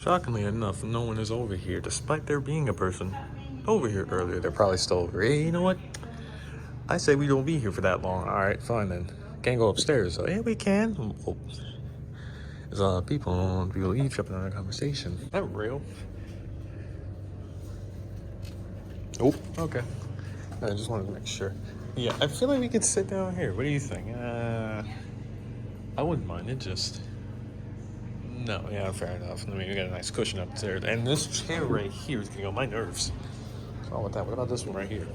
Shockingly enough, no one is over here, despite there being a person over here earlier. They're probably still over here. Hey, you know what? I say we don't be here for that long. All right, fine then. Can't go upstairs. So, yeah, we can. Oh, there's people eavesdropping on our conversation. Is that real? Oh, okay. I just wanted to make sure. Yeah, I feel like we could sit down here. What do you think? I wouldn't mind it. Just no. Yeah, fair enough. I mean, we got a nice cushion up there, and this chair right here is getting on my nerves. What's wrong with that? What about this one right here?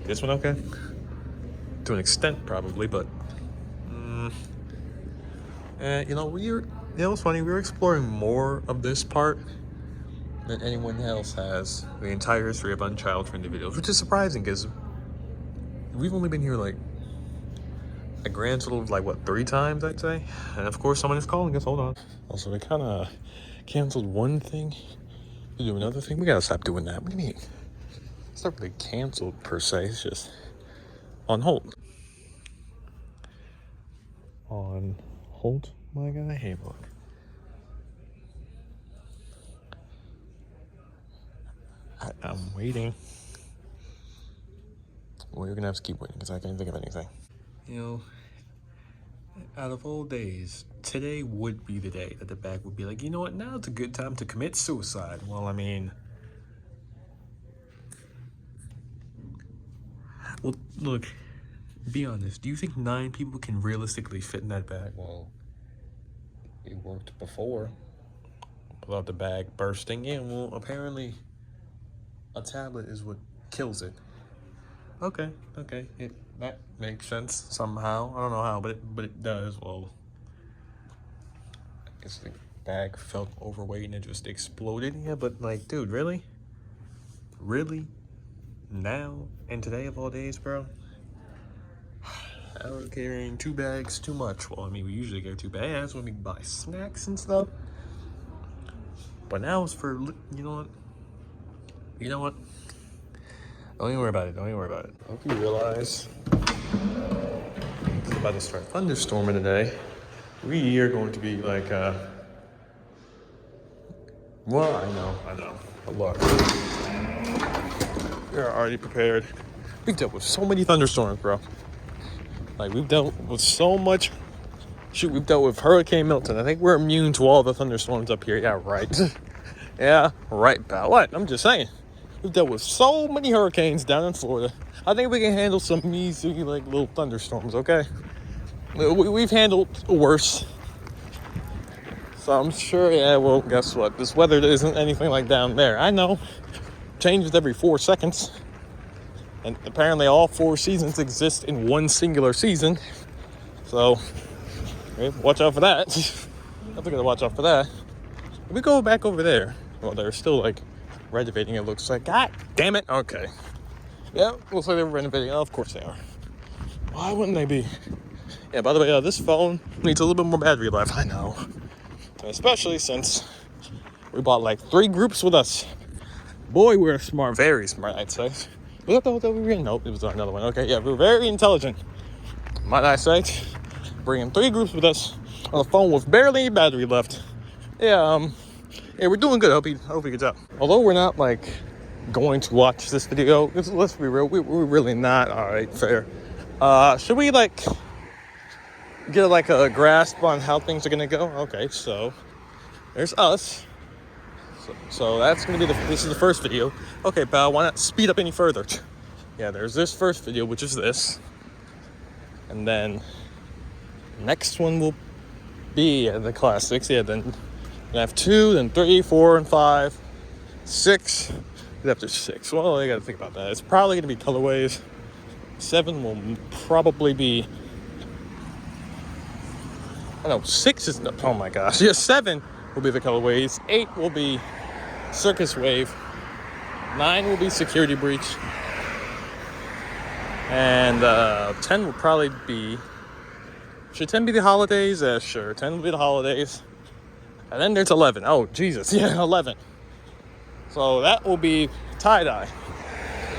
This one okay? To an extent, probably, but it's funny. We're exploring more of this part than anyone else has the entire history of Unchild Friendly videos, which is surprising because we've only been here like a grand total of 3 times, I'd say. And of course, someone is calling us. Hold on. Also, they kind of canceled one thing to do another thing. We gotta stop doing that. What do you mean? It's not really canceled per se. It's just on hold. On hold, my guy. Hey, look. I'm waiting. Well, you're gonna have to keep waiting because I can't think of anything. Out of all days, today would be the day that the bag would be like, you know what, now it's a good time to commit suicide. Well, look, be honest. Do you think 9 people can realistically fit in that bag? Well, it worked before without the bag bursting. Yeah, well, apparently a tablet is what kills it. Okay, that makes sense somehow. I don't know how, but it does. Well, I guess the bag felt overweight and it just exploded. Yeah, but dude, really? Really? Now and today of all days, bro? I was carrying 2 bags too much. Well, we usually carry 2 bags when we buy snacks and stuff. But now it's for, you know what? Don't even worry about it. I hope you realize it's about to start thunderstorming today. We are going to be well, I know. But look, we're already prepared. We've dealt with so many thunderstorms, bro. We've dealt with so much. Shoot, we've dealt with Hurricane Milton. I think we're immune to all the thunderstorms up here. Yeah, right. Yeah, right, pal. What? I'm just saying. We've dealt with so many hurricanes down in Florida. I think we can handle some easy, little thunderstorms, okay? We've handled worse. So I'm sure, yeah, well, guess what? This weather isn't anything like down there. I know. Changes every 4 seconds. And apparently all 4 seasons exist in one singular season. So, watch out for that. Definitely gotta watch out for that. If we go back over there, well, they're still, renovating, it looks like. God damn it. Okay. Yeah, looks like they're renovating. Oh, of course they are. Why wouldn't they be? Yeah, by the way, this phone needs a little bit more battery life. I know. Especially since we bought 3 groups with us. Boy, we're smart. Very smart, I'd say. Was that the hotel we were in? Nope, it was another one. Okay, yeah, we're very intelligent. Might I say? Bringing 3 groups with us on a phone with barely any battery left. Yeah, we're doing good. I hope you can tell. Although we're not going to watch this video, let's be real, we're really not. All right, fair. Should we get a grasp on how things are gonna go? Okay, so there's us. So that's gonna be this is the first video. Okay, pal, why not speed up any further? Yeah, there's this first video, which is this, and then next one will be the classics. Yeah, then we have 2, then 3, 4, and 5, 6. After 6, well, I gotta think about that. It's probably gonna be colorways. 7 will probably be. I know 6 is. Oh my gosh! Yeah, 7 will be the colorways. 8 will be Circus Wave. 9 will be Security Breach. And 10 will probably be. Should 10 be the holidays? Sure. 10 will be the holidays. And then there's 11. Oh, Jesus. Yeah, 11. So that will be tie-dye.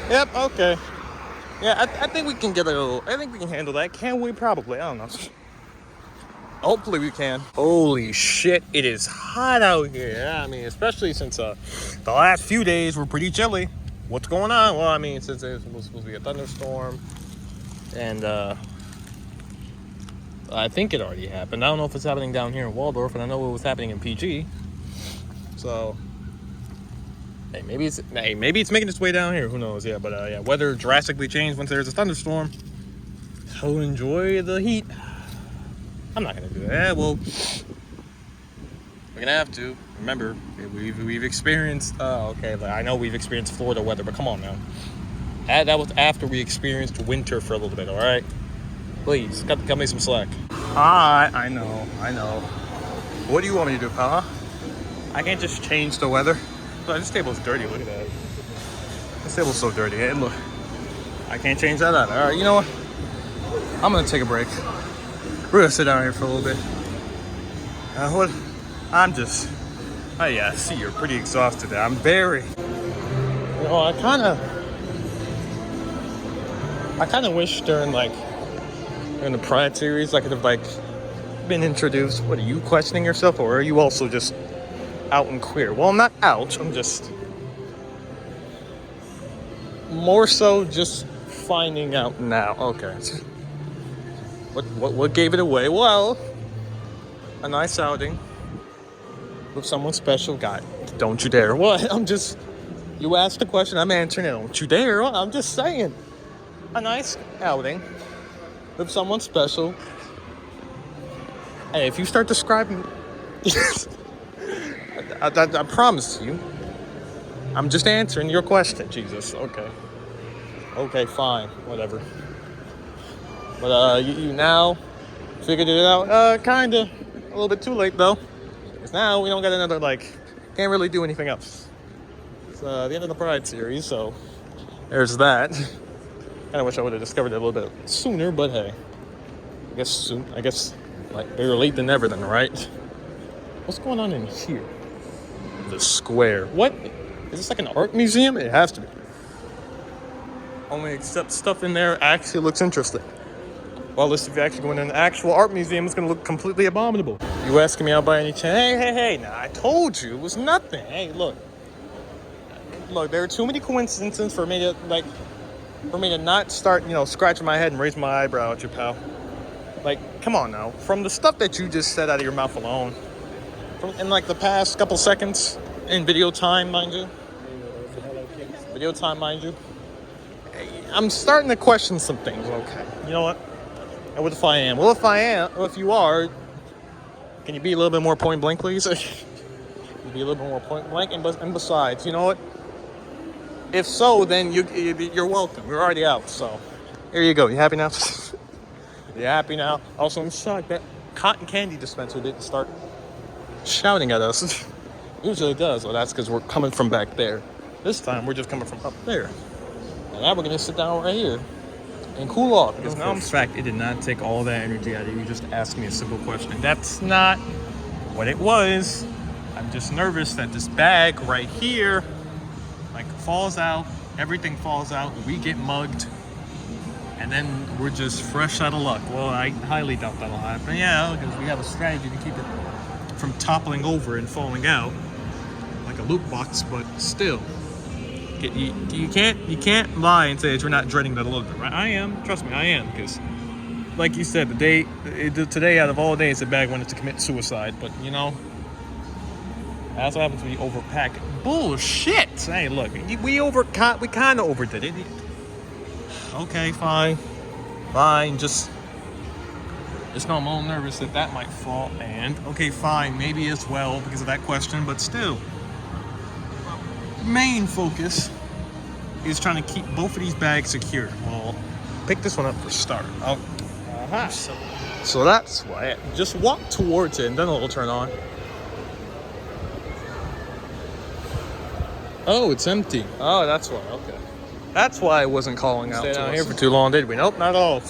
Yep, okay. Yeah, I think we can get a little. I think we can handle that. Can we? Probably. I don't know. Hopefully we can. Holy shit, it is hot out here. Yeah, I mean, especially since the last few days were pretty chilly. What's going on? Well, I mean, since it was supposed to be a thunderstorm, and I think it already happened. I don't know if it's happening down here in Waldorf, and I know it was happening in PG. So, hey, maybe it's making its way down here. Who knows? Yeah, but yeah, weather drastically changed once there's a thunderstorm. So enjoy the heat. I'm not gonna do that. Well, we're gonna have to. Remember, we've experienced. Okay, I know we've experienced Florida weather, but come on now. That was after we experienced winter for a little bit. All right, please cut me some slack. I know. What do you want me to do, pal? Huh? I can't just change the weather. Look, this table's dirty. Look at that. This table's so dirty. Hey, look, I can't change that either. All right, you know what? I'm gonna take a break. We're gonna sit down here for a little bit. What? I'm just. Oh yeah, I see you're pretty exhausted. I'm very. You know, I kind of wish during the Pride series I could have been introduced. What, are you questioning yourself, or are you also just out and queer? Well, I'm not out. I'm just more so just finding out now. Okay. What gave it away? Well, a nice outing with someone special. God, don't you dare. What? You asked the question, I'm answering it. Don't you dare. What? I'm just saying. A nice outing with someone special. Hey, if you start describing... I promise you, I'm just answering your question, Jesus. Okay, fine, whatever. But you now figured it out, kinda. A little bit too late, though. Because now we don't got another, can't really do anything else. It's the end of the Pride series, so there's that. Kinda wish I would have discovered it a little bit sooner, but hey. I guess better late than never then, right? What's going on in here? The square. What? Is this like an art museum? It has to be. Only except stuff in there actually looks interesting. Well, if you actually go in an actual art museum, it's going to look completely abominable. You asking me out by any chance? Hey, nah, I told you it was nothing. Hey, look, there are too many coincidences for me to not start, scratching my head and raising my eyebrow at you, pal. Come on now. From the stuff that you just said out of your mouth alone, in the past couple seconds, in video time, mind you. I'm starting to question some things. Okay, you know what? And what if I am? Well, if you are, can you be a little bit more point blank, please? Can you be a little bit more point blank? And besides, you know what? If so, then you're welcome. You're already out. So, here you go. You happy now? You happy now? Also, I'm shocked that cotton candy dispenser didn't start shouting at us. Usually it does. Well, that's because we're coming from back there. This time, we're just coming from up there. And now we're going to sit down right here and cool off. Because now, in fact, it did not take all that energy out of you. You just asked me a simple question. That's not what it was. I'm just nervous that this bag right here, falls out. Everything falls out. We get mugged. And then we're just fresh out of luck. Well, I highly doubt that'll happen. Yeah, because we have a strategy to keep it from toppling over and falling out. Like a loot box, but still. You can't lie and say that you're not dreading that a little bit, right? I am. Trust me, I am. Because, like you said, today out of all days, the bag wanted to commit suicide. But, that's what happens when you overpack it. Bullshit! Hey, look, we kind of overdid it. Okay, fine. Just know I'm a little nervous that might fall. And, okay, fine, maybe as well because of that question, but still. Main focus is trying to keep both of these bags secure. Well, pick this one up for start. So that's why. Just walk towards it and then it'll turn on. Oh, it's empty. Oh, that's why. Okay. That's why I wasn't calling out. Stay down here for too long, did we? Nope, not at all.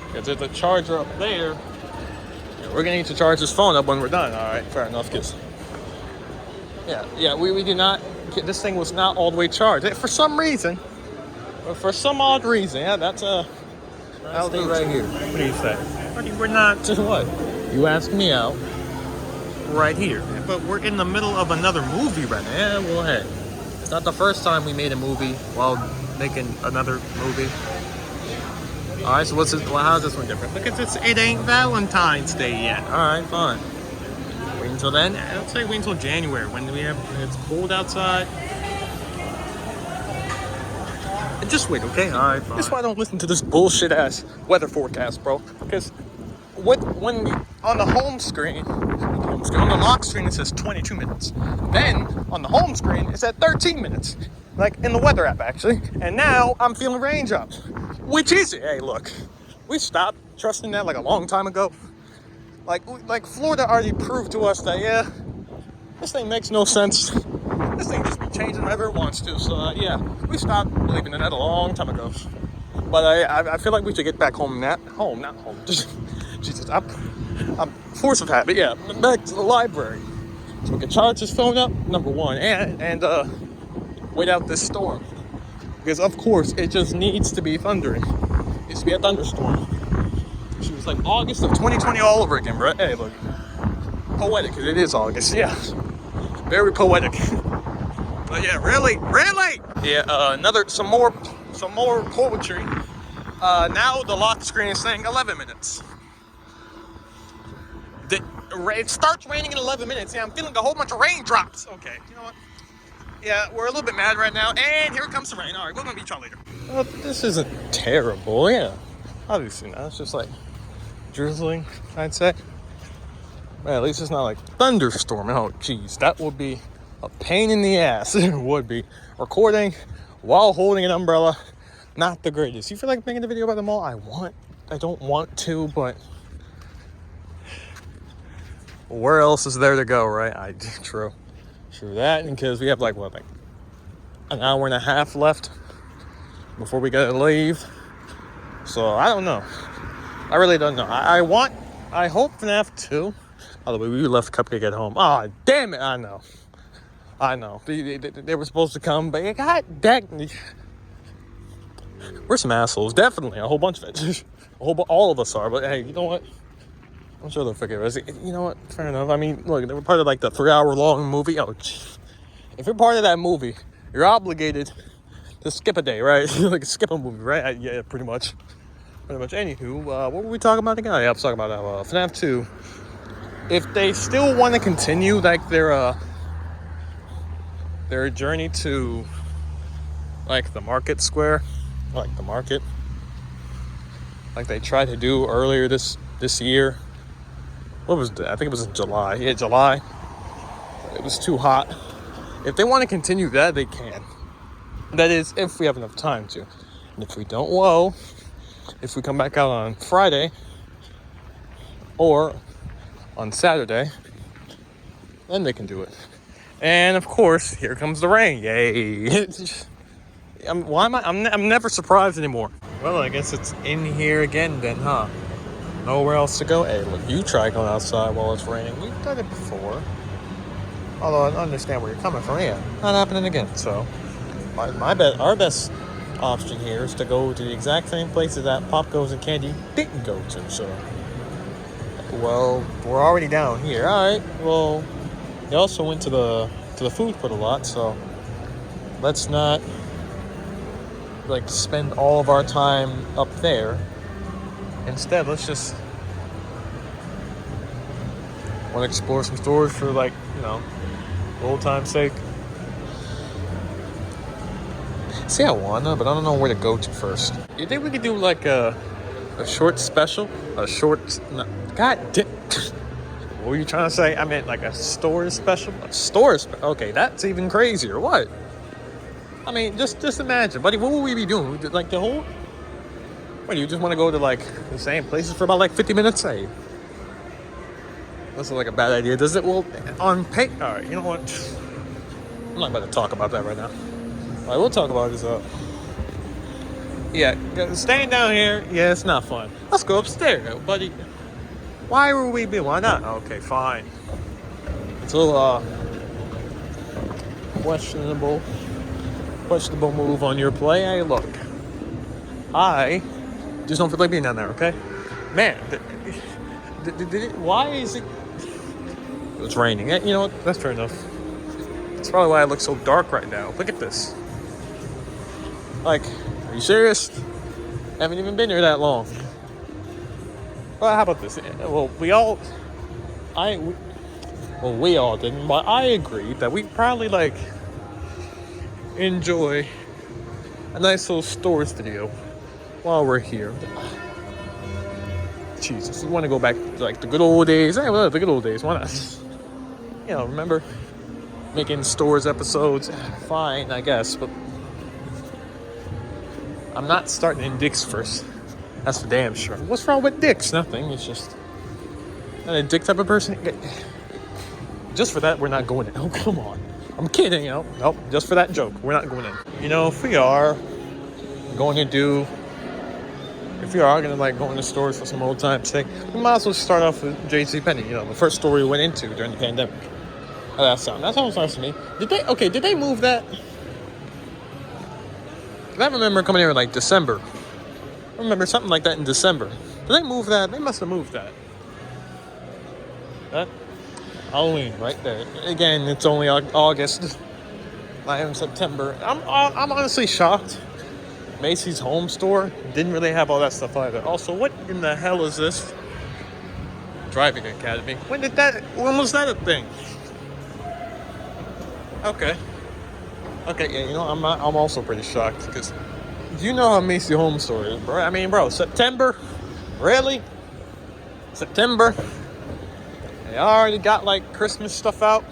Because there's a charger up there. Yeah, we're gonna need to charge this phone up when we're done. All right, fair enough, kids. Yeah, we did not. This thing was not all the way charged for some reason. For some odd reason, yeah, that's that'll do right here. What do you say? We're not. What? You asked me out right here. But we're in the middle of another movie right now. Yeah, well, hey. It's not the first time we made a movie while making another movie. Alright, so how's this one different? Because it ain't Valentine's Day yet. Alright, fine. Wait until then. I'd say wait until January when it's cold outside. And just wait, okay? Alright, fine. That's why I don't listen to this bullshit ass weather forecast, bro. Because when on the home screen, on the lock screen it says 22 minutes. Then on the home screen it's at 13 minutes. Like in the weather app actually. And now I'm feeling raindrops. Which is it? Hey, look. We stopped trusting that like a long time ago. Like Florida already proved to us that yeah, this thing makes no sense. This thing just be changing whenever it wants to. So yeah, we stopped believing in that a long time ago. But I feel like we should get back home. Not home. Just Jesus, I'm force of habit. Yeah, back to the library so we can charge his phone up. Number one, and wait out this storm because of course it just needs to be thundering. It needs to be a thunderstorm. She was like August of 2020 all over again, bro. Hey, look, poetic because it is August. Yeah, very poetic. But yeah, really. Yeah, some more poetry. Now the lock screen is saying 11 minutes. It starts raining in 11 minutes. Yeah, I'm feeling a whole bunch of raindrops. Okay, you know what? Yeah, we're a little bit mad right now. And here comes the rain. All right, we're going to beat y'all later. Well, this isn't terrible. Yeah, obviously not. It's just like drizzling, I'd say. Man, at least it's not like thunderstorming. Oh, geez, that would be a pain in the ass. It would be. Recording while holding an umbrella, not the greatest. You feel like making a video about the mall? I don't want to, but where else is there to go, right? True that, because we have like an hour and a half left before we gotta leave. So I don't know. I really don't know. I hope FNAF 2. By the way, we left Cupcake at home. Ah, oh, damn it! I know. They were supposed to come, but you got that. We're some assholes, definitely. A whole bunch of it. All of us are. But hey, you know what? I'm sure they'll forgive us. You know what? Fair enough. I mean, look, they were part of like the 3-hour-long movie. Oh, geez. If you're part of that movie, you're obligated to skip a day, right? Like skip a movie, right? Yeah, pretty much. Anywho, what were we talking about again? Yeah, I was talking about FNAF 2. If they still want to continue like their journey to like the market square, like the market, like they tried to do earlier this year. What was that? I think it was in July. Yeah, July. It was too hot. If they want to continue that, they can. That is, if we have enough time to. And if we don't, well, if we come back out on Friday or on Saturday, then they can do it. And of course, here comes the rain. Yay! I'm never surprised anymore. Well, I guess it's in here again then, huh? Nowhere else to go. Hey, look, you try going outside while it's raining. We've done it before. Although I understand where you're coming from. Yeah, not happening again. So, our best option here is to go to the exact same places that Pop Goes and Candy didn't go to. So, well, we're already down here. All right. Well, they also went to the food court a lot. So, let's not like spend all of our time up there. Instead, let's just want to explore some stores for like, old time's sake. See, I wanna, but I don't know where to go to first. You think we could do like a short special? God damn. What were you trying to say? I meant like a store special? Okay, that's even crazier. What? I mean, just imagine, buddy, what would we be doing? Like the whole... What, do you just want to go to like the same places for about like 50 minutes? Hey, that's like a bad idea, does it? Well, on pay. All right, you know what? I'm not about to talk about that right now. All right, we'll talk about is staying down here. Yeah, it's not fun. Let's go upstairs, buddy. Why were we being? Why not? Okay, fine. It's a little questionable move on your play. Hey, look, I just don't feel like being down there, okay? Man, Why is it? It's raining. You know what? That's fair enough. That's probably why it looks so dark right now. Look at this. Like, are you serious? I haven't even been here that long. Well, how about this? Well, we all didn't, but I agreed that we probably like enjoy a nice little Stores video while we're here. Jesus, you want to go back to like the good old days? Hey, well, the good old days. Why not? You know, remember making Stores episodes? Fine, I guess, but I'm not starting in Dick's first. That's for damn sure. What's wrong with Dick's? Nothing. It's just not a Dick type of person. Just for that, we're not going in. Oh, come on. I'm kidding, you know. Nope, just for that joke, we're not going in. You know, if we are going to like go in the Stores for some old time's sake, we might as well start off with JCPenney. You know, the first store we went into during the pandemic. How that sound? That sounds nice to me. Did they move that? I remember coming here in like December. I remember something like that in December. Did they move that? They must have moved that. That Halloween right there. Again, it's only August. I am September. I'm honestly shocked. Macy's home store didn't really have all that stuff either. Also, what in the hell is this? Driving Academy. When was that a thing? Okay, yeah, you know, I'm also pretty shocked because you know how Macy's home store is, bro. I mean, bro, September? Really? September? They already got like Christmas stuff out.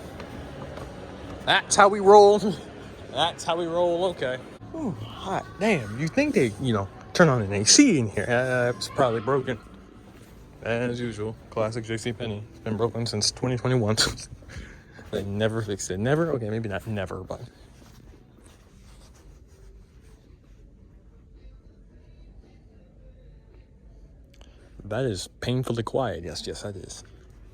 That's how we roll. That's how we roll. Okay. Ooh, hot damn. You think they, turn on an AC in here? It's probably broken. As usual, classic JCPenney. It's been broken since 2021. They never fixed it. Never? Okay, maybe not never, but... That is painfully quiet. Yes, that is.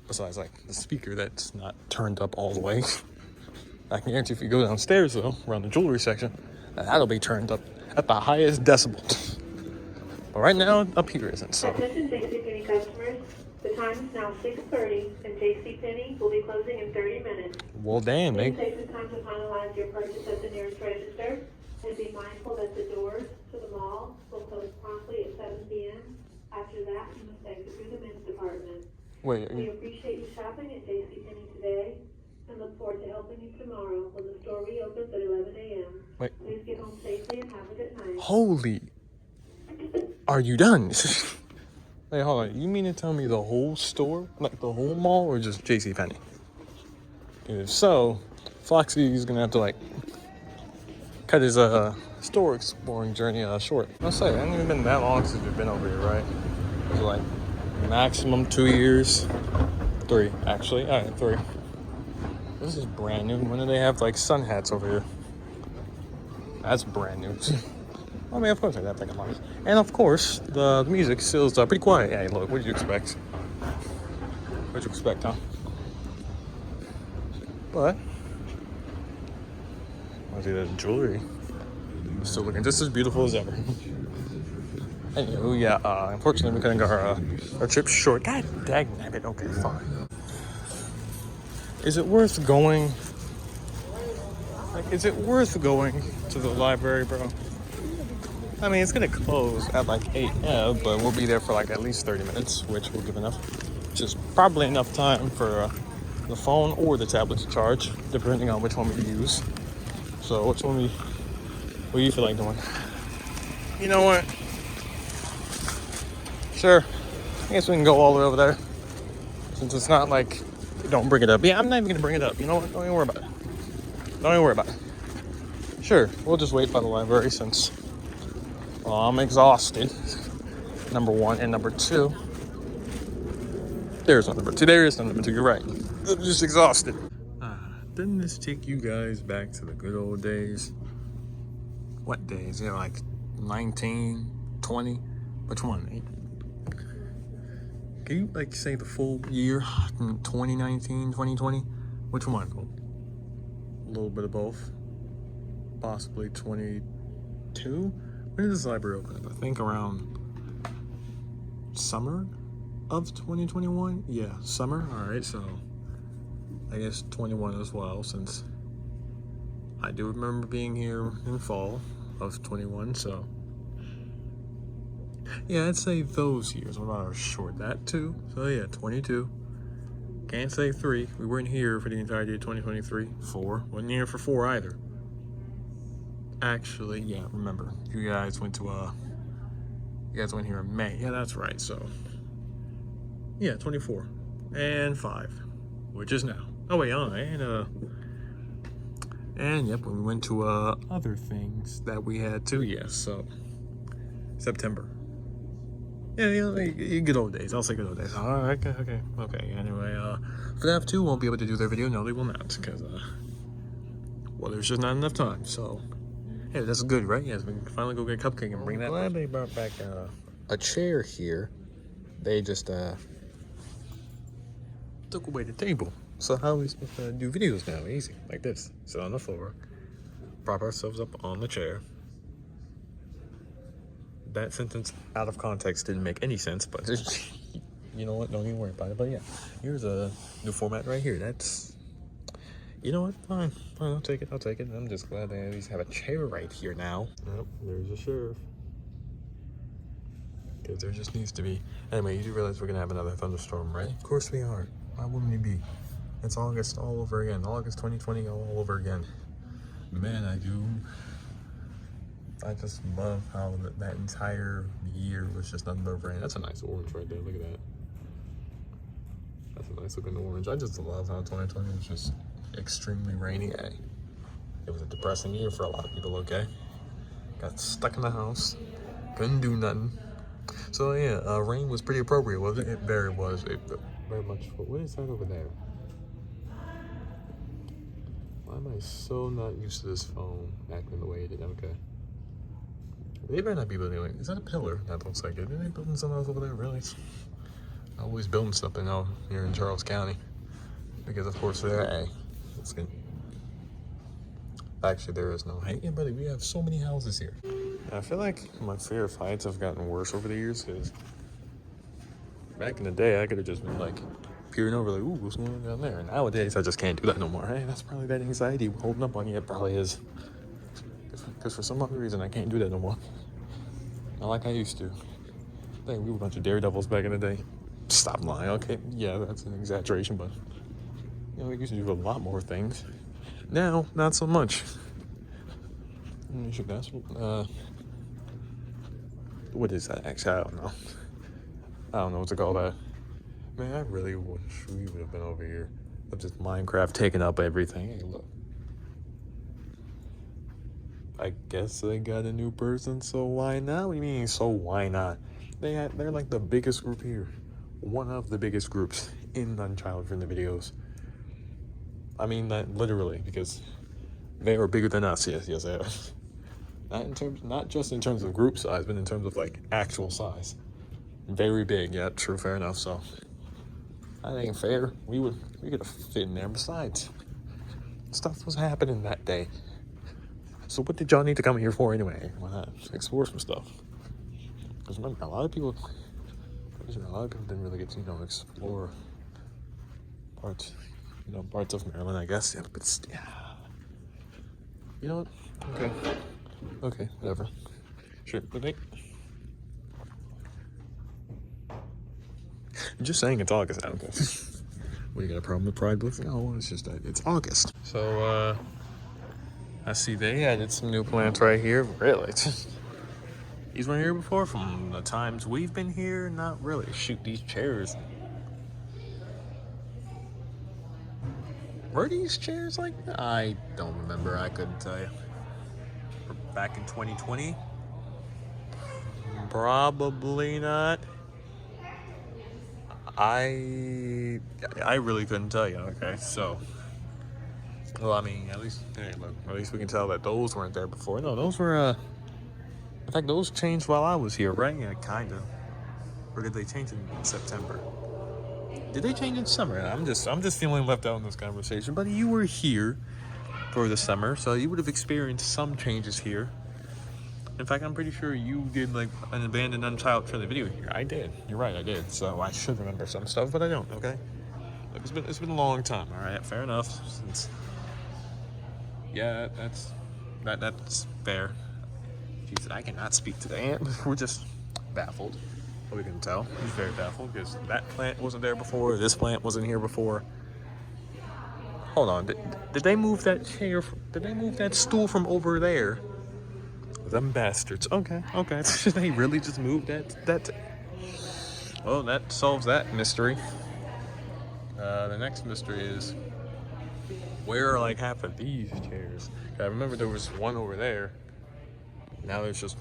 Besides, like, the speaker that's not turned up all the way. I can guarantee if you go downstairs, though, around the jewelry section, that'll be turned up at the highest decibel. But right now, up here isn't, so... Attention JCPenney customers. The time is now 6:30, and JCPenney will be closing in 30 minutes. Well, damn, Please take the time to finalize your purchase at the nearest register, and be mindful that the doors to the mall will close promptly at 7 p.m. After that, you must exit through the men's department. Wait, We appreciate you shopping at JCPenney today, and look forward to helping you tomorrow when the store reopens at 11 a.m. Wait. Please get home safely and have a good night. Holy... Are you done? Wait, hold on. You mean to tell me the whole store? Like the whole mall or just JCPenney? If so, Foxy's gonna have to like cut his store exploring journey short. I'll say, it hasn't even been that long since we've been over here, right? It was like maximum 2 years. 3, actually. Alright, 3. This is brand new. When do they have like sun hats over here? That's brand new. I mean, of course, I'd have like a lot. And of course, the music still is pretty quiet. Hey, look, what did you expect? What'd you expect, huh? But, I see that jewelry. Still looking just as beautiful as ever. Anyway, yeah, unfortunately, we couldn't get our trip short. God dang it. Okay, fine. Is it worth going? Like, is it worth going to the library, bro? I mean, it's gonna close at like 8, yeah, but we'll be there for like at least 30 minutes, which will give enough, which is probably enough time for the phone or the tablet to charge, depending on which one we use. So, what do you feel like doing? You know what? Sure, I guess we can go all the way over there, since it's not like, don't bring it up. Yeah, I'm not even gonna bring it up. You know what? Don't even worry about it. Don't even worry about it. Sure, we'll just wait by the library since... Well, I'm exhausted, number 1, and number 2, there's no number 2, there is no number 2, you're right, I'm just exhausted. Didn't this take you guys back to the good old days? What days? You know, like 19, 20, which one? Can you like say the full year, 2019, 2020, which one? A little bit of both, possibly 22? When did this library open up? I think around summer? of 2021. Yeah, summer. All right, so I guess 21 as well, since I do remember being here in fall of 21. So yeah, I'd say those years. What about our short? That too. So yeah, 22. Can't say 3. We weren't here for the entirety of 2023. 4. Wasn't here for 4 either. Actually, yeah, remember. You guys went here in May. Yeah, that's right. So yeah, 24. And 5. Which is now. Oh wait, and yep, we went to other things that we had too. Yes, so September. Yeah, like, good old days. I'll say good old days. All right, okay. Anyway, FNAF 2 won't be able to do their video. No, they will not, because well, there's just not enough time. So, hey, that's good, right? Yes, we can finally go get a cupcake and bring that. Glad they brought back a chair here. They just took away the table. So how are we supposed to do videos now? Easy, like this. Sit on the floor, prop ourselves up on the chair. That sentence out of context didn't make any sense, but you know what? Don't even worry about it. But yeah, here's a new format right here. That's, you know what? Fine, I'll take it. I'm just glad they at least have a chair right here now. Yep, there's a sheriff. Because there just needs to be. Anyway, you do realize we're gonna have another thunderstorm, right? Of course we are. Why wouldn't we be? It's August all over again. August 2020 all over again. Man, I just love how that entire year was just nothing but rain. That's a nice orange right there. Look at that. That's a nice looking orange. I just love how 2020 was just extremely rainy. Hey, it was a depressing year for a lot of people, okay? Got stuck in the house. Couldn't do nothing. So yeah, rain was pretty appropriate, wasn't it? It very was. It very much. What is that over there? Why am I so not used to this phone acting the way it did? Okay. They better not be building it. Is that a pillar? That looks like it. Are they building something else over there? Really? Always building something out here in Charles County. Because of course they're it's good. Actually, there is no height. Yeah, buddy, we have so many houses here. I feel like my fear of heights have gotten worse over the years, because back in the day, I could have just been like peering over, like, ooh, what's going on down there? And nowadays, I just can't do that no more. Hey, that's probably that anxiety holding up on you. It probably is. Because for some other reason, I can't do that no more. Not like I used to. I think we were a bunch of daredevils back in the day. Stop lying, okay? Yeah, that's an exaggeration, but you know, we used to do a lot more things. Now, not so much. What is that actually? I don't know. I don't know what to call that. Man, I really wish we would have been over here. Of just Minecraft taking up everything. Hey, look. I guess they got a new person, so why not? What do you mean, so why not? They're like the biggest group here. One of the biggest groups in Unchild from the videos. I mean that literally, because they are bigger than us. Yes, they are. Not just in terms of group size, but in terms of like actual size. Very big, yeah, true, fair enough. So that ain't fair. We could have fit in there. Besides, stuff was happening that day. So what did y'all need to come here for anyway? Why not explore some stuff? Because remember, a lot of people didn't really get to, explore parts of Maryland, I guess. Yeah, but yeah. You know what? Okay, whatever. Sure, but I'm just saying it's August. I don't care. What, you got a problem with Pride Blitz? No, it's just that it's August. So, I see they added some new plants right here. Really? These weren't here before from the times we've been here? Not really. Shoot, these chairs. Were these chairs like that? I don't remember. I couldn't tell you. Back in 2020? Probably not. I really couldn't tell you. Okay, so. Well, I mean, at least we can tell that those weren't there before. No, those were, in fact, those changed while I was here, right? Yeah, kind of. Or did they change in September? Did they change in summer? I'm just feeling left out in this conversation. But you were here for the summer, so you would have experienced some changes here. In fact, I'm pretty sure you did like an abandoned unchild-friendly video here. I did. You're right, I did. So I should remember some stuff, but I don't. Okay. Look, it's been a long time. All right, fair enough. Since yeah, that's fair. Jesus, I cannot speak today. We're just baffled. We can tell. He's very baffled because that plant wasn't there before. This plant wasn't here before. Hold on. Did they move that chair? Did they move that stool from over there? Them bastards. Okay. They really just moved that. Well, that solves that mystery. The next mystery is where are like half of these chairs? I remember there was one over there. Now there's just.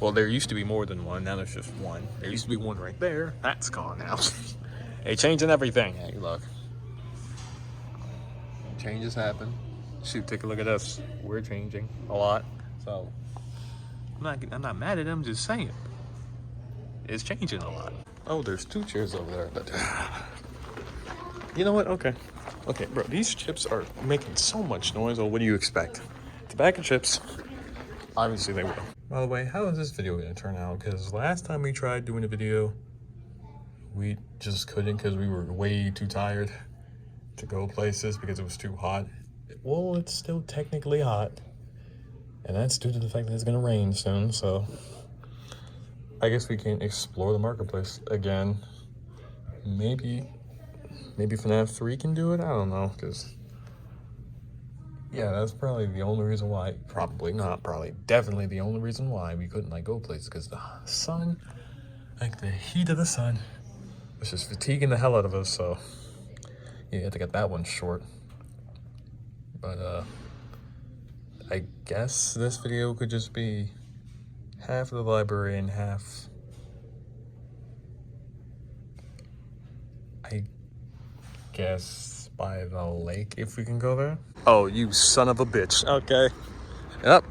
Well, there used to be more than one. Now there's just one. There used to be one right there. That's gone now. Hey, changing everything. Hey, look. Changes happen. Shoot, take a look at us. We're changing a lot. So I'm not mad at them. I'm just saying it's changing a lot. Oh, there's 2 chairs over there. But you know what? Okay, bro. These chips are making so much noise. Well, what do you expect? It's a bag of chips. Obviously, they will. By the way, how is this video gonna turn out? Because last time we tried doing a video, we just couldn't because we were way too tired to go places because it was too hot. Well, it's still technically hot, and that's due to the fact that it's gonna rain soon, so I guess we can explore the marketplace again. Maybe FNAF 3 can do it? I don't know, because yeah, that's probably the only reason why. Probably not, probably definitely the only reason why we couldn't like go places, because the sun, like the heat of the sun, was just fatiguing the hell out of us, so yeah, you have to get that one short. But I guess this video could just be half of the library and half, I guess, by the lake, if we can go there. Oh, you son of a bitch. Okay. Yep.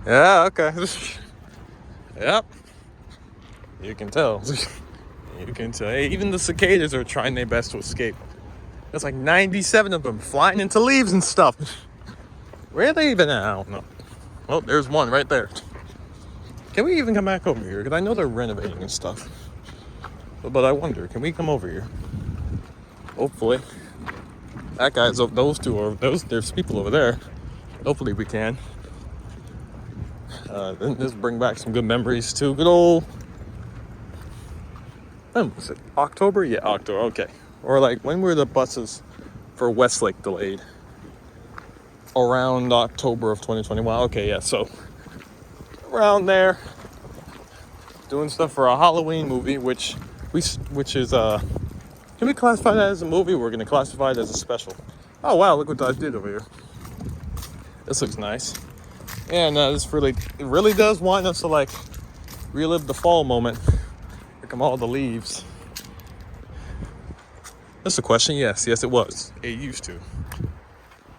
Yeah, okay. Yep. You can tell. You can tell. Hey, even the cicadas are trying their best to escape. There's like 97 of them flying into leaves and stuff. Where are they even at? I don't know. Oh, there's one right there. Can we even come back over here? Because I know they're renovating and stuff. But I wonder, can we come over here? Hopefully. That guy's up. There's people over there. Hopefully we can. Then this bring back some good memories too. Good old. When was it? October? Yeah, October. Okay. Or like, when were the buses for Westlake delayed? Around October of 2020. Wow. Okay. Yeah. So around there, doing stuff for a Halloween movie, which is can we classify that as a movie? We're gonna classify it as a special. Oh wow! Look what I did over here. This looks nice. And this really does want us to like relive the fall moment. Here come all the leaves. That's a question. Yes, it was. It used to.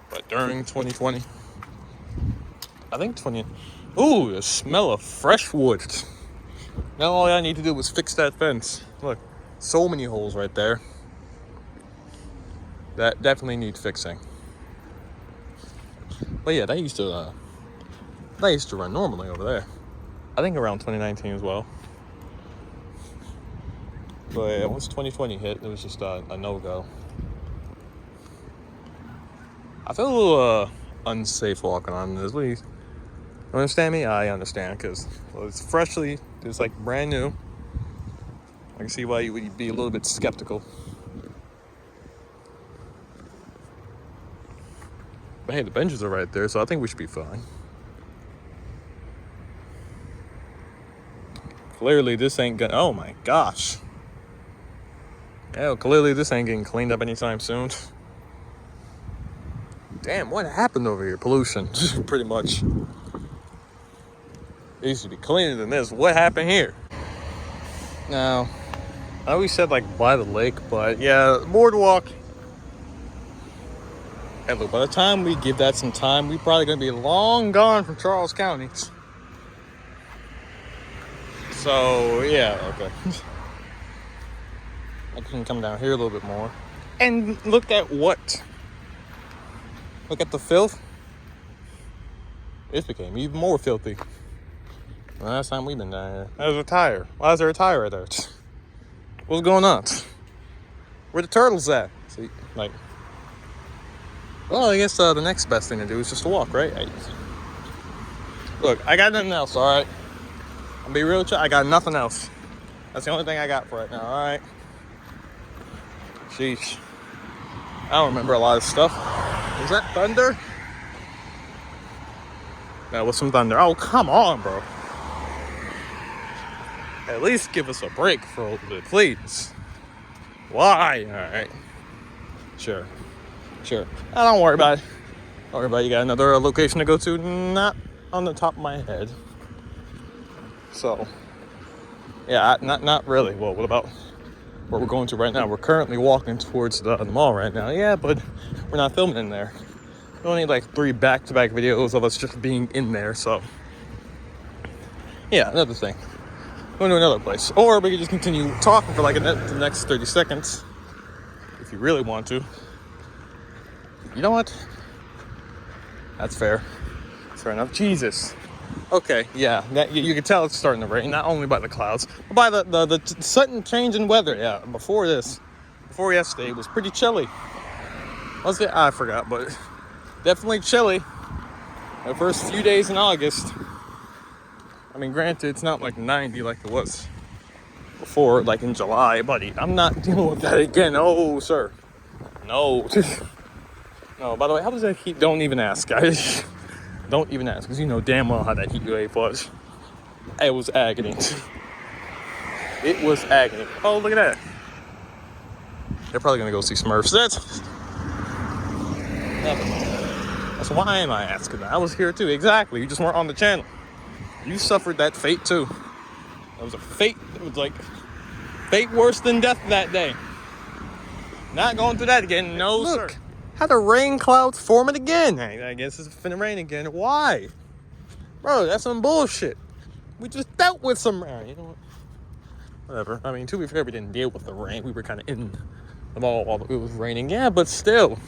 But during 2020, I think 20. Ooh, the smell of fresh wood. Now all I need to do was fix that fence. Look, so many holes right there. That definitely need fixing. But yeah, they used to run normally over there. I think around 2019 as well. But yeah, once 2020 hit, it was just a no-go. I feel a little unsafe walking on this. You understand me? I understand, because it's like brand new. I can see why you would be a little bit skeptical. But hey, the benches are right there, so I think we should be fine. Clearly this ain't gonna, oh my gosh. Yeah, clearly this ain't getting cleaned up anytime soon. Damn, what happened over here? Pollution, pretty much. It used to be cleaner than this. What happened here? Now, I always said like by the lake, but yeah, boardwalk. Hey, look, by the time we give that some time, we're probably gonna be long gone from Charles County. So yeah, okay. I can come down here a little bit more. And look at what? Look at the filth. It became even more filthy. Last time we've been down here. There's a tire. Why is there a tire right there? What's going on? Where the turtles at? See, like, well, I guess the next best thing to do is just to walk, right? Look, I got nothing else, all right? I'll be real with you, I got nothing else. That's the only thing I got for right now, all right? Sheesh. I don't remember a lot of stuff. Was that thunder? That was some thunder. Oh, come on, bro. At least give us a break for a little bit, please. Why? All right. Sure. Don't worry about it. Don't worry about it. You got another location to go to? Not on the top of my head. So, yeah, not really. Well, what about where we're going to right now? We're currently walking towards the mall right now. Yeah, but we're not filming in there. We only need like 3 back-to-back videos of us just being in there. So, yeah, another thing. Going to another place. Or we could just continue talking for like the next 30 seconds. If you really want to. You know what? That's fair. Fair enough. Jesus. Okay, yeah. You can tell it's starting to rain. Not only by the clouds, but by the sudden change in weather. Yeah, before yesterday, it was pretty chilly. Was it? I forgot, but definitely chilly. The first few days in August. I mean, granted, it's not like 90 like it was before, like in July, buddy. I'm not dealing with that again. No, sir. No. No, by the way, how does that heat? Don't even ask, guys. Don't even ask, because you know damn well how that heat wave was. It was agony. It was agony. Oh, look at that. They're probably going to go see Smurfs. That's why am I asking that? I was here too. Exactly. You just weren't on the channel. You suffered that fate too. That was a fate. It was like fate worse than death that day. Not going through that again. No, look, sir. How the rain clouds forming again. I guess it's finna rain again. Why? Bro, that's some bullshit. We just dealt with some rain. You know what? Whatever. I mean, to be fair, we didn't deal with the rain. We were kind of in the mall while it was raining. Yeah, but still.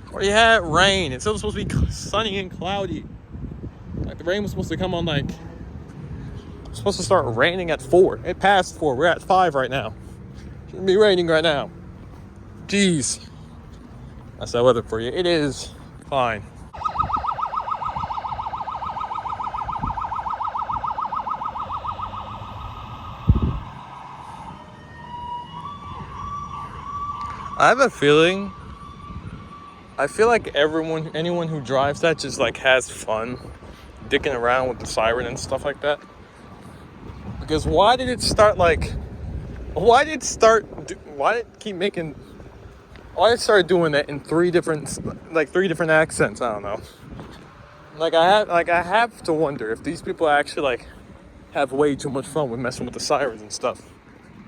Where you had rain. It's still supposed to be sunny and cloudy. Like, the rain was supposed to come on, like, it's supposed to start raining at 4. It passed 4. We're at 5 right now. Shouldn't be raining right now. Jeez. That's that weather for you. It is fine. I have a feeling, I feel like anyone who drives that just like has fun dicking around with the siren and stuff like that. Because why did it start doing that in 3 different accents? I don't know. I have to wonder if these people actually like have way too much fun with messing with the sirens and stuff,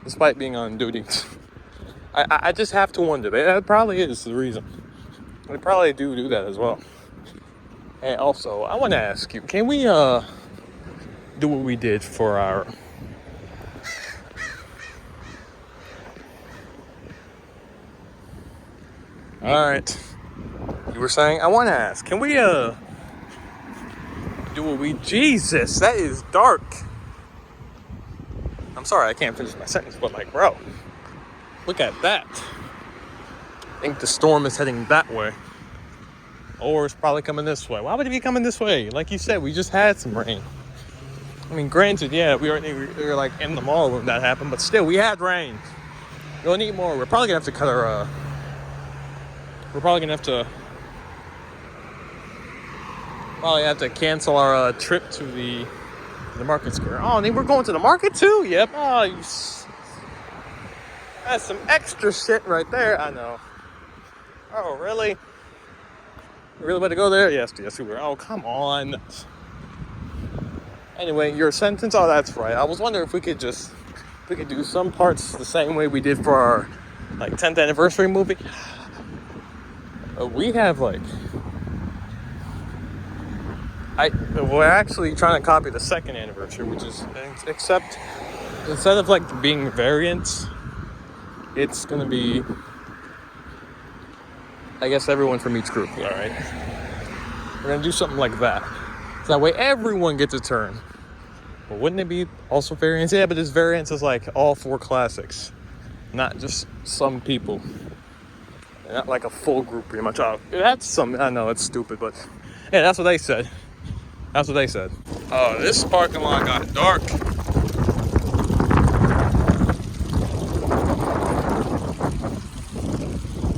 despite being on duty. I just have to wonder. That probably is the reason. They probably do that as well. And also, I want to ask you, can we do what we did for our Alright. You were saying, I want to ask, can we do what we... Jesus, that is dark. I'm sorry, I can't finish my sentence, but like, bro, look at that. I think the storm is heading that way. Or it's probably coming this way. Why would it be coming this way? Like you said, we just had some rain. I mean, granted, yeah, we were like in the mall when that happened, but still, we had rain. We'll need more. We're probably gonna have to cut our cancel our trip to the market square. Oh, and then we're going to the market too? Yep. Oh, that's some extra shit right there. I know. Oh, really? We really want to go there? Yes, we were. Oh, come on. Anyway, your sentence. Oh, that's right. I was wondering if we could do some parts the same way we did for our 10th anniversary movie. We have we're actually trying to copy the 2nd anniversary, which is, except instead of being variants, it's gonna be, I guess, everyone from each group. All right, we're gonna do something like that. So that way everyone gets a turn. But wouldn't it be also variants? Yeah, but this variants is like all 4 classics, not just some people. Not like a full group, pretty much. Oh, that's some. I know it's stupid, but yeah, that's what they said. That's what they said. Oh, this parking lot got dark.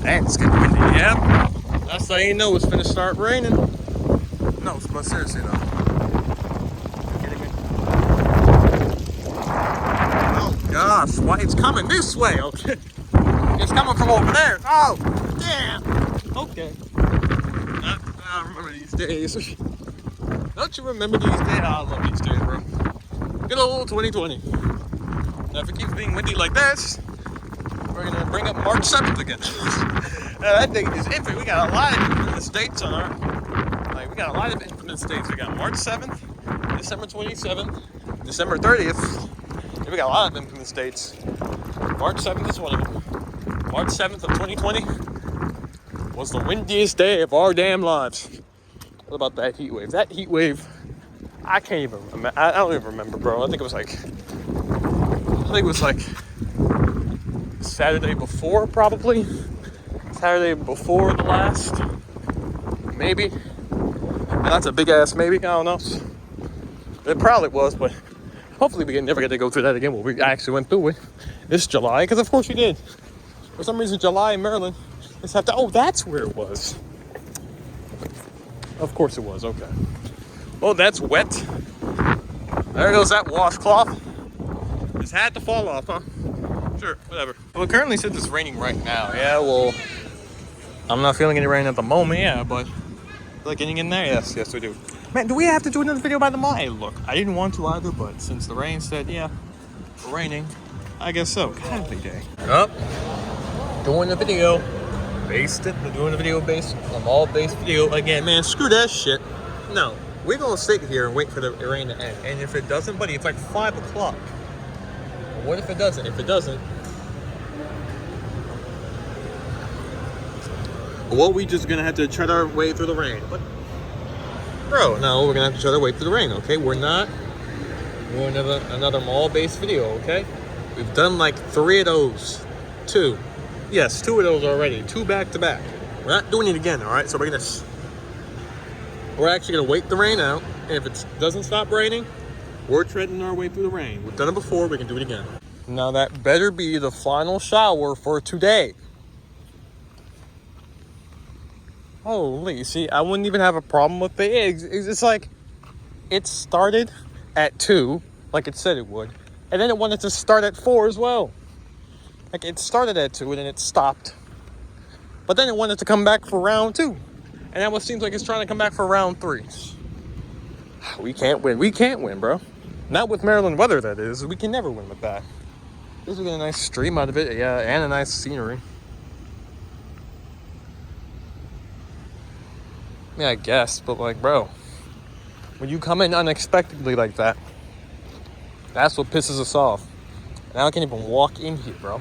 And it's getting windy. Yeah, that's how you know it's gonna start raining. No, but seriously though. Oh gosh, why it's coming this way? Okay, it's coming from over there. Oh, damn. Okay. I remember these days. Don't you remember these days? I love these days, bro. Good old 2020. Now, if it keeps being windy like this, we're gonna bring up March 7th again. That thing is infant. We got a lot of infamous dates on our. Like, we got a lot of infamous dates. We got March 7th, December 27th, December 30th. Yeah, we got a lot of infamous dates. March 7th is one of them. March 7th of 2020 was the windiest day of our damn lives. What about that heat wave? That heat wave, I can't even remember. I don't even remember, bro. I think it was like Saturday before, probably. Saturday before the last, maybe. And that's a big ass maybe. I don't know. It probably was, but hopefully we never get to go through that again. Well, we actually went through it this July, because of course we did. For some reason, July in Maryland. Let's have to. Oh, that's where it was. Of course it was. Okay. Oh, that's wet. There goes that washcloth. Just had to fall off, huh? Sure, whatever. Well, it currently says it's raining right now. Yeah, well, I'm not feeling any rain at the moment. Yeah, but like getting in there. Yes, we do. Man, do we have to do another video by the mall? Hey, look, I didn't want to either, but since the rain said, yeah, raining, I guess so. Happy day. Up, doing the video. Based it. We're doing a video based on a mall-based video again, man. Screw that shit. No, we're gonna sit here and wait for the rain to end. And if it doesn't, buddy, it's like 5 o'clock. What if it doesn't? If it doesn't, well, we just gonna have to tread our way through the rain. But, bro, no, we're gonna have to tread our way through the rain. Okay, we're not doing another mall-based video. Okay, we've done like 3 of those, 2. Yes, 2 of those already. 2 back to back. We're not doing it again, all right? So we're actually gonna wait the rain out, and if it doesn't stop raining, we're treading our way through the rain. We've done it before. We can do it again. Now that better be the final shower for today. Holy, see, I wouldn't even have a problem with the eggs. It's like it started at 2, like it said it would, and then it wanted to start at 4 as well. Like, it started at 2 and then it stopped. But then it wanted to come back for round 2. And now it seems like it's trying to come back for round 3. We can't win. We can't win, bro. Not with Maryland weather, that is. We can never win with that. This will get a nice stream out of it, yeah, and a nice scenery. Yeah, I guess, but like, bro, when you come in unexpectedly like that, that's what pisses us off. Now I can't even walk in here, bro.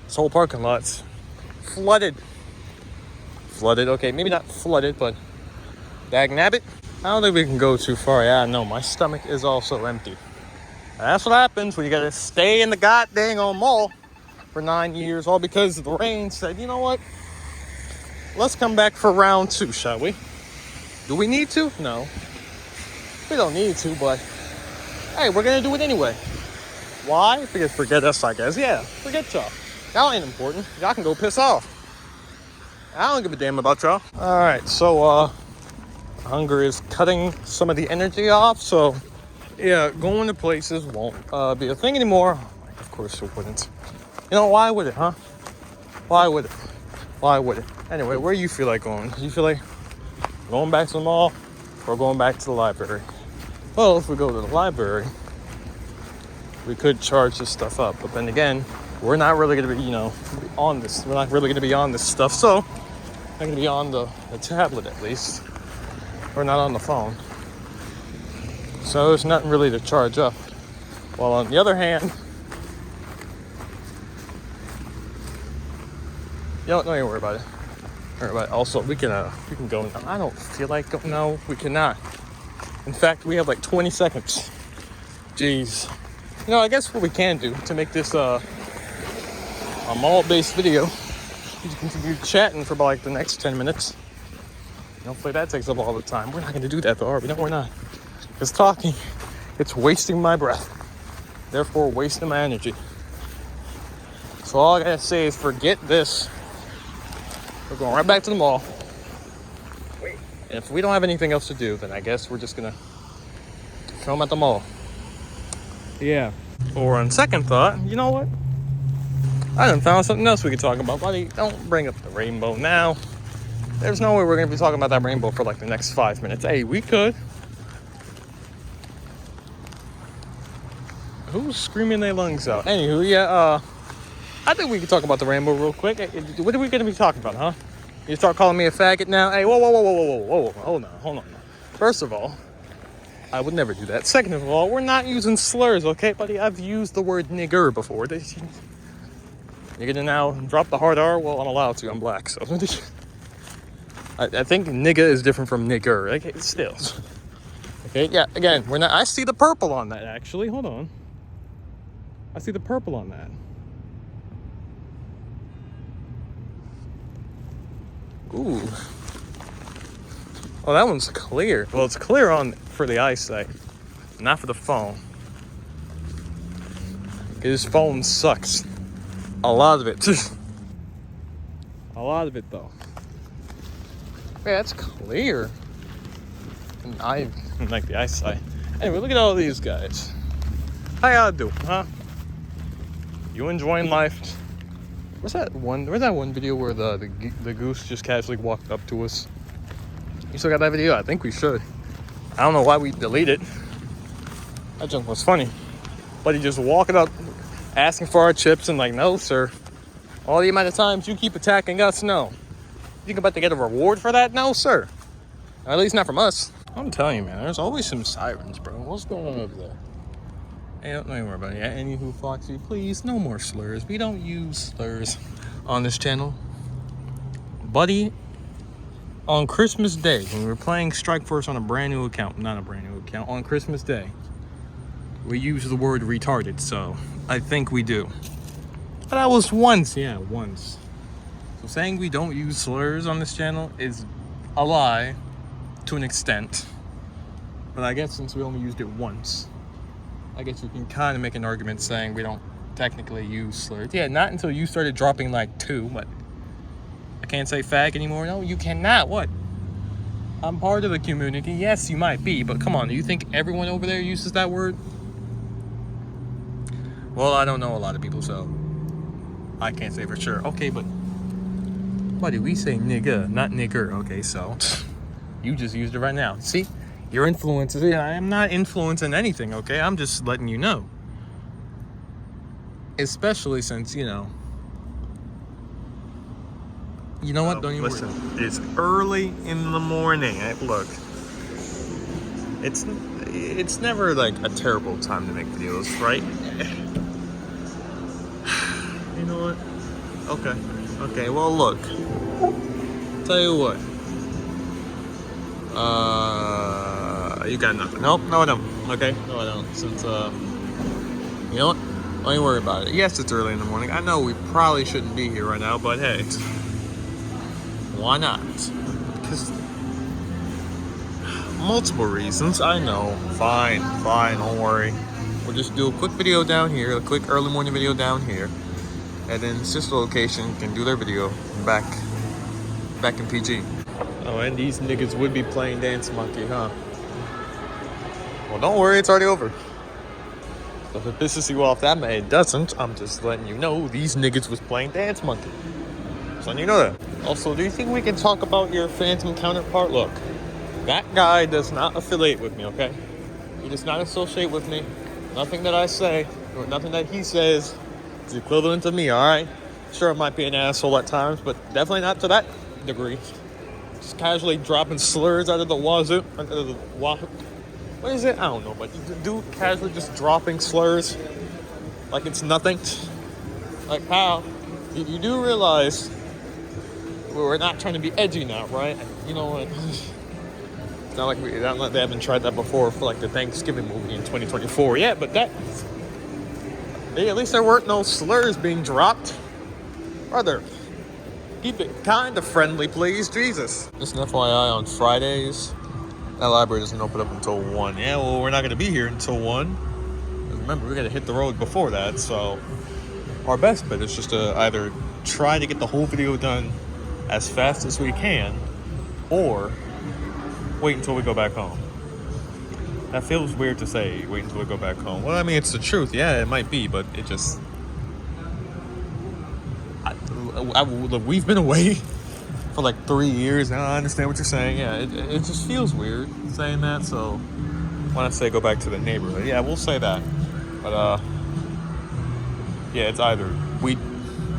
This whole parking lot's flooded. Flooded, okay, maybe not flooded, but dagnabbit. I don't think we can go too far. Yeah, I know, my stomach is also empty. And that's what happens when you gotta stay in the goddamn mall for 9 years, all because the rain said, you know what? Let's come back for round 2, shall we? Do we need to? No. We don't need to, but hey, we're gonna do it anyway. Why? Because forget us, I guess. Yeah, forget y'all. Y'all ain't important. Y'all can go piss off. I don't give a damn about y'all. Alright, so hunger is cutting some of the energy off, so yeah, going to places won't be a thing anymore. Of course it wouldn't. You know, why would it, huh? Why would it? Why would it? Anyway, where do you feel like going? Do you feel like going back to the mall or going back to the library? Well, if we go to the library, we could charge this stuff up, but then again, we're not really going to be, on this. We're not really going to be on this stuff, so I'm going to be on the tablet at least. We're not on the phone. So there's nothing really to charge up. While on the other hand, don't even worry about it. Don't worry about it. Also, we can go now. I don't feel like going. No, we cannot. In fact, we have like 20 seconds. Jeez. You know, I guess what we can do to make this a mall-based video is continue chatting for about like the next 10 minutes. Hopefully that takes up all the time. We're not going to do that though, are we? No, we're not. Because talking, it's wasting my breath. Therefore, wasting my energy. So all I gotta say is forget this. We're going right back to the mall. And if we don't have anything else to do, then I guess we're just gonna film at the mall. Yeah. Or on second thought, you know what? I done found something else we could talk about. Buddy, don't bring up the rainbow now. There's no way we're gonna be talking about that rainbow for like the next 5 minutes. Hey, we could. Who's screaming their lungs out? Anywho, yeah, I think we can talk about the rainbow real quick. What are we gonna be talking about, huh? You start calling me a faggot now? Hey, whoa, hold on. First of all, I would never do that. Second of all, we're not using slurs, okay, buddy? I've used the word nigger before. You're gonna now drop the hard R? Well, I'm allowed to. I'm black, so. I think nigga is different from nigger. Okay, still. Okay, yeah, again, we're not. I see the purple on that, actually. Hold on. I see the purple on that. Ooh. Oh, that one's clear. Well, it's clear for the eyesight, not for the phone. This phone sucks. A lot of it. A lot of it, though. Yeah, that's clear. And I like the eyesight. Anyway, look at all these guys. How y'all doing, huh? You enjoying life? Where's that one video where the goose just casually walked up to us? You still got that video? I think we should. I don't know why we deleted it. That junk was funny. But he just walking up, asking for our chips, and like, no, sir. All the amount of times you keep attacking us, no. You think about to get a reward for that? No, sir. At least not from us. I'm telling you, man, there's always some sirens, bro. What's going on over there? Hey, don't worry about it. Anywho, Foxy, please, no more slurs. We don't use slurs on this channel. Buddy, on Christmas Day, when we were playing Strike Force on a brand new account, not a brand new account, on Christmas Day, we use the word retarded, so I think we do. But that was once, yeah, once. So saying we don't use slurs on this channel is a lie to an extent. But I guess since we only used it once, I guess you can kind of make an argument saying we don't technically use slurs. Yeah, not until you started dropping like 2, but I can't say fag anymore. No, you cannot. What? I'm part of the community. Yes, you might be, but come on, do you think everyone over there uses that word? Well, I don't know a lot of people, so I can't say for sure. Okay, but buddy, we say nigga, not nigger. Okay, so you just used it right now. See? Your influences. I am not influencing anything, okay? I'm just letting you know. Especially since, you know what? Don't even listen. It's early in the morning. Look, it's never like a terrible time to make videos, right? You know what? Okay. Well, look. Tell you what. You got nothing. Nope, no I don't. Okay, no I don't. Since, you know what? Don't even worry about it. Yes, it's early in the morning. I know we probably shouldn't be here right now, but hey. Why not? Because multiple reasons. I know. Fine, don't worry. We'll just do a quick video down here, a quick early morning video down here. And then sister location can do their video back in PG. Oh, and these niggas would be playing Dance Monkey, huh? Well, don't worry, it's already over. So if it pisses you off that way, it doesn't. I'm just letting you know these niggas was playing Dance Monkey. Just letting you know that. Also, do you think we can talk about your Phantom counterpart? Look, that guy does not affiliate with me, okay? He does not associate with me. Nothing that I say, or nothing that he says is equivalent to me, alright? Sure, I might be an asshole at times, but definitely not to that degree. Just casually dropping slurs out of the wazoo. What is it? I don't know, but you do casually just dropping slurs like it's nothing. Like how? You do realize we're not trying to be edgy now, right? You know what? not like they haven't tried that before for like the Thanksgiving movie in 2024 yet, but that, hey, at least there weren't no slurs being dropped. Brother, keep it kind of friendly, please. Jesus. Just an FYI, on Fridays, that library doesn't open up until 1. Yeah, well, we're not going to be here until 1. Remember, we got to hit the road before that, so our best bet is just to either try to get the whole video done as fast as we can, or wait until we go back home. That feels weird to say, wait until we go back home. Well, I mean, it's the truth. Yeah, it might be, but it just... we've been away for like 3 years now. I understand what you're saying. Yeah, it just feels weird saying that, so when I say go back to the neighborhood, yeah, we'll say that. But, yeah, it's either we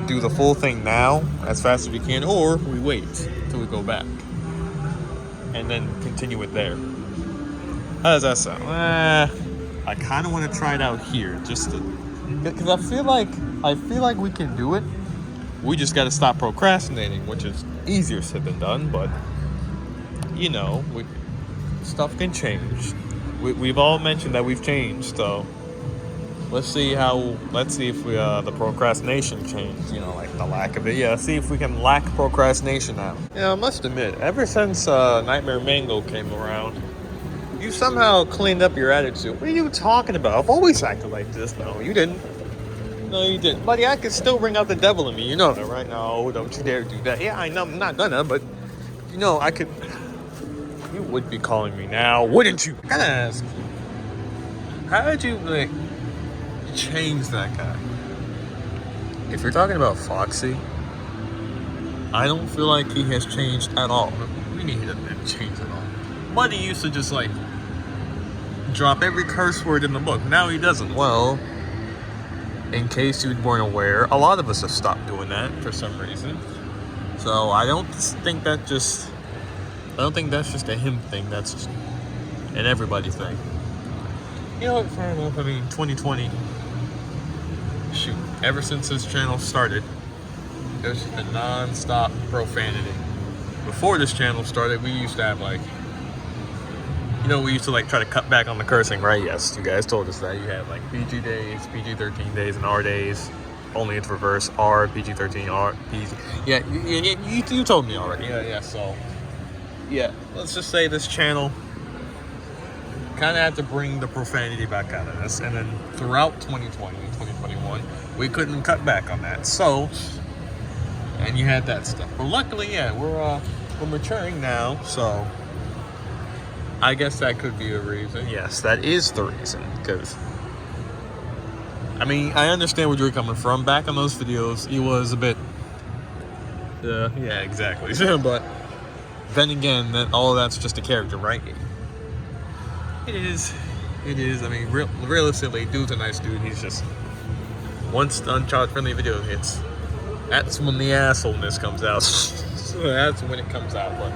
do the full thing now as fast as we can, or we wait till we go back and then continue it there. How does that sound? I kind of want to try it out here, just to, because I feel like we can do it. We just got to stop procrastinating, which is easier said than done. But you know, stuff can change. We've all mentioned that we've changed, so let's see if we the procrastination changed. You know, like the lack of it. Yeah, see if we can lack procrastination now. Yeah, I must admit, ever since Nightmare Mango came around, you somehow cleaned up your attitude. What are you talking about? I've always acted like this. No, you didn't. No, you didn't. Buddy, I could still bring out the devil in me. You know that, right? No, don't you dare do that. Yeah, I know I'm not gonna, but you know, I could. You would be calling me now, wouldn't you? I gotta ask, how did you like change that guy? If you're talking about Foxy, I don't feel like he has changed at all. What do you mean he doesn't change at all? Buddy used to just like drop every curse word in the book. Now he doesn't. Well, in case you weren't aware, a lot of us have stopped doing that for some reason. So I don't think that's just a him thing. That's just an everybody thing. You know what? Fair enough. I mean, 2020. Shoot, ever since this channel started, there's just been non-stop profanity. Before this channel started, we used to have like, you know, we used to like try to cut back on the cursing, right? Yes, you guys told us that. You had like PG days, PG-13 days, and R days. Only it's reverse. R, PG-13, R, PG. Yeah, you told me already. Yeah, so, yeah, let's just say this channel kind of had to bring the profanity back out of us. And then throughout 2020, 2021, we couldn't cut back on that. So, and you had that stuff. But luckily, yeah, we're maturing now, so I guess that could be a reason. Yes, that is the reason. Because, I mean, I understand where you're coming from. Back on those videos, he was a bit... yeah, exactly. But then again, all of that's just a character, right? It is. I mean, realistically, dude's a nice dude. He's just... Once the unchild-friendly video hits, that's when the assholeness comes out. So that's when it comes out, but...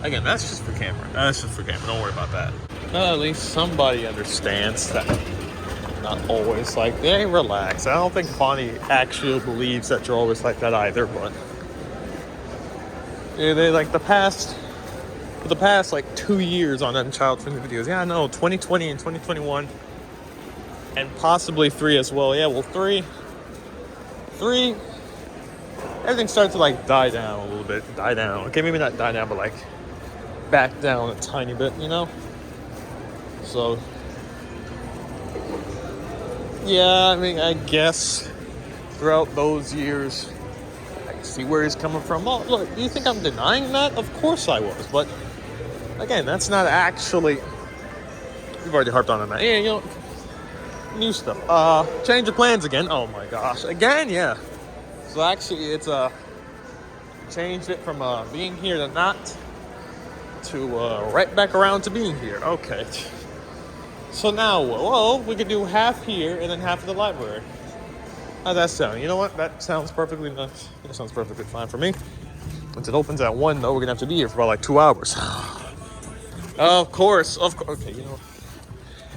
Again, that's just for camera. Don't worry about that. At least somebody understands that. Not always like, hey, relax. I don't think Bonnie actually believes that you're always like that either, but yeah, they like for the past like 2 years on unchild-friendly videos. Yeah, I know, 2020 and 2021, and possibly 3 as well. Yeah, well, 3, everything starts to like die down a little bit. Die down. Okay, maybe not die down, but like back down a tiny bit, you know? So, yeah, I mean, I guess throughout those years, I see where he's coming from. Oh, look, do you think I'm denying that? Of course I was, but again, that's not actually... We've already harped on that. Yeah, you know, new stuff. Change of plans again. Oh my gosh. Again, yeah. So actually, it's changed it from being here to not, to right back around to being here. Okay. So now, well, we could do half here and then half in the library. How's that sound? You know what? That sounds perfectly nice. That sounds perfectly fine for me. Once it opens at 1, though, we're gonna have to be here for about like 2 hours. Of course. Okay, you know.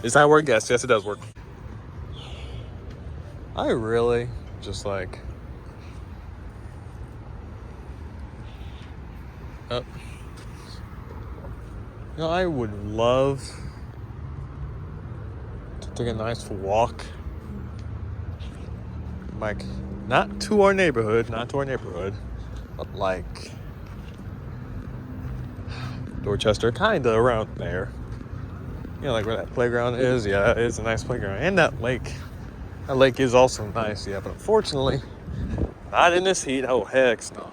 Is that where it gets? Yes, it does work. I really just like... You know, I would love to take a nice walk. Like, not to our neighborhood, but like Dorchester, kinda around there. You know, like where that playground is. Yeah, it's a nice playground. And that lake. That lake is also nice, yeah, but unfortunately, not in this heat. Oh, heck no.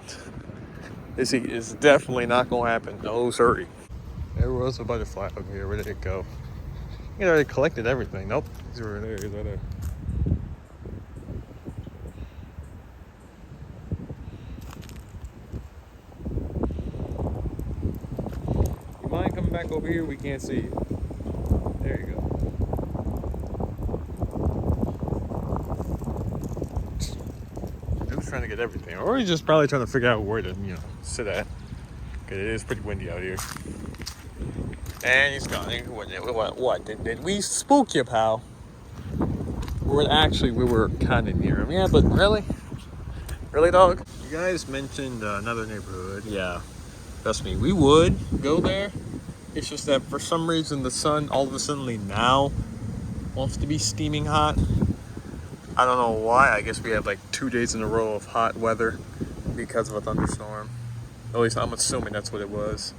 This heat is definitely not gonna happen. No, sorry. There was a butterfly over here. Where did it go? You know, they collected everything. Nope. He's right there. He's right there. You mind coming back over here? We can't see you. There you go. He was trying to get everything. Or he's just probably trying to figure out where to, sit at. Because it is pretty windy out here. And he's gone. What? Did we spook you, pal? We were kind of near him. Yeah, but really? Really, dog? You guys mentioned another neighborhood. Yeah. Trust me, we would go there. It's just that for some reason the sun all of a sudden now wants to be steaming hot. I don't know why. I guess we had like 2 days in a row of hot weather because of a thunderstorm. At least I'm assuming that's what it was.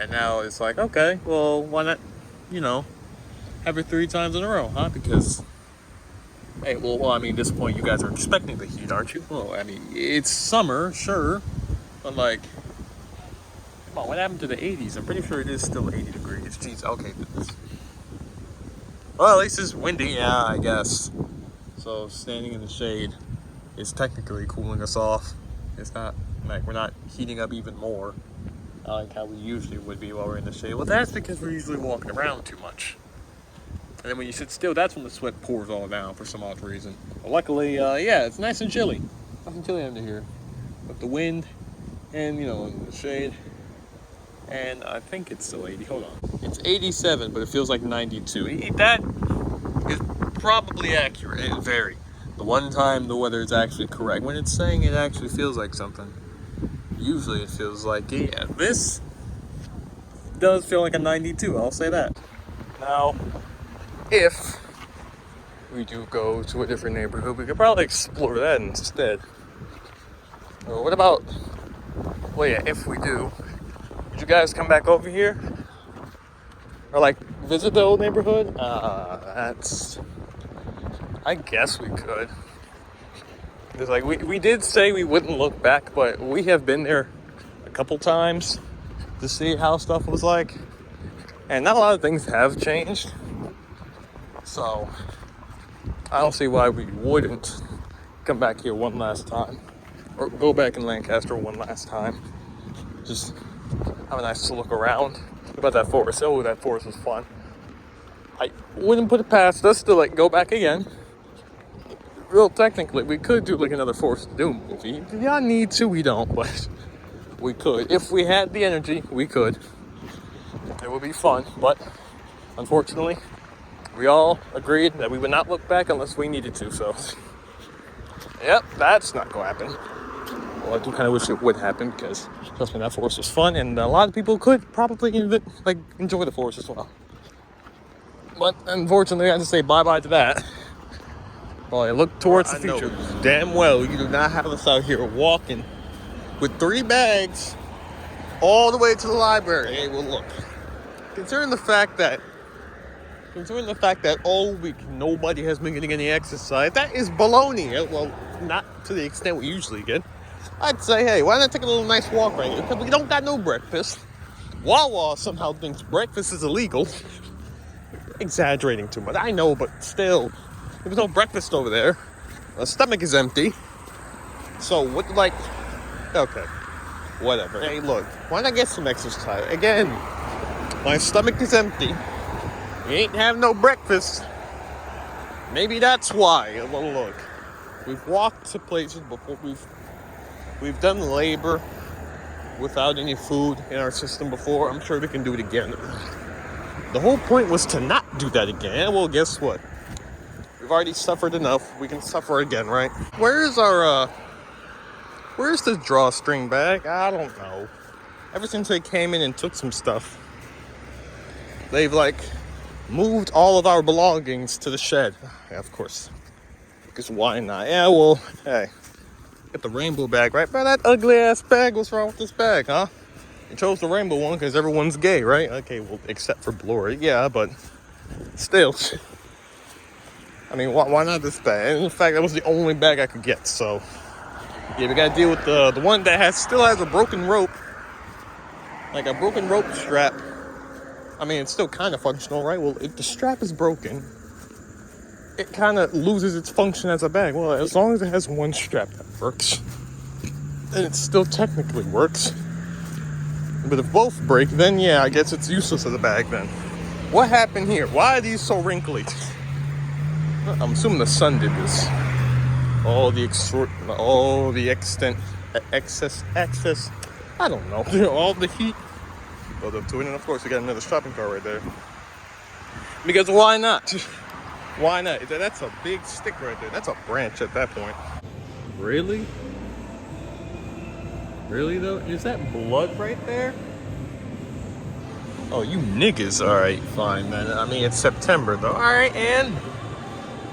And now it's like, okay, well, why not, have it 3 times in a row, huh? Because, hey, well, I mean, at this point, you guys are expecting the heat, aren't you? Well, I mean, it's summer, sure, but like, come on, what happened to the 80s? I'm pretty sure it is still 80 degrees. Jeez, okay. Well, at least it's windy, yeah, I guess. So standing in the shade is technically cooling us off. It's not like we're not heating up even more. Like how we usually would be while we're in the shade. Well, that's because we're usually walking around too much. And then when you sit still, that's when the sweat pours all down for some odd reason. But luckily, yeah, it's nice and chilly. Nice and chilly under here. With the wind and, in the shade. And I think it's still 80. Hold on. It's 87, but it feels like 92. That is probably accurate. It varies. The one time the weather is actually correct. When it's saying it actually feels like something. Usually it feels like, yeah, this does feel like a 92, I'll say that. Now, if we do go to a different neighborhood, we could probably explore that instead. Or what about, well, yeah, if we do, would you guys come back over here? Or like visit the old neighborhood? I guess we could. Because like we did say we wouldn't look back, but we have been there a couple times to see how stuff was like. And not a lot of things have changed. So I don't see why we wouldn't come back here one last time. Or go back in Lancaster one last time. Just have a nice look around. What about that forest? Oh, that forest was fun. I wouldn't put it past us to like go back again. Real technically, we could do like another Forest Doom movie. Yeah, need to, we don't, but we could. If we had the energy, we could. It would be fun, but unfortunately, we all agreed that we would not look back unless we needed to, so. Yep, that's not gonna happen. Well, I do kind of wish it would happen because, trust me, that forest was fun, and a lot of people could probably enjoy the forest as well. But unfortunately, I have to say bye-bye to that. Well, I look towards the future. Damn well, you do not have us out here walking with 3 bags all the way to the library. Hey, well, look. Considering the fact that all week nobody has been getting any exercise, that is baloney. Well, not to the extent we usually get. I'd say, hey, why not take a little nice walk right here? Because we don't got no breakfast. Wawa somehow thinks breakfast is illegal. Exaggerating too much, I know, but still. There's no breakfast over there. My stomach is empty. So, okay. Whatever. Hey, look. Why not get some exercise? Again, my stomach is empty. We ain't have no breakfast. Maybe that's why. Well, look. We've walked to places before. We've done labor without any food in our system before. I'm sure we can do it again. The whole point was to not do that again. Well, guess what? We've already suffered enough. We can suffer again, right? Where's the drawstring bag? I don't know. Ever since they came in and took some stuff, They've like moved all of our belongings to the shed. Yeah, of course. Because why not? Yeah, well, hey. Get the rainbow bag, right? But that ugly ass bag, what's wrong with this bag, huh? You chose the rainbow one because everyone's gay, right? Okay, well, except for Blory, yeah, but still. I mean, why not this bag? And in fact, that was the only bag I could get, so. Yeah, we gotta deal with the one that still has a broken rope. Like a broken rope strap. I mean, it's still kind of functional, right? Well, if the strap is broken, it kind of loses its function as a bag. Well, as long as it has one strap that works, then it still technically works. But if both break, then yeah, I guess it's useless as a bag then. What happened here? Why are these so wrinkly? I'm assuming the sun did this. All the excess, I don't know. All the heat built up to it. And of course, we got another shopping cart right there. Because why not? Why not? That's a big stick right there. That's a branch at that point. Really? Really though? Is that blood right there? Oh, you niggas. Alright, fine, man. I mean, it's September though. Alright, and...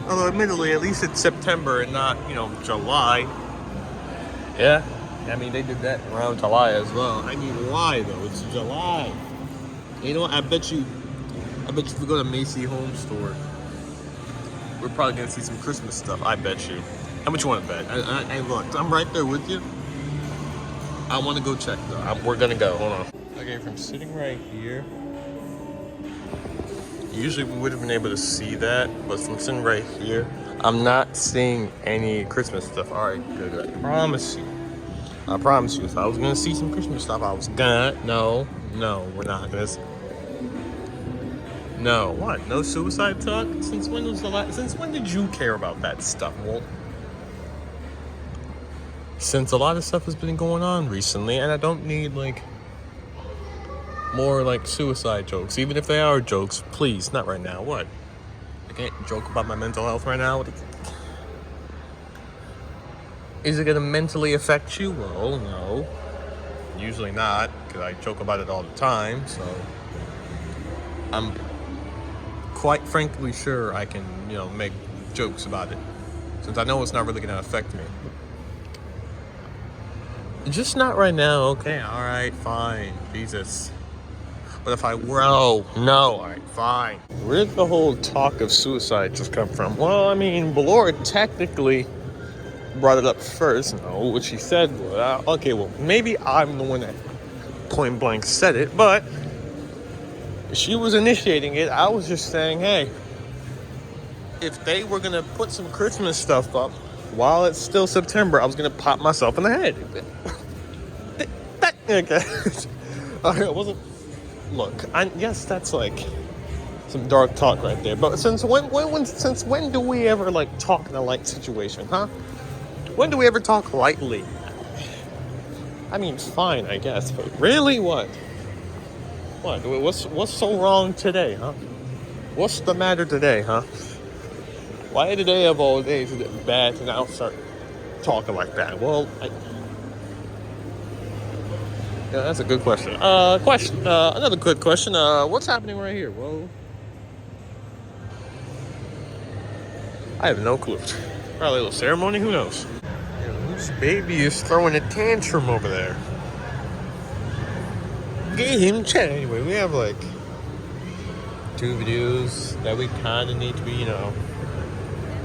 although admittedly, at least it's September and not, July. Yeah. I mean, they did that around July as well. I mean, why though? It's July. You know what? I bet you if we go to Macy Home Store, we're probably gonna see some Christmas stuff. I bet you. How much you want to bet? I look, I'm right there with you. I want to go check though. We're gonna go. Hold on. Okay, from sitting right here, usually we would have been able to see that, but from sitting right here, I'm not seeing any Christmas stuff. All right, good. I promise you. If I was gonna see some Christmas stuff, I was gonna. No, we're not gonna. No, what? No suicide talk? Since when did you care about that stuff, Walt? Since a lot of stuff has been going on recently, and I don't need more suicide jokes, even if they are jokes. Please, not right now. What? I can't joke about my mental health right now. Is it gonna mentally affect you? Well, no. Usually not, because I joke about it all the time. So I'm quite frankly sure I can, make jokes about it, since I know it's not really gonna affect me. Just not right now. Okay, all right, fine. Jesus. But if I were, no, all right, fine. Where did the whole talk of suicide just come from? Well, I mean, Ballora technically brought it up first. No, what she said was, okay, well, maybe I'm the one that point blank said it, but she was initiating it. I was just saying, hey, if they were gonna put some Christmas stuff up while it's still September, I was gonna pop myself in the head. Okay. It wasn't. Look, yes, that's some dark talk right there. But since when do we ever talk in a light situation, huh? When do we ever talk lightly? I mean, fine, I guess, but really, what? What? What's so wrong today, huh? What's the matter today, huh? Why today of all days is it bad to now start talking like that? Well, yeah, that's a good question. Another good question. What's happening right here? Well, I have no clue. Probably a little ceremony. Who knows? Yeah, whose baby is throwing a tantrum over there? Get him checked. Anyway, we have 2 videos that we kind of need to be,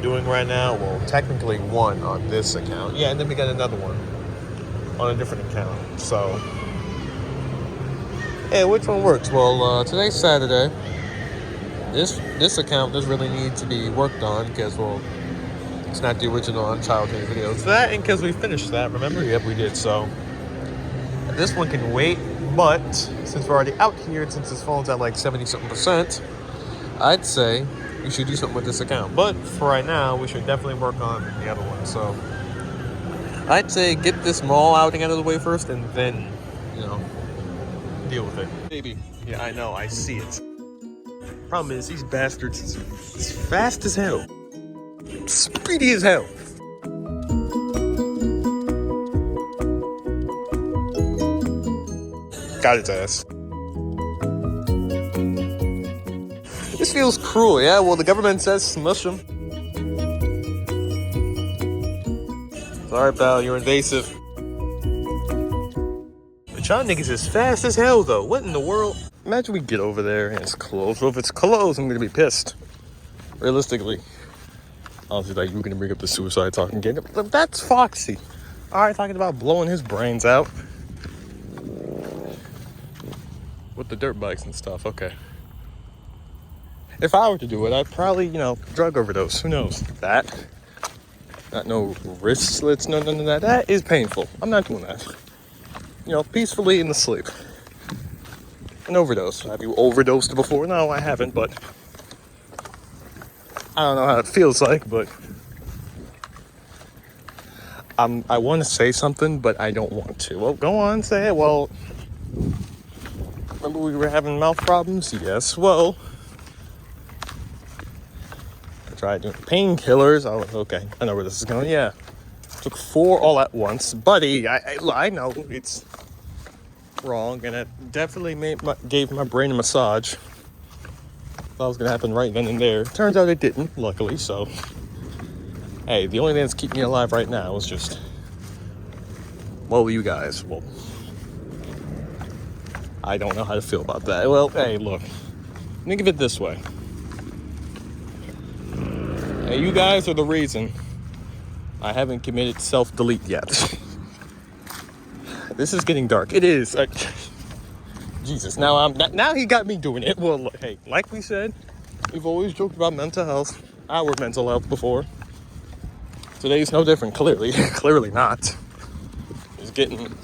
doing right now. Well, technically 1 on this account. Yeah, and then we got another one on a different account. So. Hey, which one works? Well, today's Saturday. This account does really need to be worked on because, well, it's not the original Unchildhood videos. That and because we finished that, remember? Yep, we did. So this one can wait, but since we're already out here and since this phone's at 70-something%, I'd say we should do something with this account. But for right now, we should definitely work on the other one. So I'd say get this mall outing out of the way first and then, deal with it. Baby. Yeah, I know. I see it. Problem is, these bastards is fast as hell. Speedy as hell. Got its ass. This feels cruel. Yeah, well, the government says smush them. Sorry, pal, you're invasive. The China niggas is fast as hell, though. What in the world? Imagine we get over there and it's closed. Well, if it's closed, I'm gonna be pissed. Realistically. Honestly, like, you're gonna bring up the suicide talking again. But that's Foxy. Alright, talking about blowing his brains out. With the dirt bikes and stuff, okay. If I were to do it, I'd probably, drug overdose. Who knows? That. Not no wrist slits, none of that. That is painful. I'm not doing that. Peacefully in the sleep. An overdose. Have you overdosed before? No, I haven't, but I don't know how it feels like, but I want to say something, but I don't want to. Well, go on, say it. Well, remember we were having mouth problems? Yes, well, I tried doing painkillers. I was okay. I know where this is going. Yeah. Took 4 all at once. Buddy, I know it's wrong, and it definitely gave my brain a massage. Thought it was going to happen right then and there. Turns out it didn't, luckily, so. Hey, the only thing that's keeping me alive right now is just, well, you guys. Well, I don't know how to feel about that. Well, hey, look. Think of it this way. Hey, you guys are the reason I haven't committed self-delete yet. This is getting dark. It is. Jesus, now he got me doing it. Well, look, hey, like we said, we've always joked about mental health, our mental health before. Today's no different, clearly. Clearly not. It's getting...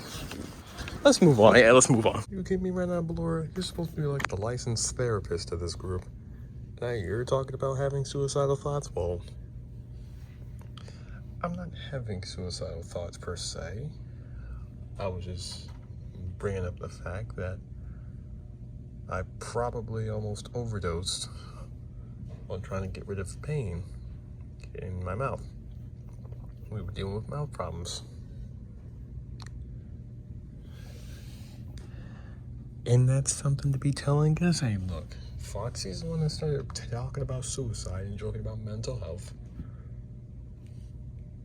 Let's move on. Yeah, let's move on. You kidding me right now, Ballora? You're supposed to be like the licensed therapist of this group. Now you're talking about having suicidal thoughts? Well, I'm not having suicidal thoughts per se. I was just bringing up the fact that I probably almost overdosed on trying to get rid of pain in my mouth. We were dealing with mouth problems. And that's something to be telling us. Hey, look, Foxy's the one that started talking about suicide and joking about mental health.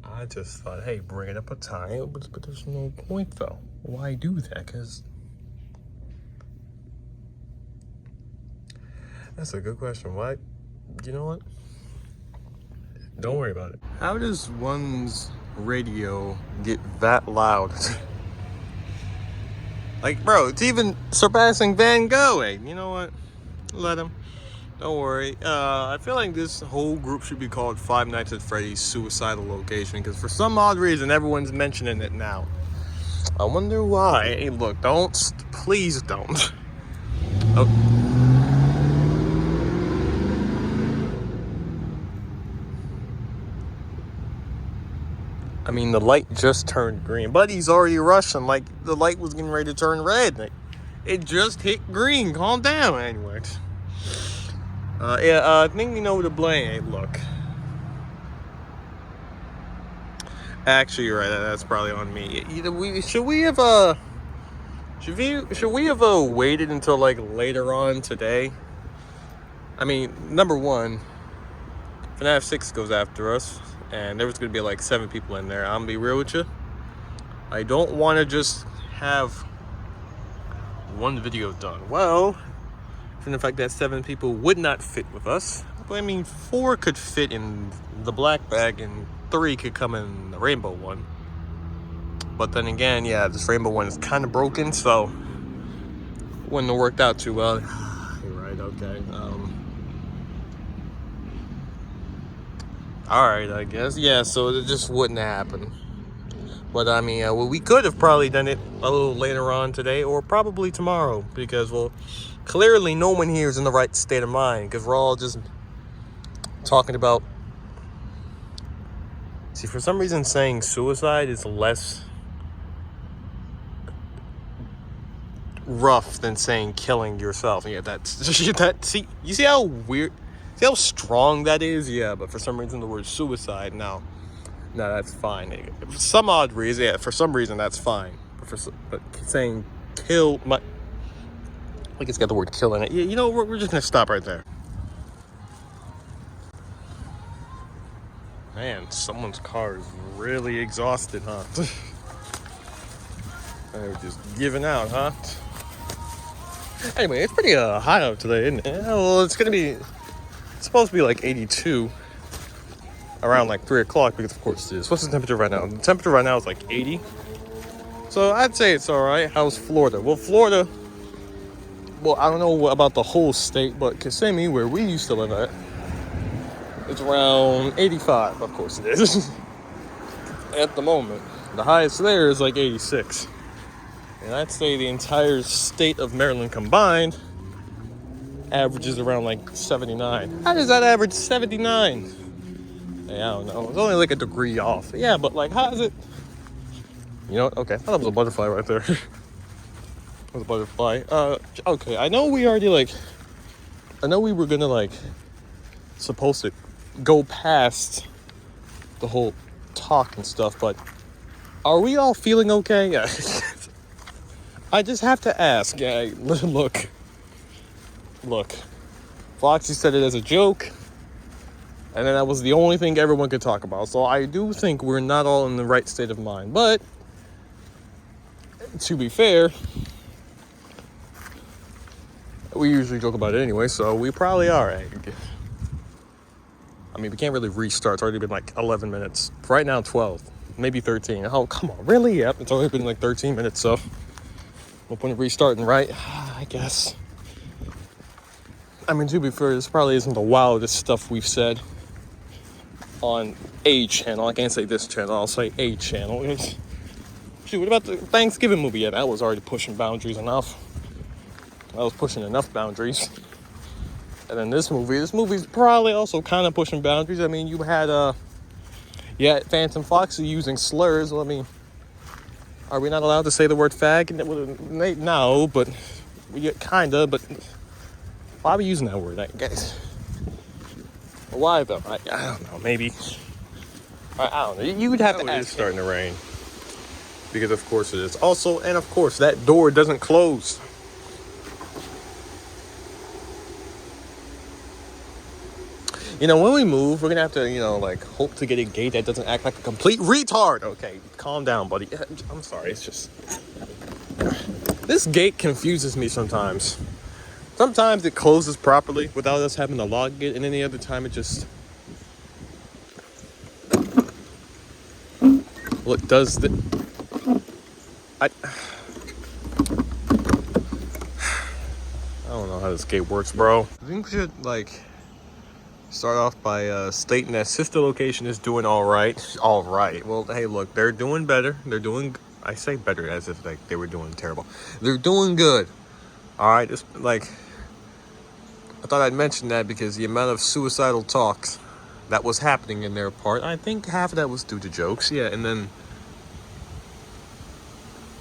I just thought, hey, bring it up a time, but there's no point, though. Why do that? Because that's a good question. Why? You know what? Don't worry about it. How does one's radio get that loud? Like, bro, it's even surpassing Van Gogh. Hey, you know what? Let him. Don't worry. I feel like this whole group should be called Five Nights at Freddy's Suicidal Location, because for some odd reason, everyone's mentioning it now. I wonder why. Hey, look, please don't. Oh. I mean, the light just turned green, but he's already rushing like the light was getting ready to turn red. It just hit green. Calm down. Anyway. I think you know who to blame. Hey, look. Actually, you're right. That's probably on me. Should we have waited until like later on today? I mean, number one, FNAF 6 goes after us, and there was gonna be like 7 people in there. I'm gonna be real with you. I don't want to just have one video done. Well, from the fact that 7 people would not fit with us. But I mean, 4 could fit in the black bag and 3 could come in the rainbow one. But then again, yeah, this rainbow one is kind of broken, so wouldn't have worked out too well. You're right, okay. Alright, I guess. Yeah, so it just wouldn't happen. But I mean, well, we could have probably done it a little later on today or probably tomorrow, because, well, clearly no one here is in the right state of mind, because we're all just talking about... See, for some reason saying suicide is less rough than saying killing yourself. Yeah, see, you see how weird, see how strong that is? Yeah, but for some reason the word suicide, no, that's fine. For some odd reason, yeah, for some reason that's fine. But saying kill, like it's got the word kill in it. Yeah, you know, we're just gonna stop right there. Man, someone's car is really exhausted, huh? They're just giving out, huh? Anyway, it's pretty hot out today, isn't it? Well, it's supposed to be like 82 around like 3 o'clock because of course it is. What's the temperature right now? The temperature right now is like 80. So I'd say it's all right. How's Florida? Well, Florida, I don't know about the whole state, but Kissimmee, where we used to live at, it's around 85. Of course it is. At the moment, the highest there is like 86. And I'd say the entire state of Maryland combined averages around like 79. How does that average 79? Hey, I don't know. It's only like a degree off. Yeah, but like, how is it? You know what? Okay, I thought it was a butterfly right there. It was a butterfly. Okay, I know we were gonna like, supposed to go past the whole talk and stuff, but are we all feeling okay? Yeah. I just have to ask. Yeah, look. Foxy said it as a joke, and then that was the only thing everyone could talk about. So I do think we're not all in the right state of mind. But to be fair, we usually joke about it anyway, so we probably are. I mean, we can't really restart. It's already been like 11 minutes. Right now, 12, maybe 13. Oh, come on, really? Yep, it's only been like 13 minutes, so no point in restarting, right? I guess. I mean, to be fair, this probably isn't the wildest stuff we've said on a channel. I can't say this channel, I'll say a channel. Shoot, what about the Thanksgiving movie? Yeah, that was already pushing boundaries enough. I was pushing enough boundaries. And then this movie's probably also kind of pushing boundaries. I mean, you had Phantom Foxy using slurs. Well, I mean, are we not allowed to say the word fag? No, but kinda, but why are we using that word, I guess? Why though? I don't know, maybe. I don't know. You would have to ask. It's starting to rain. Because of course it is. Also, and of course, that door doesn't close. You know, when we move, we're going to have to, like, hope to get a gate that doesn't act like a complete retard. Okay, calm down, buddy. I'm sorry, it's just... This gate confuses me sometimes. Sometimes it closes properly without us having to log it, and any other time it just... Well, it does the... I don't know how this gate works, bro. I think we should, like... start off by stating that sister location is doing all right. All right. Well, hey, look, they're doing better. They're doing, I say better as if like they were doing terrible. They're doing good. All right. It's like, I thought I'd mention that because the amount of suicidal talks that was happening in their part, I think half of that was due to jokes. Yeah. And then,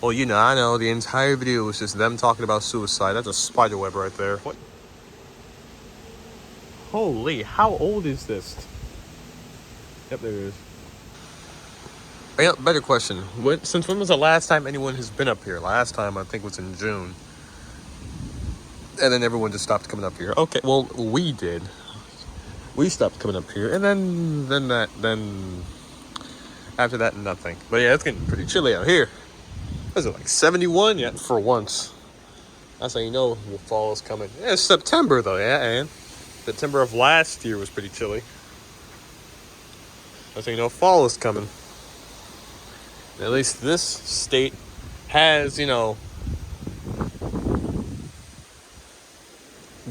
well, I know the entire video was just them talking about suicide. That's a spider web right there. What? Holy, how old is this? Yep, there it is. Yeah, better question. Since when was the last time anyone has been up here? Last time, I think, was in June. And then everyone just stopped coming up here. Okay, well, we did. We stopped coming up here. And then after that, nothing. But yeah, it's getting pretty chilly out here. What is it, like 71? Yeah, for once. That's how you know fall is coming. Yeah, it's September, though, yeah, and September of last year was pretty chilly. That's how you know fall is coming. And at least this state has,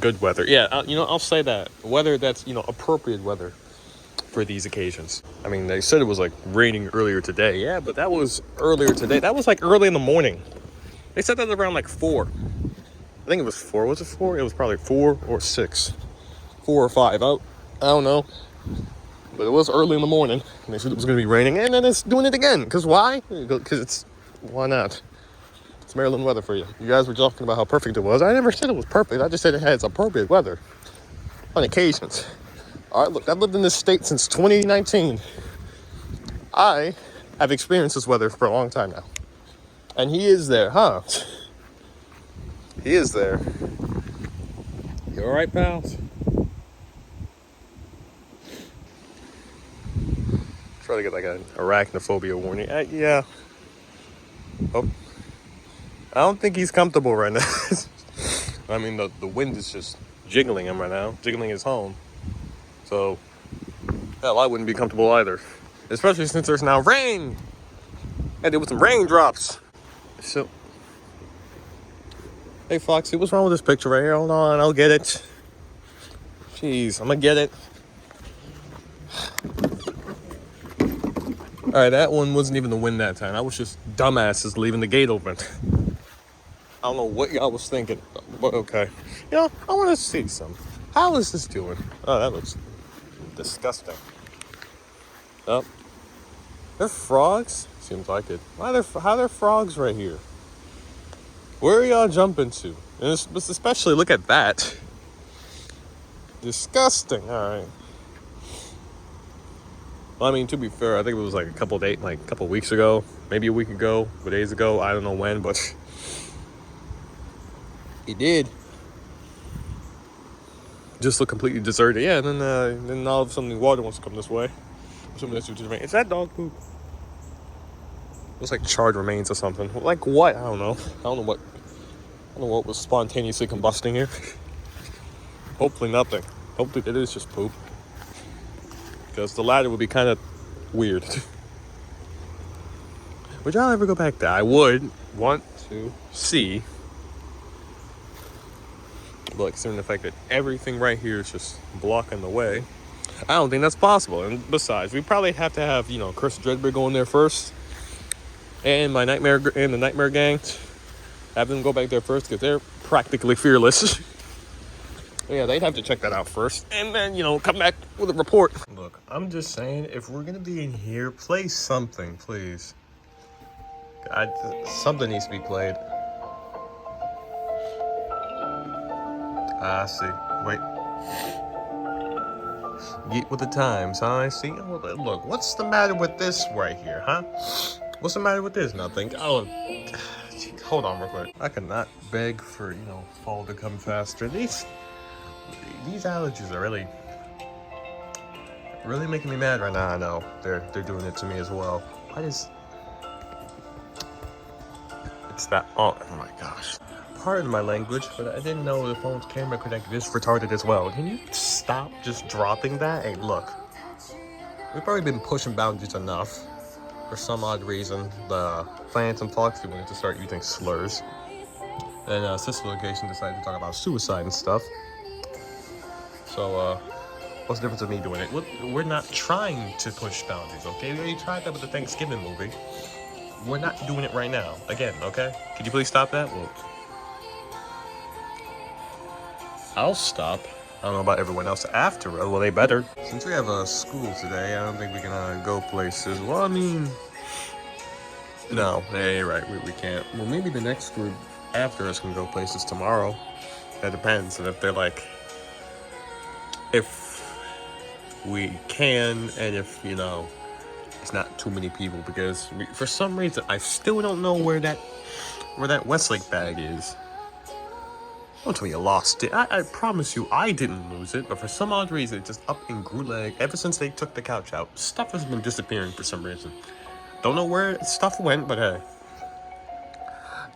good weather. Yeah, I'll say that. Weather that's, appropriate weather for these occasions. I mean, they said it was like raining earlier today. Yeah, but that was earlier today. That was like early in the morning. They said that around like 4. I think it was 4. Was it 4? It was probably 4 or 6. 4 or 5. I don't know. But it was early in the morning. And they said it was going to be raining. And then it's doing it again. Because why? Because why not? It's Maryland weather for you. You guys were talking about how perfect it was. I never said it was perfect. I just said it has appropriate weather. On occasions. All right, look, I've lived in this state since 2019. I have experienced this weather for a long time now. And he is there, huh? He is there. You all right, pals? try to get like an arachnophobia warning. Yeah. Oh. I don't think he's comfortable right now. I mean, the wind is just jiggling him right now, jiggling his home. So, hell, I wouldn't be comfortable either. Especially since there's now rain. And there was some raindrops. So, hey, Foxy, what's wrong with this picture right here? Hold on, I'll get it. Jeez, I'm gonna get it. Alright, that one wasn't even the wind that time. I was just dumbasses leaving the gate open. I don't know what y'all was thinking, but okay. You know, I want to see some. How is this doing? Oh, that looks disgusting. Oh, they're frogs? Seems like it. How are there frogs right here? Where are y'all jumping to? And especially, look at that. Disgusting. All right. Well, I mean, to be fair, I think it was like a couple weeks ago, maybe a week ago, days ago. I don't know when, but he did. Just look completely deserted. Yeah, and then all of a sudden the water wants to come this way. Is that dog poop? Looks like charred remains or something. Like what? I don't know. I don't know what was spontaneously combusting here. Hopefully nothing. Hopefully it is just poop. Because the latter would be kind of weird. Would y'all ever go back there? I would want to see. But considering the fact that everything right here is just blocking the way, I don't think that's possible. And besides, we probably have to have, Chris Dreadberg go in there first. And the Nightmare Gang. Have them go back there first because they're practically fearless. Yeah, they'd have to check that out first. And then, come back with a report. Look, I'm just saying, if we're going to be in here, play something, please. Something needs to be played. I see. Wait. Get with the times, huh? I see. Look, what's the matter with this right here, huh? What's the matter with this? Nothing. Oh, hold on real quick. I cannot beg for, fall to come faster. These allergies are really making me mad right now. I know they're doing it to me as well. It's that, oh my gosh. Pardon my language, but I didn't know the phone's camera connected is retarded as well. Can you stop just dropping that? Hey, look. We've already been pushing boundaries enough. For some odd reason, the Phantom Foxy wanted to start using slurs. And Sister Location decided to talk about suicide and stuff. So, what's the difference of me doing it? We're not trying to push boundaries, okay? We already tried that with the Thanksgiving movie. We're not doing it right now. Again, okay? Could you please stop that? Well, I'll stop. I don't know about everyone else after. Well, they better. Since we have a school today, I don't think we can go places. Well, I mean, no. Yeah, you're right. We can't. Well, maybe the next group after us can go places tomorrow. That depends. And if they're like, if we can, and if, it's not too many people, because for some reason, I still don't know where that Westlake bag is. Don't tell me you lost it. I promise you, I didn't lose it, but for some odd reason, it's just up in Gulag. Ever since they took the couch out, stuff has been disappearing for some reason. Don't know where stuff went, but hey.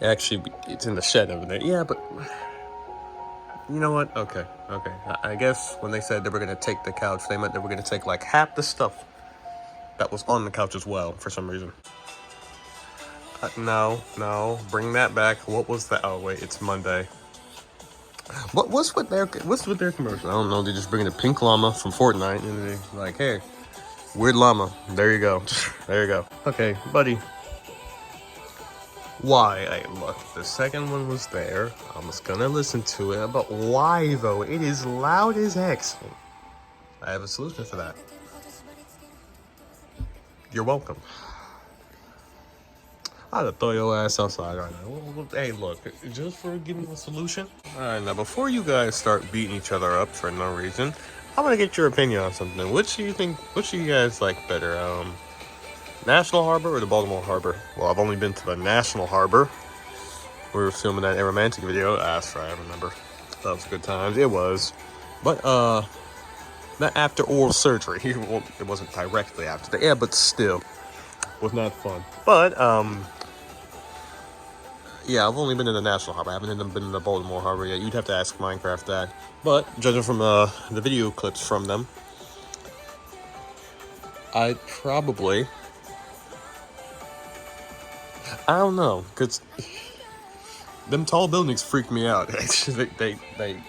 Actually, it's in the shed over there. Yeah, but you know what? Okay. I guess when they said they were going to take the couch, they meant they were going to take like half the stuff that was on the couch as well, for some reason. No, bring that back. What was that? Oh, wait, it's Monday. What's with their commercial? I don't know. They're just bringing a pink llama from Fortnite, and they're like, "Hey, weird llama. There you go. There you go." Okay, buddy. Why? Hey, look, the second one was there. I was gonna listen to it, but why though? It is loud as heck. I have a solution for that. You're welcome. I'd have throw your ass outside right now. Well, hey, look, just for giving a solution. All right, now before you guys start beating each other up for no reason, I want to get your opinion on something. Which do you guys like better? National Harbor or the Baltimore Harbor? Well, I've only been to the National Harbor. We were filming that Aromantic video. That's right, I remember. That was good times. It was. But, Not after oral surgery. Well, it wasn't directly after that. Yeah, but still, was not fun. But yeah, I've only been in the National Harbor. I haven't been in the Baltimore Harbor yet. You'd have to ask Minecraft that. But judging from the video clips from them, I don't know, because them tall buildings freak me out. they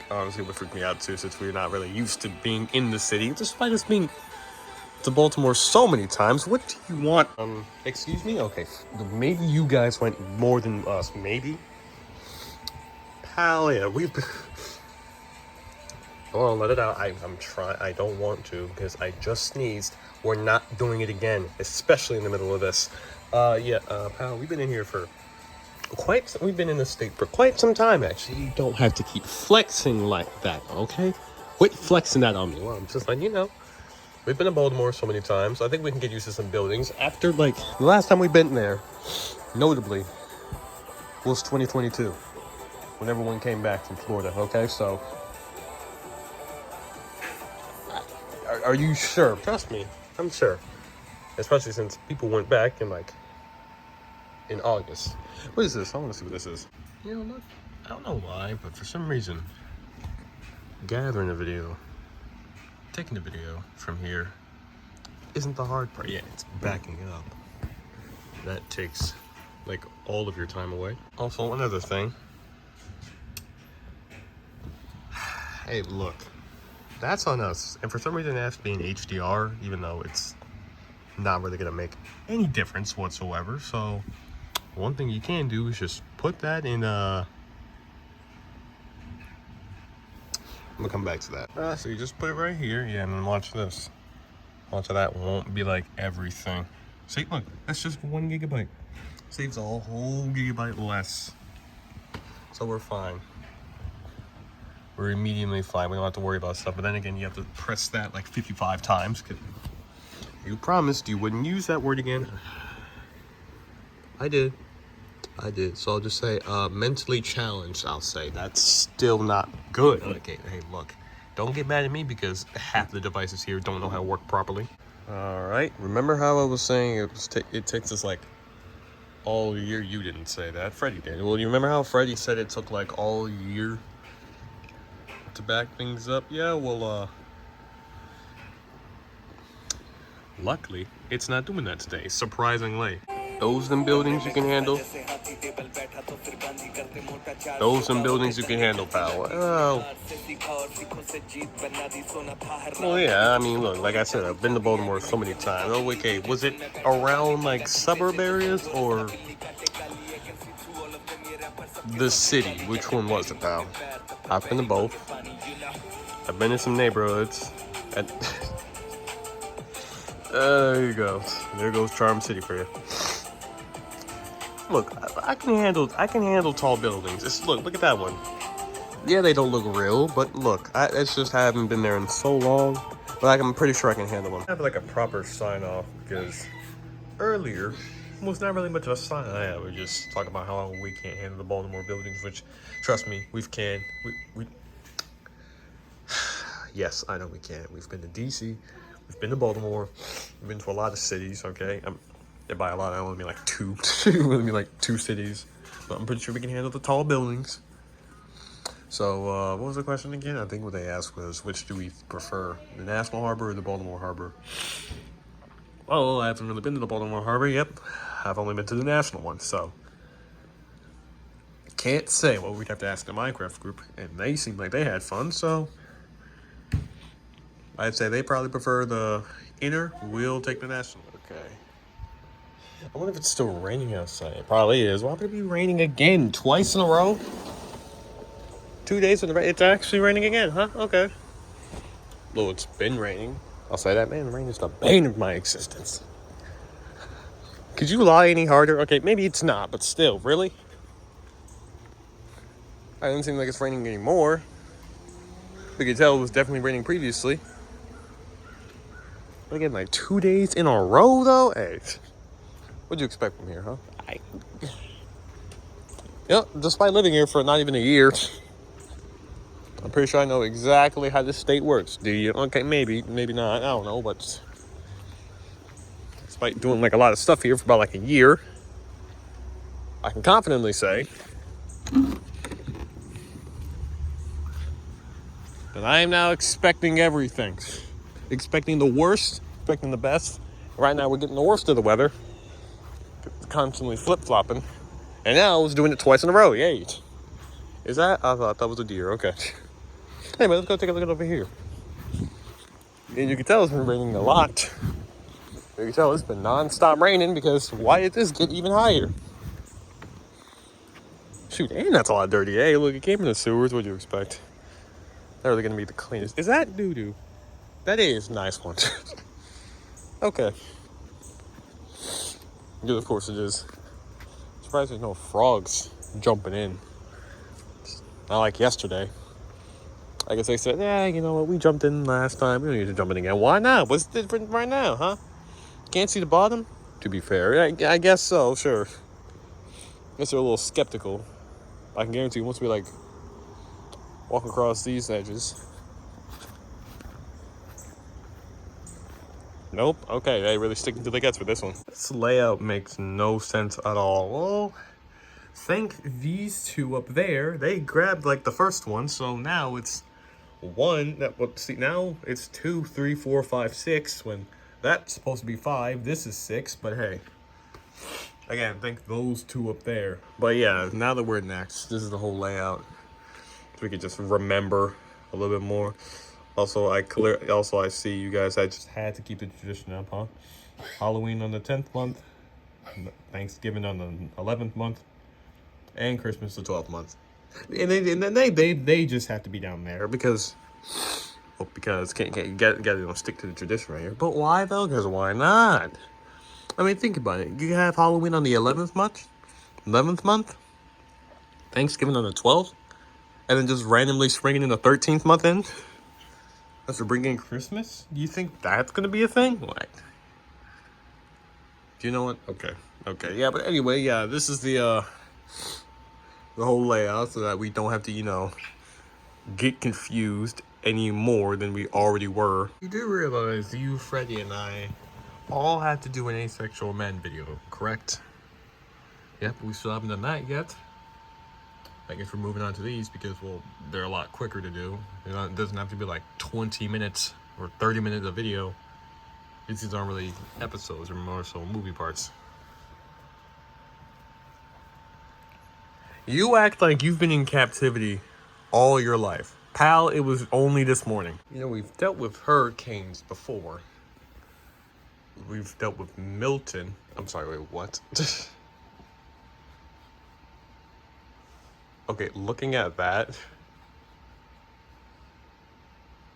honestly would freak me out too, since we're not really used to being in the city, despite us being to Baltimore so many times. What do you want? Excuse me? Okay, maybe you guys went more than us. Maybe? Pal, yeah, we've been... Oh, let it out. I'm trying. I don't want to, because I just sneezed. We're not doing it again, especially in the middle of this. Pal, we've been in here for we've been in the state for quite some time, actually. You don't have to keep flexing like that, okay? Quit flexing that on me. Well, I'm just letting you know. We've been to Baltimore so many times. I think we can get used to some buildings. After, like, the last time we've been there, notably, was 2022. When everyone came back from Florida, okay? So, are you sure? Trust me, I'm sure. Especially since people went back in, like, in August. What is this? I want to see what this is. You know, look, I don't know why, but for some reason, gathering a video, taking a video from here isn't the hard part. Yeah, it's backing up. That takes, like, all of your time away. Also, one other thing. Hey, look, that's on us. And for some reason, it has to be in HDR, even though it's not really gonna make any difference whatsoever. So one thing you can do is just put that in I'm gonna come back to that. So you just put it right here, yeah, and then watch this. Watch how that won't be like everything. See, look, that's just 1 gigabyte. Saves a whole gigabyte less. So we're fine. We're immediately fine. We don't have to worry about stuff. But then again, you have to press that like 55 times. Cause you promised you wouldn't use that word again. I did. So I'll just say mentally challenged, I'll say. That's still not good. Okay, hey, look. Don't get mad at me because half the devices here don't know how to work properly. Alright, remember how I was saying it takes us like all year? You didn't say that. Freddie did. Well, you remember how Freddie said it took like all year to back things up? Yeah, well, luckily, it's not doing that today, surprisingly. Those them buildings you can handle. Those some buildings you can handle, pal. Well, yeah, I mean, look, like I said, I've been to Baltimore so many times. Oh, okay, was it around, like, suburb areas or the city? Which one was it, pal? I've been to both. I've been in some neighborhoods. And there you go. There goes Charm City for you. Look, I can handle tall buildings. Look at that one. Yeah, they don't look real, but look, it's just I haven't been there in so long. But I'm pretty sure I can handle them. I have like a proper sign off because earlier was not really much of a sign. Yeah, we're just talking about how we can't handle the Baltimore buildings, which, trust me, we can. We yes, I know we can. We've been to DC, we've been to Baltimore, we've been to a lot of cities. Okay, by a lot, I only mean like two. I only mean like 2 cities. But I'm pretty sure we can handle the tall buildings. So, what was the question again? I think what they asked was, which do we prefer, the National Harbor or the Baltimore Harbor? Well, I haven't really been to the Baltimore Harbor. Yep, I've only been to the National one, so can't say. Well, we'd have to ask the Minecraft group, and they seemed like they had fun, so I'd say they probably prefer the inner. We'll take the National. Okay. I wonder if it's still raining outside. It probably is. Why would it be raining again? Twice in a row? 2 days in the rain. It's actually raining again, huh? Okay. Well, it's been raining. I'll say that, man. The rain is the bane of my existence. Could you lie any harder? Okay, maybe it's not, but still, really? It doesn't seem like it's raining anymore. We could tell it was definitely raining previously. But again, like 2 days in a row, though? Hey, what'd you expect from here, huh? Despite living here for not even a year. I'm pretty sure I know exactly how this state works. Do you? Okay, maybe not. I don't know, but despite doing like a lot of stuff here for about like a year, I can confidently say that I am now expecting everything. Expecting the worst, expecting the best. Right now we're getting the worst of the weather. Constantly flip-flopping. And now I was doing it twice in a row. Yay. Is that? I thought that was a deer. Okay. Hey, man, let's go take a look at over here. And you can tell it's been raining a lot. You can tell it's been non-stop raining because why did this get even higher? Shoot, and that's a lot dirty. Hey, look, it came in the sewers. What do you expect? They're really going to be the cleanest. Is that doo-doo? That is a nice one. Okay. Yeah, of course it is. Surprised there's no frogs jumping in. Not like yesterday. I guess they said, yeah, you know what, we jumped in last time. We don't need to jump in again. Why not? What's different right now, huh? Can't see the bottom? To be fair, I guess so, sure. Guess they're a little skeptical. I can guarantee once we, like, walk across these edges. Nope. Okay, they really sticking to the guts for this one. This layout makes no sense at all. Well, think these two up there, they grabbed, like, the first one, so now it's one that, well, see, now it's 2, 3, 4, 5, 6, when that's supposed to be 5. This is 6, but hey, again, think those two up there. But yeah, now that we're next, this is the whole layout, so we could just remember a little bit more. Also, I see you guys, I just had to keep the tradition up, huh? Halloween on the 10th month, Thanksgiving on the 11th month, and Christmas the 12th month. And then they just have to be down there because can't stick to the tradition right here. But why though? Because why not? I mean, think about it. You have Halloween on the 11th month, Thanksgiving on the 12th, and then just randomly springing in the 13th month in. That's for bringing Christmas. Do you think that's gonna be a thing? What? Do you know what? Okay, yeah. But anyway, yeah. This is the whole layout so that we don't have to, get confused any more than we already were. You do realize you, Freddy, and I all had to do an asexual men video, correct? Yep, we still haven't done that yet. I guess we're moving on to these because, well, they're a lot quicker to do. It doesn't have to be like 20 minutes or 30 minutes of video. These aren't really episodes, or more so movie parts. You act like you've been in captivity all your life. Pal, it was only this morning. We've dealt with hurricanes before. We've dealt with Milton. I'm sorry, wait, what? Okay, looking at that.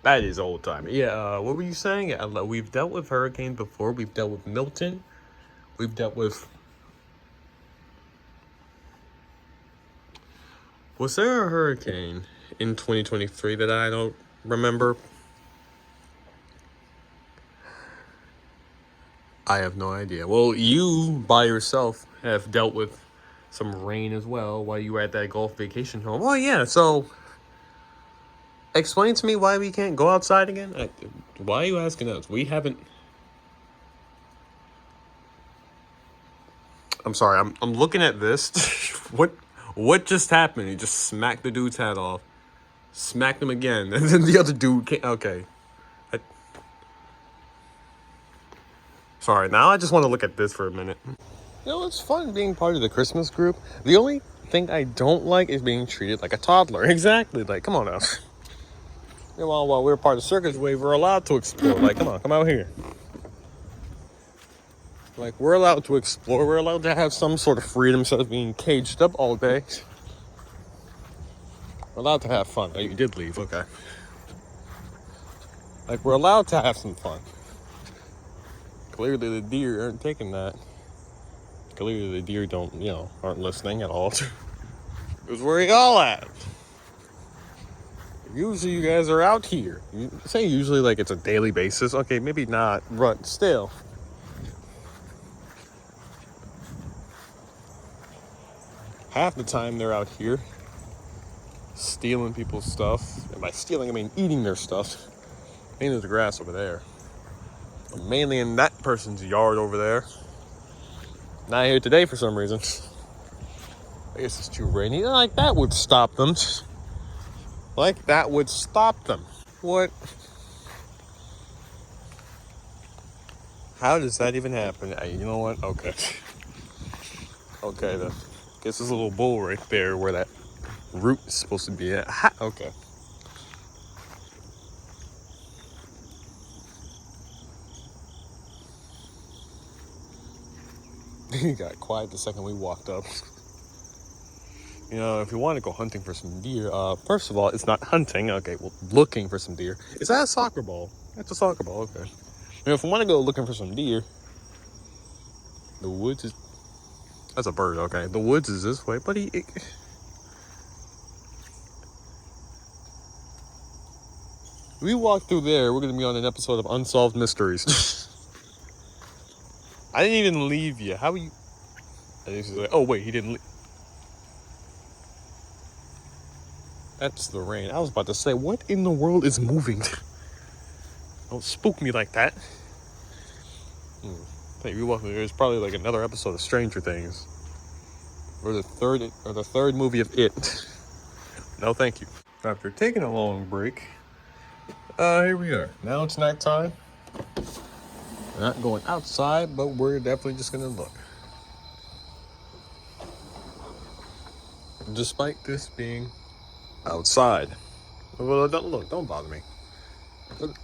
That is old time. Yeah, what were you saying? We've dealt with hurricanes before. We've dealt with Milton. We've dealt with... Was there a hurricane in 2023 that I don't remember? I have no idea. Well, you by yourself have dealt with some rain as well while you were at that golf vacation home. Well, yeah, so explain to me why we can't go outside again. Why are you asking us? We haven't... I'm sorry, I'm looking at this. What just happened? He just smacked the dude's hat off. Smacked him again. And then the other dude came... Okay. Sorry, now I just want to look at this for a minute. It's fun being part of the Christmas group. The only thing I don't like is being treated like a toddler. Exactly. Like, come on now. While we're part of Circus Wave, we're allowed to explore. Like, come out here. Like, we're allowed to explore. We're allowed to have some sort of freedom instead of being caged up all day. We're allowed to have fun. Oh, you did leave. Okay. Like, we're allowed to have some fun. Clearly, the deer aren't taking that. Clearly, the deer aren't listening at all. Because where are y'all at? Usually, you guys are out here. You say usually like it's a daily basis. Okay, maybe not, but still. Half the time they're out here stealing people's stuff. And by stealing, I mean eating their stuff. Mainly the grass over there. Mainly in that person's yard over there. Not here today for some reason. I guess it's too rainy. Like that would stop them. Like that would stop them. What? How does that even happen? You know what? Okay. Okay, then. Guess there's a little bowl right there where that root is supposed to be at. Okay. He got quiet the second we walked up. You know, if you want to go hunting for some deer, first of all, it's not hunting. Okay, well, looking for some deer. Is that a soccer ball? That's a soccer ball, okay. You know, if we want to go looking for some deer, the woods is... That's a bird, okay. The woods is this way, but we walk through there, we're going to be on an episode of Unsolved Mysteries. I didn't even leave you. How are you... And he's like, oh, wait, he didn't leave. That's the rain. I was about to say, what in the world is moving? Don't spook me like that. Hey, we walk through there. It's probably like another episode of Stranger Things. Or the third movie of It. No, thank you. After taking a long break, here we are. Now it's nighttime. We're not going outside, but we're definitely just gonna look. Despite this being outside. Well, don't bother me. Look.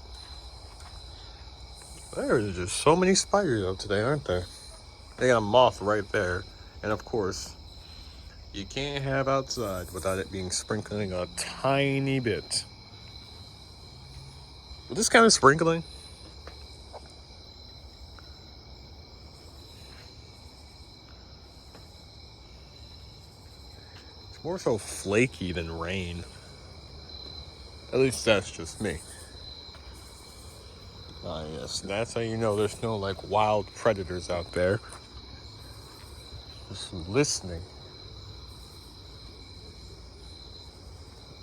There's just so many spiders out today, aren't there? They got a moth right there. And of course, you can't have outside without it being sprinkling a tiny bit. But this kind of sprinkling, it's more so flaky than rain. At least that's just me. Ah, yes, that's how you know there's no like wild predators out there. Just listening.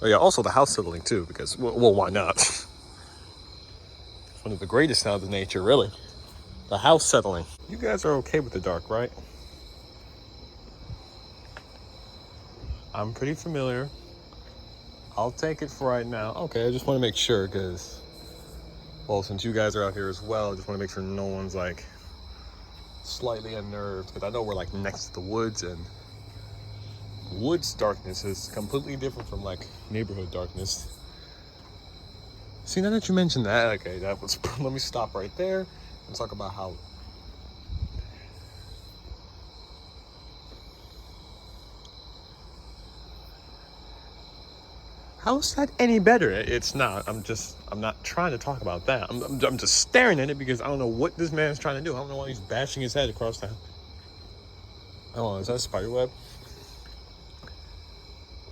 Oh yeah, also the house settling too, because, well, why not? It's one of the greatest sounds of nature, really. The house settling. You guys are okay with the dark, right? I'm pretty familiar. I'll take it for right now. Okay, I just want to make sure, because, well, since you guys are out here as well, I just want to make sure no one's like slightly unnerved, because I know we're like next to the woods, and woods darkness is completely different from like neighborhood darkness. See, now that you mentioned that, okay, that was... Let me stop right there and talk about how... How is that any better? It's not. I'm not trying to talk about that. I'm just staring at it because I don't know what this man's trying to do. I don't know why he's bashing his head across the... Oh, is that a spider web?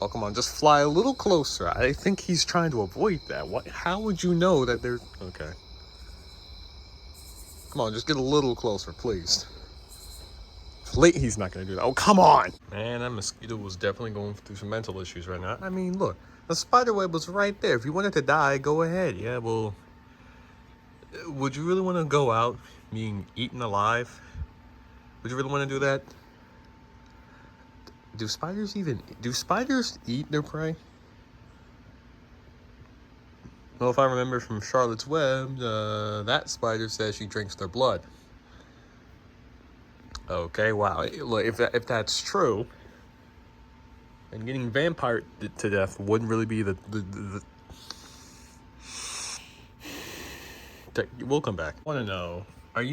Oh, come on, just fly a little closer. I think he's trying to avoid that. What? How would you know that there's... Okay. Come on, just get a little closer, please. He's not going to do that. Oh, come on! Man, that mosquito was definitely going through some mental issues right now. I mean, look. The spider web was right there. If you wanted to die, go ahead. Yeah, well... Would you really want to go out being eaten alive? Would you really want to do that? Do spiders eat their prey? Well, if I remember from Charlotte's Web, that spider says she drinks their blood. Okay, wow. Look, if that's true, then getting vampired to death wouldn't really be the... We'll come back. I want to know, are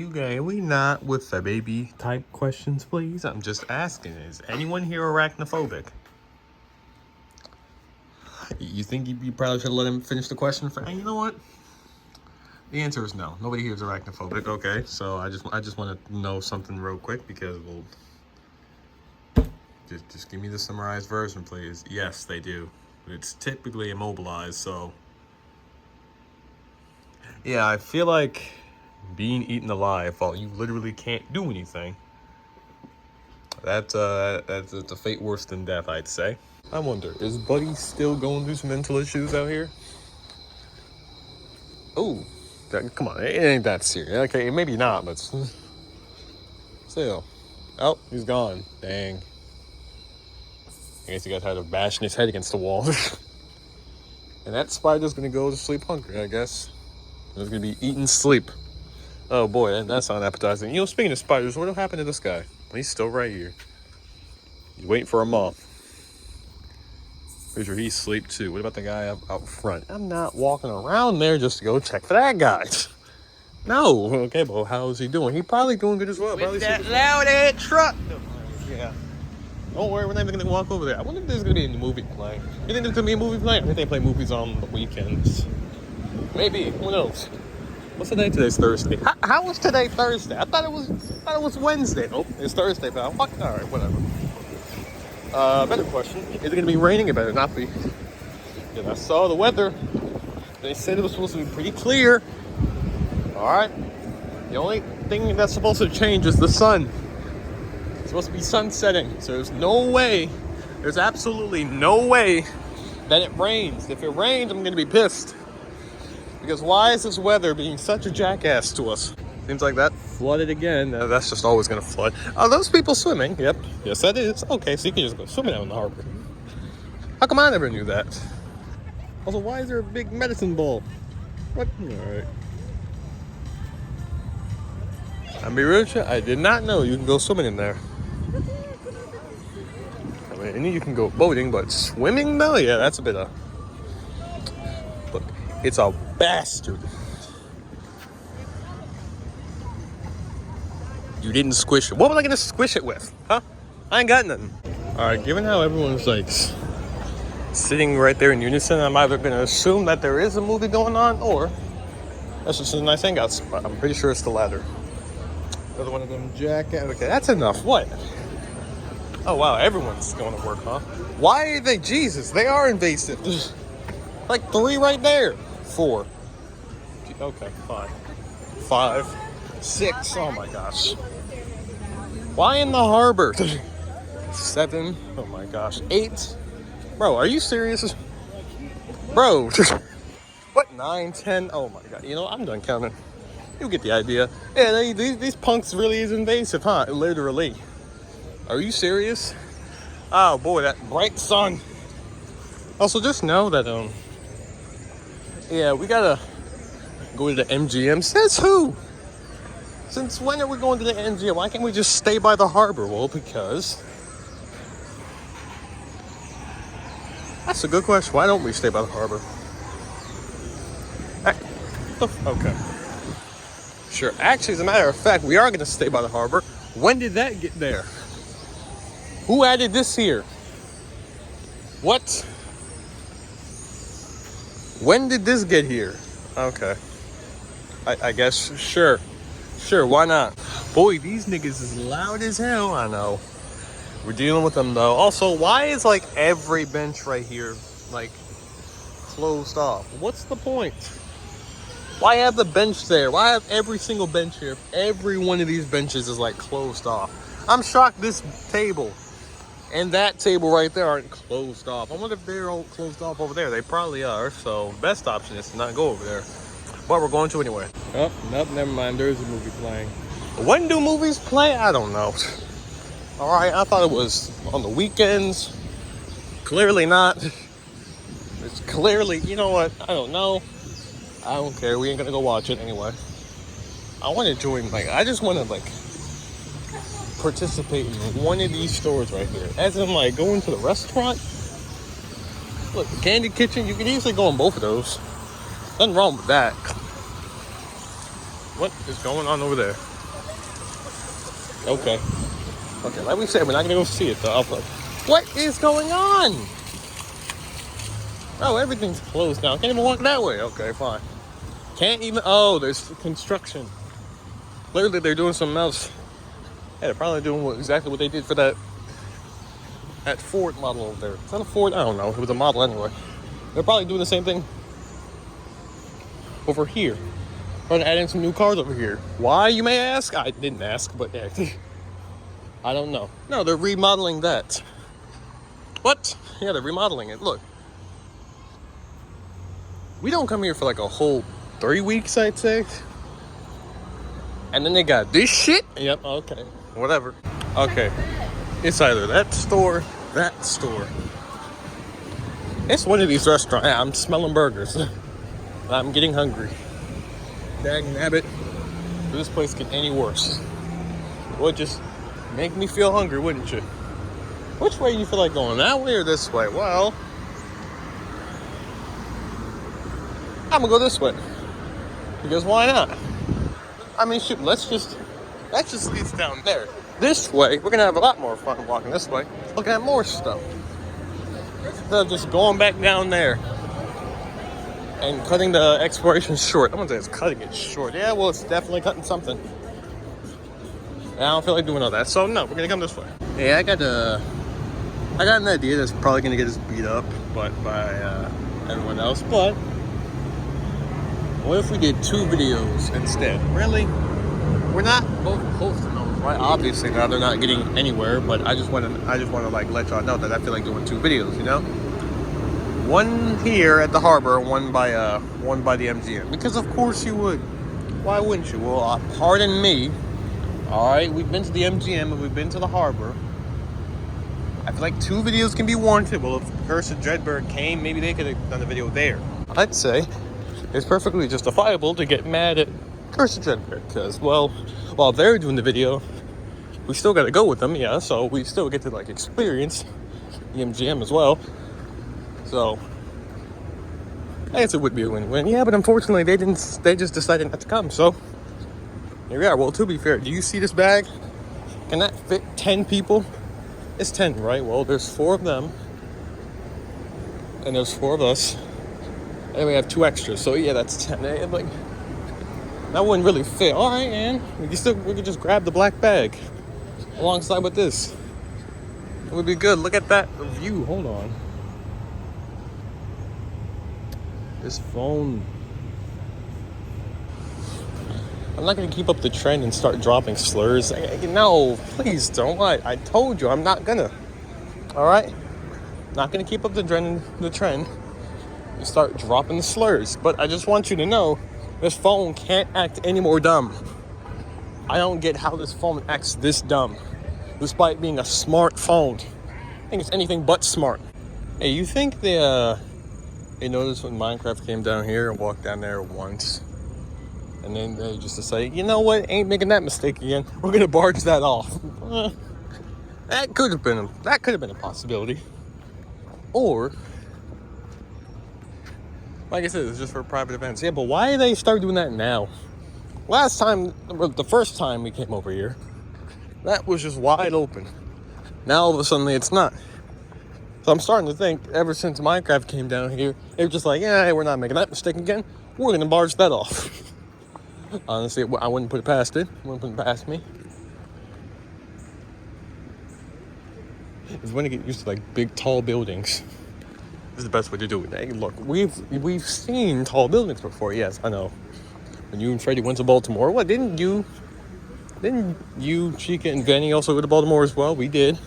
we not with the baby type questions, please? I'm just asking, is anyone here arachnophobic? You think you probably should let him finish the question for... You know what? The answer is no. Nobody here is arachnophobic. Okay, so I just want to know something real quick, because we'll... Just give me the summarized version, please. Yes, they do. It's typically immobilized, so... Yeah, I feel like being eaten alive while you literally can't do anything That's a fate worse than death, I'd say. I wonder, is Buddy still going through some mental issues out here? Oh, come on, it ain't that serious. Okay, maybe not, but still. Oh, he's gone. Dang. I guess he got tired of bashing his head against the wall. And that spider's gonna go to sleep hungry, I guess. It's gonna be eating sleep. Oh boy, that's not appetizing. You know, speaking of spiders, what happened to this guy? He's still right here. He's waiting for a moth. Pretty sure he's asleep too. What about the guy out front? I'm not walking around there just to go check for that guy. No. Okay, but how is he doing? He probably doing good as well. With that loud ass truck. Yeah. Don't worry, we're not even gonna walk over there. I wonder if there's gonna be a movie playing. You think there's gonna be a movie playing? I think they play movies on the weekends. Maybe. Who knows? What's the day? Today's Thursday. How was today Thursday? I thought it was Wednesday. Nope, it's Thursday, pal. All right, whatever. Better question. Is it gonna be raining? It better not be. Because I saw the weather. They said it was supposed to be pretty clear. Alright. The only thing that's supposed to change is the sun. It's supposed to be sun setting. So there's absolutely no way that it rains. If it rains, I'm gonna be pissed. Because why is this weather being such a jackass to us? Seems like that flooded again. That's just always gonna flood. Are those people swimming? Yep. Yes, that is. Okay, so you can just go swimming out in the harbor. How come I never knew that? Also, why is there a big medicine ball? What? Alright. I'm be real with you, I did not know you can go swimming in there. I mean, I knew you can go boating, but swimming though? Yeah, that's a bit of... Look, it's a bastard. You didn't squish it. What was I gonna squish it with? Huh? I ain't got nothing. Alright, given how everyone's like sitting right there in unison, I'm either gonna assume that there is a movie going on, or that's just a nice hangout spot. I'm pretty sure it's the latter. Another one of them jacket. Okay, that's enough. What? Oh wow, everyone's going to work, huh? Why are they? Jesus, they are invasive. There's like 3 right there. 4. Okay, fine. 5, 6. Oh my gosh. Why in the harbor? 7. Oh my gosh. 8. Bro, are you serious? Bro. What? 9, 10. Oh my god. You know, I'm done counting. You get the idea. Yeah, these punks really is invasive, huh? Literally. Are you serious? Oh boy, that bright sun. Also, just know that yeah, we gotta go to the MGM. Says who? Since when are we going to the MGM? Why can't we just stay by the harbor? Well, because that's a good question. Why don't we stay by the harbor? Okay. Sure. Actually, as a matter of fact, we are going to stay by the harbor. When did that get there? Who added this here? What? When did this get here? Okay. I guess, sure. Sure, why not? Boy, these niggas is loud as hell. I know. We're dealing with them, though. Also, why is, like, every bench right here, like, closed off? What's the point? Why have the bench there? Why have every single bench here? Every one of these benches is like closed off. I'm shocked this table and that table right there aren't closed off. I wonder if they're all closed off over there. They probably are. So best option is to not go over there. But we're going to anyway. Oh, nope, never mind. There's a movie playing. When do movies play? I don't know. All right, I thought it was on the weekends. Clearly not. It's clearly, you know what? I don't know. I don't care. We ain't gonna go watch it anyway. I want to join, like, I just want to, like, participate in one of these stores right here. As in, like, going to the restaurant. Look, the Candy Kitchen, you can easily go on both of those. Nothing wrong with that. What is going on over there? Okay. Okay, like we said, we're not gonna go see it, though. What is going on? Oh, everything's closed now. Can't even walk that way. Okay, fine. Can't even... Oh, there's construction. Literally, they're doing something else. Yeah, they're probably doing exactly what they did for that Ford model over there. Is that a Ford? I don't know. It was a model anyway. They're probably doing the same thing over here. Trying to add in some new cars over here. Why, you may ask? I didn't ask, but yeah. I don't know. No, they're remodeling that. What? Yeah, they're remodeling it. Look. We don't come here for like a whole 3 weeks, I'd say. And then they got this shit? Yep, okay. Whatever. Okay. It's either that store, that store. It's one of these restaurants. I'm smelling burgers. I'm getting hungry. Dag nabbit. This place get any worse. It would just make me feel hungry, wouldn't you? Which way do you feel like going? That way or this way? Well, I'm gonna go this way. Because why not? I mean, shoot, that just leads down there. This way, we're gonna have a lot more fun walking this way, looking at more stuff. Instead of just going back down there and cutting the exploration short. I'm gonna say it's cutting it short. Yeah, well, it's definitely cutting something. And I don't feel like doing all that, so no, we're gonna come this way. Yeah, I got an idea that's probably gonna get us beat up, but by everyone else. But what if we did 2 videos instead? Really? We're not both posting those, right? Obviously, now they're not getting anywhere. But I just want to like let y'all know that I feel like doing 2 videos. You know, one here at the harbor, one by the MGM. Because of course you would. Why wouldn't you? Well, pardon me. All right, we've been to the MGM and we've been to the harbor. I feel like 2 videos can be warranted. Well, if Curse of Dreadburg came, maybe they could have done the video there. I'd say it's perfectly justifiable to get mad at Curse of Dreadburg because, well, while they're doing the video, we still got to go with them, yeah. So we still get to like experience the MGM as well. So I guess it would be a win-win, yeah. But unfortunately, they didn't. They just decided not to come. So here we are. Well, to be fair, do you see this bag? Can that fit 10 people? It's 10, right? Well, there's 4 of them, and there's 4 of us, and we have 2 extras. So yeah, that's 10. Like that wouldn't really fit. All right, and we could just grab the black bag alongside with this. It would be good. Look at that view. Hold on. This phone. I'm not going to keep up the trend and start dropping slurs. No, please don't. I told you I'm not going to. All right? Not going to keep up the trend and start dropping slurs. But I just want you to know this phone can't act any more dumb. I don't get how this phone acts this dumb, despite being a smart phone. I think it's anything but smart. Hey, you think they noticed when Minecraft came down here and walked down there once? And then they just decided, you know what, ain't making that mistake again. We're gonna barge that off. That could have been a possibility. Or, like I said, it's just for private events. Yeah, but why do they start doing that now? Last time, the first time we came over here, that was just wide open. Now all of a sudden it's not. So I'm starting to think, ever since Minecraft came down here, they're just like, yeah, we're not making that mistake again. We're gonna barge that off. Honestly, I wouldn't put it past it. Wouldn't put it past me. It's when you get used to like big, tall buildings. This is the best way to do it. Hey, look, we've seen tall buildings before. Yes, I know. When you and Freddie went to Baltimore, what didn't you, Chica, and Vanny also go to Baltimore as well? We did.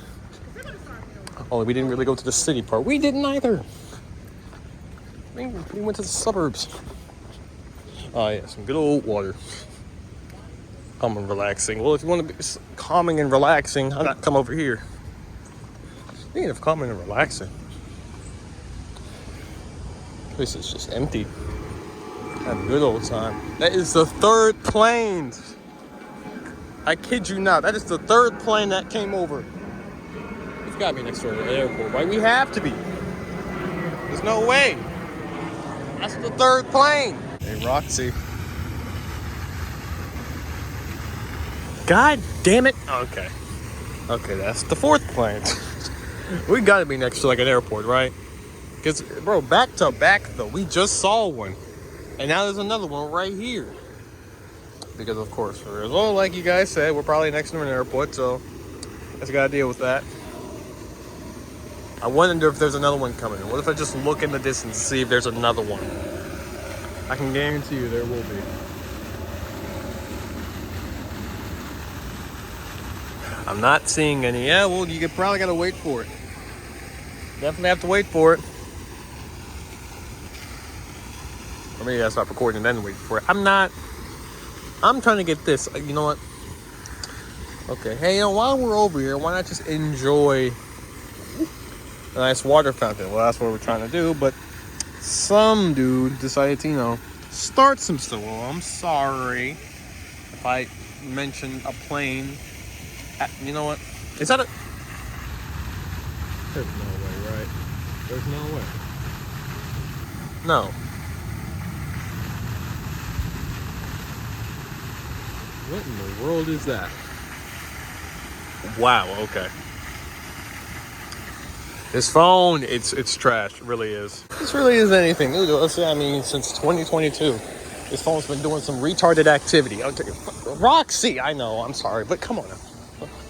Only we didn't really go to the city part. We didn't either. We went to the suburbs. Oh yeah, some good old water. Calm and relaxing. Well, if you want to be calming and relaxing, why not come over here? Speaking of calming and relaxing, this is just empty. Have a good old time. That is the 3rd plane. I kid you not. That is the 3rd plane that came over. It's got to be next to the airport, right? We have to be. There's no way. That's the 3rd plane. Hey, Roxy. God damn it. Okay, that's the 4th plane. We gotta be next to like an airport, right? Because, bro, back to back though, we just saw one. And now there's another one right here. Because, of course, well, like you guys said, we're probably next to an airport, so I just gotta deal with that. I wonder if there's another one coming. What if I just look in the distance and see if there's another one? I can guarantee you there will be. I'm not seeing any. Yeah, well, you could probably gotta wait for it. Definitely have to wait for it. Or maybe I stop recording and then wait for it. I'm trying to get this. You know what? Okay. Hey, while we're over here, why not just enjoy a nice water fountain? Well, that's what we're trying to do, but some dude decided to, start some stuff. Well, I'm sorry if I mentioned a plane. You know what? Is that a... There's no way, right? There's no way. No. What in the world is that? Wow, okay. This phone, it's trash. It really is. This really isn't anything new to us. I mean, since 2022. This phone's been doing some retarded activity. Okay, Roxy, I know, I'm sorry, but come on now.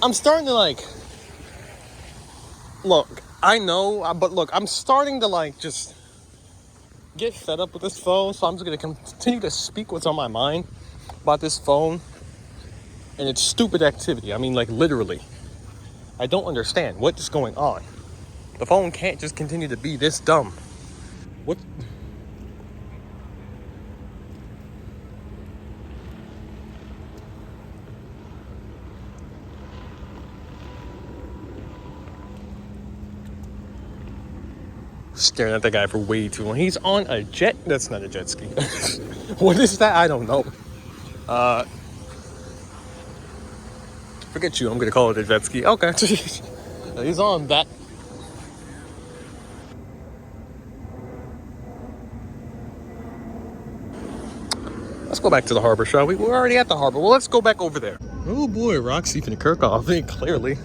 I'm starting to look, I know, but look, I'm starting to just get fed up with this phone, so I'm just going to continue to speak what's on my mind about this phone and its stupid activity. I mean, literally. I don't understand what is going on. The phone can't just continue to be this dumb. What? Staring at that guy for way too long. He's on a jet. That's not a jet ski. What is that? I don't know. Forget you. I'm gonna call it a jet ski. Okay. He's on that. Let's go back to the harbor, shall we? We're already at the harbor. Well, let's go back over there. Oh boy, Roxy finna kirk off. Clearly.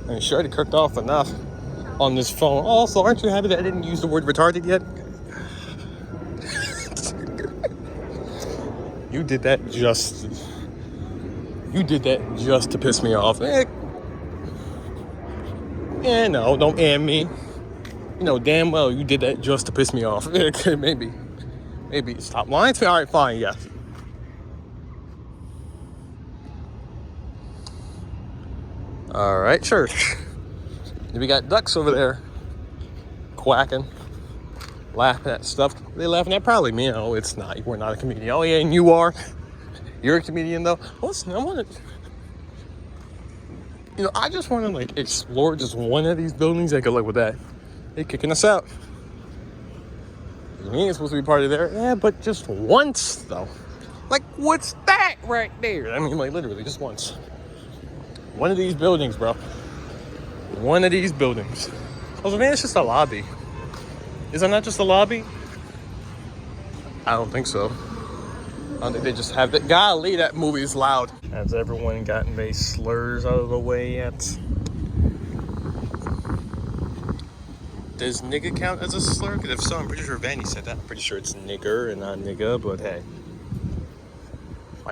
I mean, she already kirked off enough on this phone. Also, aren't you happy that I didn't use the word retarded yet? You did that just to piss me off. No, don't and me. You know damn well you did that just to piss me off. Maybe stop lying to me. All right, fine, yes. All right, sure. We got ducks over there quacking, laughing at stuff. They laughing at probably me. No, it's not. We're not a comedian. Oh yeah, and you are. You're a comedian though. Listen, I just want to explore just one of these buildings. Good luck with that. They kicking us out. We ain't supposed to be part of there. Yeah, but just once though. What's that right there? I mean, literally just once. One of these buildings, bro. One of these buildings. Oh man, it's just a lobby. Is that not just a lobby? I don't think so. I don't think they just have that. Golly, that movie is loud. Has everyone gotten their slurs out of the way yet? Does nigga count as a slur? Because if so, I'm pretty sure Vanny said that. I'm pretty sure it's nigger and not nigga, but hey.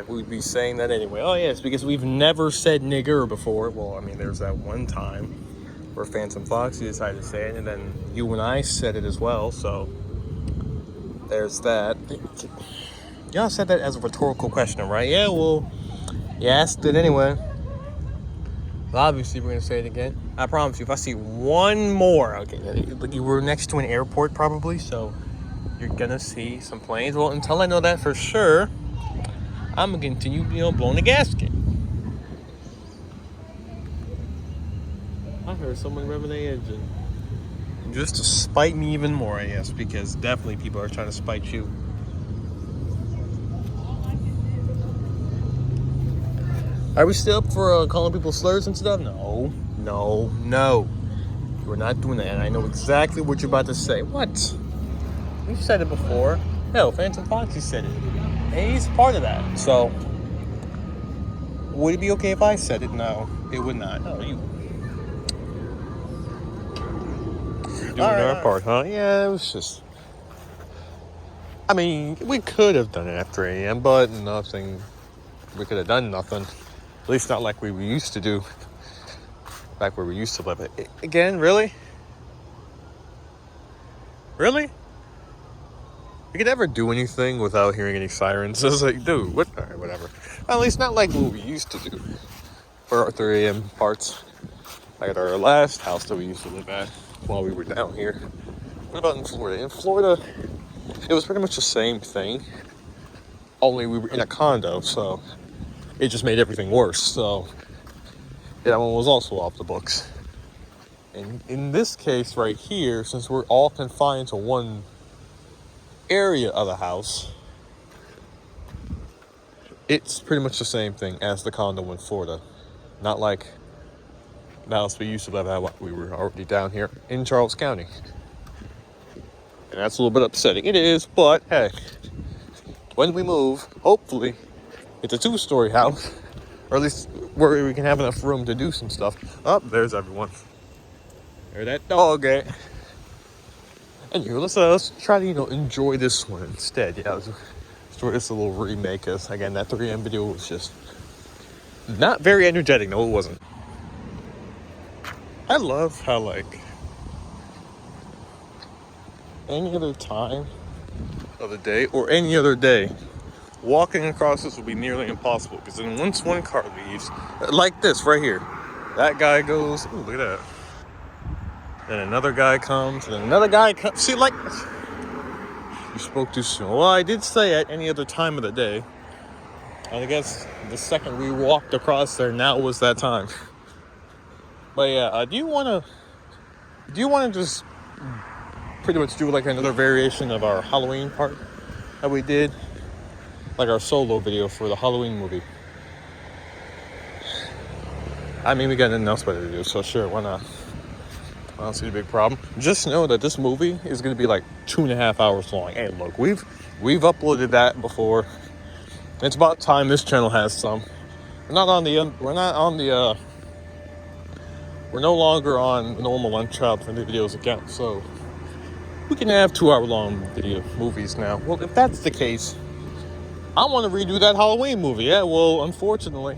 We'd be saying that anyway. Oh yes, because we've never said nigger before. Well, I mean, there's that one time where Phantom Foxy decided to say it, and then you and I said it as well, so there's that. Y'all said that as a rhetorical question, right? Yeah, well, you asked it anyway. Obviously, we're going to say it again. I promise you, if I see one more, okay, you were next to an airport probably, so you're going to see some planes. Well, until I know that for sure, I'm going to continue, blowing the gasket. I heard someone revving the engine. Just to spite me even more, I guess, because definitely people are trying to spite you. Are we still up for calling people slurs and stuff? No. We're not doing that, and I know exactly what you're about to say. What? We've said it before. Hell, Phantom Foxy said it. And he's part of that. So, would it be okay if I said it? No, it would not. No, you. Doing our part, huh? Yeah, it was just... I mean, we could have done it after 3 a.m., but nothing. We could have done nothing. At least not like we used to do. Back where we used to live. Again, really? Really? We could never do anything without hearing any sirens. It's dude, what? All right, whatever. At least not like what we used to do. for our 3 a.m. parts. Like at our last house that we used to live at while we were down here. What about in Florida? In Florida, it was pretty much the same thing. Only we were in a condo, so it just made everything worse. So that one was also off the books. And in this case right here, since we're all confined to one area of the house, it's pretty much the same thing as the condo in Florida. Not like the house we used to live at while we were already down here in Charles County. And that's a little bit upsetting. It is, but hey, when we move, hopefully it's a 2-story house, or at least where we can have enough room to do some stuff. Oh, there's everyone. There's that dog, eh? Anyway, let's try to, enjoy this one instead. Yeah, let's enjoy this little remake. Cause again, that 3M video was just not very energetic. No, it wasn't. I love how, like, any other time of the day or any other day, walking across this would be nearly impossible. Because then once one car leaves, like this right here, that guy goes, ooh, look at that. Then another guy comes, and then another guy comes. See, like, you spoke too soon. Well, I did say at any other time of the day. And I guess the second we walked across there, now was that time. But yeah, do you want to just pretty much do like another variation of our Halloween part that we did? Like our solo video for the Halloween movie. I mean, we got nothing else better to do, so sure, why not? I don't see a big problem. Just know that this movie is going to be like 2.5 hours long. Hey, look, we've uploaded that before. It's about time this channel has some. We're no longer on the normal Unchild Friendly Videos account, so we can have 2-hour-long video movies now. Well, if that's the case, I want to redo that Halloween movie. Yeah, well, unfortunately,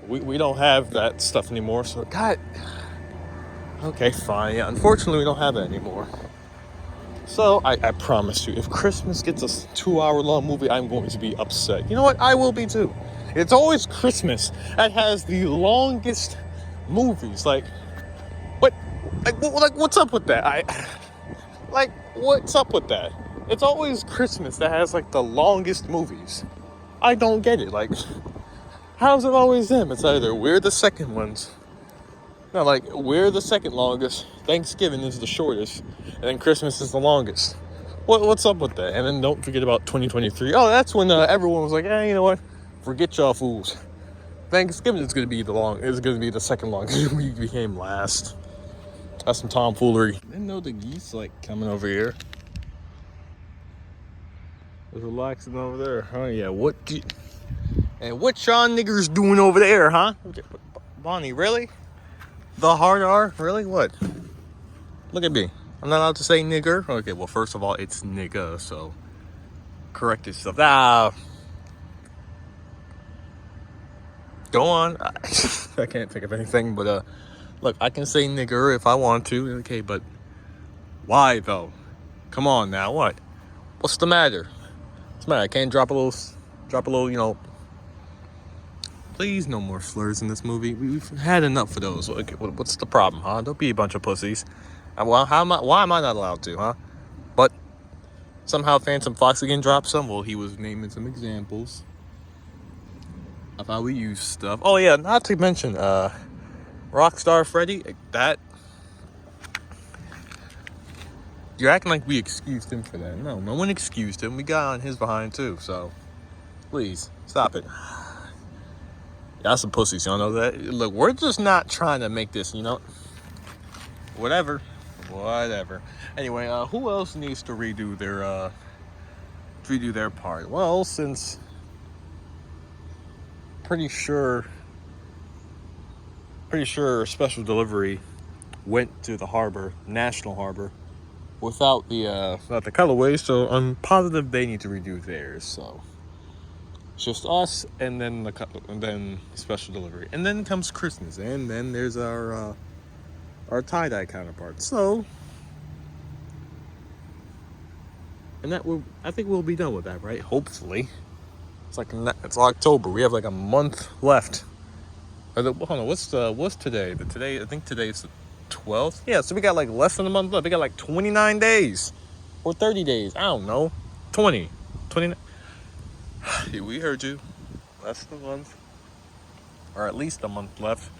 we don't have that stuff anymore. So, God, okay, fine. Yeah, unfortunately, we don't have it anymore. So, I promise you, if Christmas gets a 2-hour-long movie, I'm going to be upset. You know what? I will be too. It's always Christmas that has the longest movies. Like, what's up with that? What's up with that? It's always Christmas that has like the longest movies. I don't get it. Like, how's it always them? It's either we're the second ones. No, like, we're the second longest. Thanksgiving is the shortest. And then Christmas is the longest. What's up with that? And then don't forget about 2023. Oh, that's when everyone was like, hey, you know what? Forget y'all fools. Thanksgiving is going to be the second longest. We became last. That's some tomfoolery. Didn't know the geese like coming over here. Was relaxing over there. Oh yeah, what y'all niggers doing over there, huh? Bonnie, really? The hard R? Really? What? Look at me. I'm not allowed to say nigger? Okay, well, first of all, it's nigga, so correct yourself. Go on. I can't think of anything, but look, I can say nigger if I want to. Okay, but why though? Come on now, what? What's the matter? What's the matter? I can't drop a little, Please, no more slurs in this movie. We've had enough of those. Okay, what's the problem, huh? Don't be a bunch of pussies. Well, why am I not allowed to, huh? But somehow Phantom Fox again dropped some. Well, he was naming some examples of how we use stuff. Oh yeah, not to mention Rockstar Freddy. That you're acting like we excused him for that. No one excused him. We got on his behind too. So please stop it. Y'all some pussies. Y'all know that. Look, we're just not trying to make this. Whatever. Anyway, who else needs to redo their part? Well, since pretty sure Special Delivery went to the harbor, National Harbor, without the colorway, so I'm positive they need to redo theirs. So it's just us, and then Special Delivery, and then comes Christmas, and then there's our tie-dye counterpart. So, and I think we'll be done with that, right? Hopefully. It's October. We have like a month left Hold on, what's today? I think today's the 12th. Yeah, so we got like less than a month left. We got like 29 days or 30 days. I don't know. 20. 29. Yeah, we heard you. Less than a month. Or at least a month left.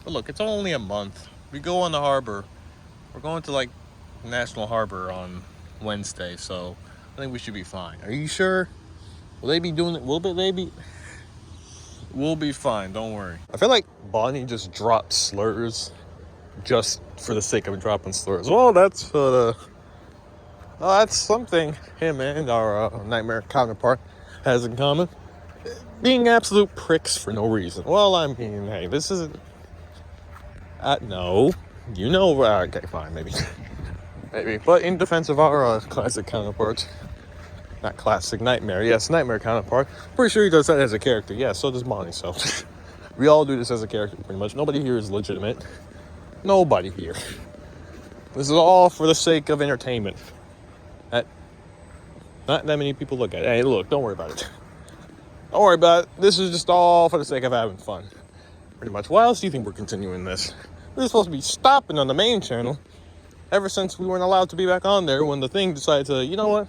But look, it's only a month. We go on the harbor. We're going to like National Harbor on Wednesday, so I think we should be fine. Are you sure? Will they be doing it? We'll be fine, don't worry. I feel like Bonnie just dropped slurs just for the sake of dropping slurs. Well, that's something him and our nightmare counterpart has in common. Being absolute pricks for no reason. Well, I mean, hey, this isn't... no. You know... okay, fine, maybe. Maybe. But in defense of our classic counterparts... Not classic, Nightmare. Yes, Nightmare counterpart. Pretty sure he does that as a character. Yeah, so does Bonnie, so... we all do this as a character, pretty much. Nobody here is legitimate. Nobody here. This is all for the sake of entertainment. Not that many people look at it. Hey, look, don't worry about it. Don't worry about it. This is just all for the sake of having fun. Pretty much. Why else do you think we're continuing this? We're supposed to be stopping on the main channel ever since we weren't allowed to be back on there when the thing decided to, you know what?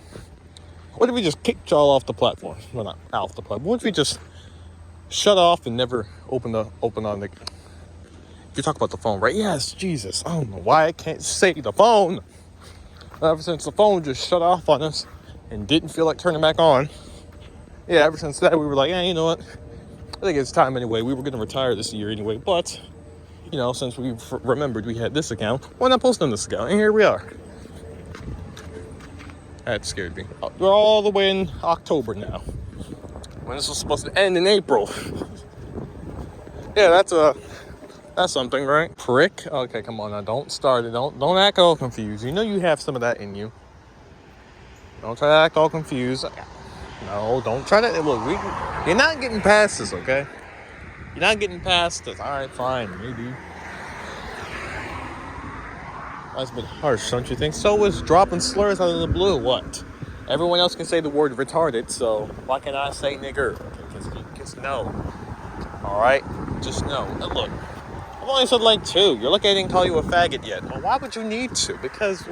What if we just kicked y'all off the platform? Well, not off the platform. What if we just shut off and never open on the... You talk about the phone, right? Yes, Jesus. I don't know why I can't say the phone. Ever since the phone just shut off on us and didn't feel like turning back on. Yeah, ever since that, we were like, you know what? I think it's time anyway. We were going to retire this year anyway. But, you know, since we remembered we had this account, why not post on this account? And here we are. That scared me. We're all the way in October now. When this was supposed to end in April. Yeah, that's something, right? Prick. Okay, come on now. Don't start it. Don't act all confused. You know you have some of that in you. Don't try to act all confused. No, don't try to. Look, you're not getting past this, okay? You're not getting past this. All right, fine, maybe. That's a bit harsh, don't you think? So is dropping slurs out of the blue. What? Everyone else can say the word retarded, so why can't I say nigger? Just no. All right, just no. And look, I've only said like 2. You're lucky I didn't call you a faggot yet. Well, why would you need to? Because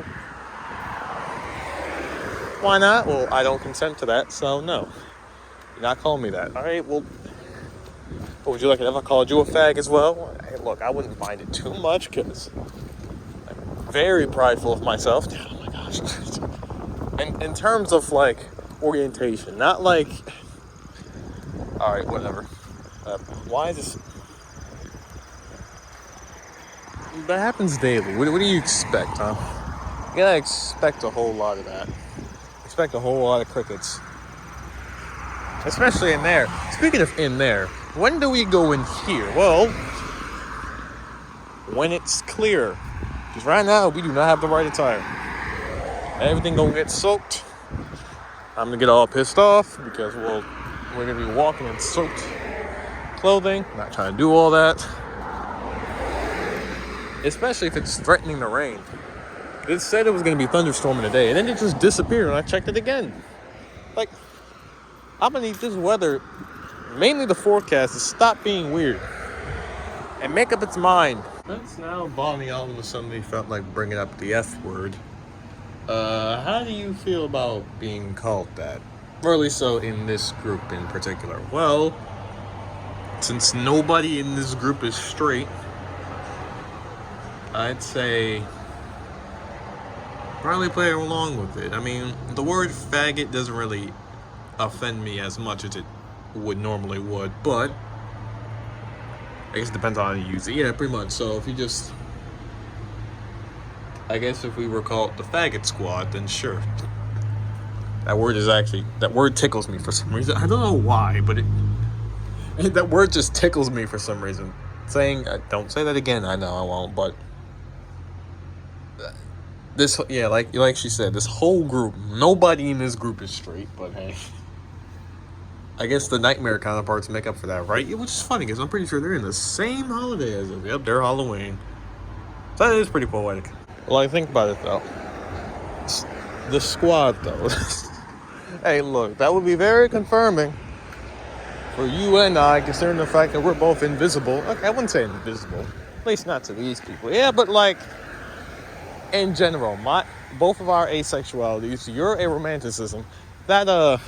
why not? Well, I don't consent to that, so no. You're not calling me that. All right, well, what would you like it if I called you a fag as well? Hey, look, I wouldn't mind it too much because I'm very prideful of myself. Oh my gosh. And in terms of like orientation, not like, all right, whatever. Why is this? That happens daily. What do you expect, huh? You gotta expect a whole lot of that. Expect a whole lot of crickets. Especially in there. Speaking of in there, when do we go in here? Well, when it's clear. Because right now, we do not have the right attire. Everything gonna get soaked. I'm gonna get all pissed off because, well, we're gonna be walking in soaked clothing. I'm not trying to do all that. Especially if it's threatening to rain. It said it was going to be thunderstorming today, and then it just disappeared, and I checked it again. Like, I'm going to need this weather, mainly the forecast, to stop being weird and make up its mind. Since now Bonnie all of a sudden felt like bringing up the F word, how do you feel about being called that? Really so in this group in particular. Well, since nobody in this group is straight, I'd say probably play along with it. I mean, the word faggot doesn't really offend me as much as it normally would, but I guess it depends on how you use it. Yeah, pretty much. So if you just, I guess if we were called the faggot squad, then sure. That word tickles me for some reason. I don't know why, but that word just tickles me for some reason. Saying, don't say that again, I know I won't, but this, yeah, like she said, this whole group, nobody in this group is straight, but hey, I guess the Nightmare counterparts make up for that, right? Which is funny, because I'm pretty sure they're in the same holiday as us. Yep, they're Halloween. So that is pretty poetic. Well, I think about it, though. The squad, though. Hey, look, that would be very confirming for you and I, considering the fact that we're both invisible. Okay, I wouldn't say invisible. At least not to these people. Yeah, but like, in general, both of our asexualities, your aromanticism, that,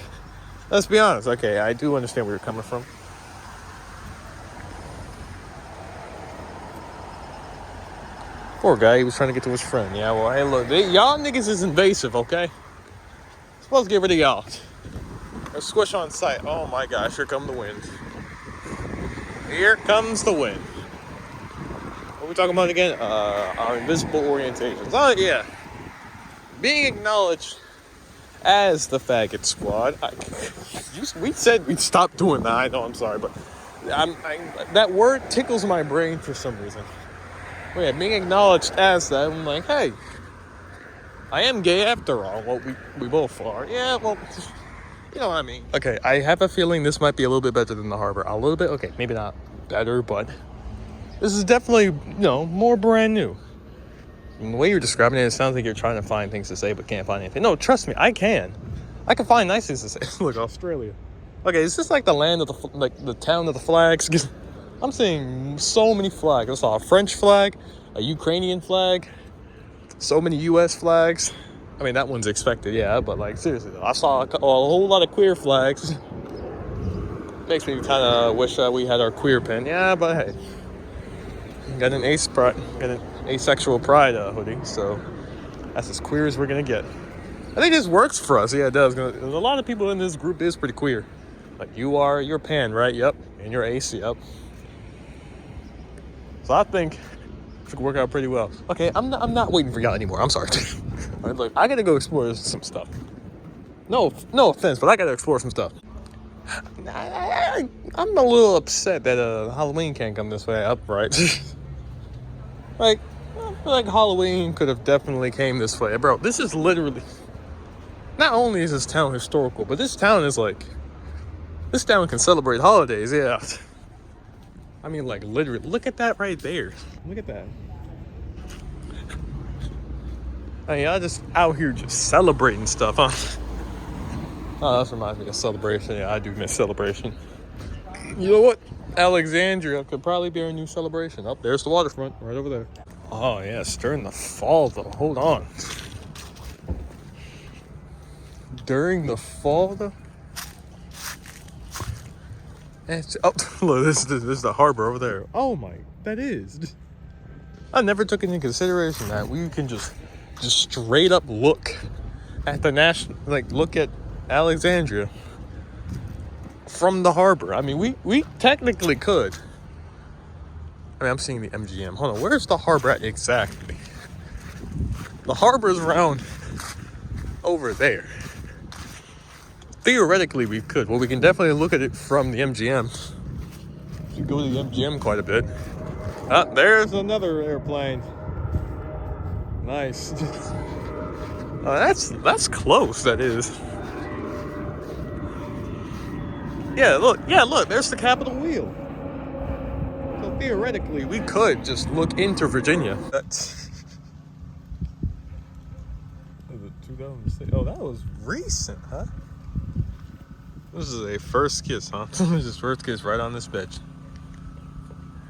let's be honest. Okay, I do understand where you're coming from. Poor guy, he was trying to get to his friend. Yeah, well, hey, look, y'all niggas is invasive, okay? Supposed to get rid of y'all. A squish on sight. Oh my gosh, here comes the wind. Here comes the wind. What are we talking about again? Our invisible orientations. Oh yeah. Being acknowledged as the faggot squad. We said we'd stop doing that. I know, I'm sorry, but that word tickles my brain for some reason. Well, yeah, being acknowledged as that, I'm like, hey, I am gay after all. Well, we both are. Yeah, well, you know what I mean. Okay, I have a feeling this might be a little bit better than the harbor. A little bit? Okay, maybe not better, but this is definitely, more brand new. And the way you're describing it, it sounds like you're trying to find things to say but can't find anything. No, trust me, I can. I can find nice things to say. Look, Australia. Okay, is this like the land of the town of the flags? I'm seeing so many flags. I saw a French flag, a Ukrainian flag, so many U.S. flags. I mean, that one's expected, yeah, but like, seriously, I saw a whole lot of queer flags. Makes me kind of wish we had our queer pin. Yeah, but hey, got an asexual pride hoodie, so that's as queer as we're gonna get. I think this works for us. Yeah, it does. A lot of people in this group is pretty queer. Like you're pan, right? Yep, and you're ace, yep. So I think it could work out pretty well. Okay, I'm not waiting for y'all anymore. I'm sorry. All right, look, I gotta go explore some stuff. No offense, but I gotta explore some stuff. I'm a little upset that Halloween can't come this way up, right? Like, I feel like Halloween could have definitely came this way. Bro, this is literally... Not only is this town historical, but this town is like... This town can celebrate holidays, yeah. I mean, like, literally, look at that right there. Look at that. I mean, y'all just out here just celebrating stuff, huh? Oh, that reminds me of Celebration. Yeah, I do miss Celebration. You know what? Alexandria could probably be our new Celebration. Oh, there's the waterfront right over there. Oh, yeah, it's during the fall, though. Hold on. During the fall, though? Look, this is the harbor over there. Oh, my, that is. I never took into consideration that we can just straight up look at the look at Alexandria from the harbor. I mean, we technically could. I mean, I'm seeing the MGM. Hold on, where's the harbor at exactly? The harbor's around over there. Theoretically, we could. Well, we can definitely look at it from the MGM. We go to the MGM quite a bit. Ah, there's another airplane. Nice. That's close. That is. Yeah, look. There's the Capitol wheel. So theoretically, we could just look into Virginia. That's. Oh, that was recent, huh? This is a first kiss, huh? This is first kiss right on this bench.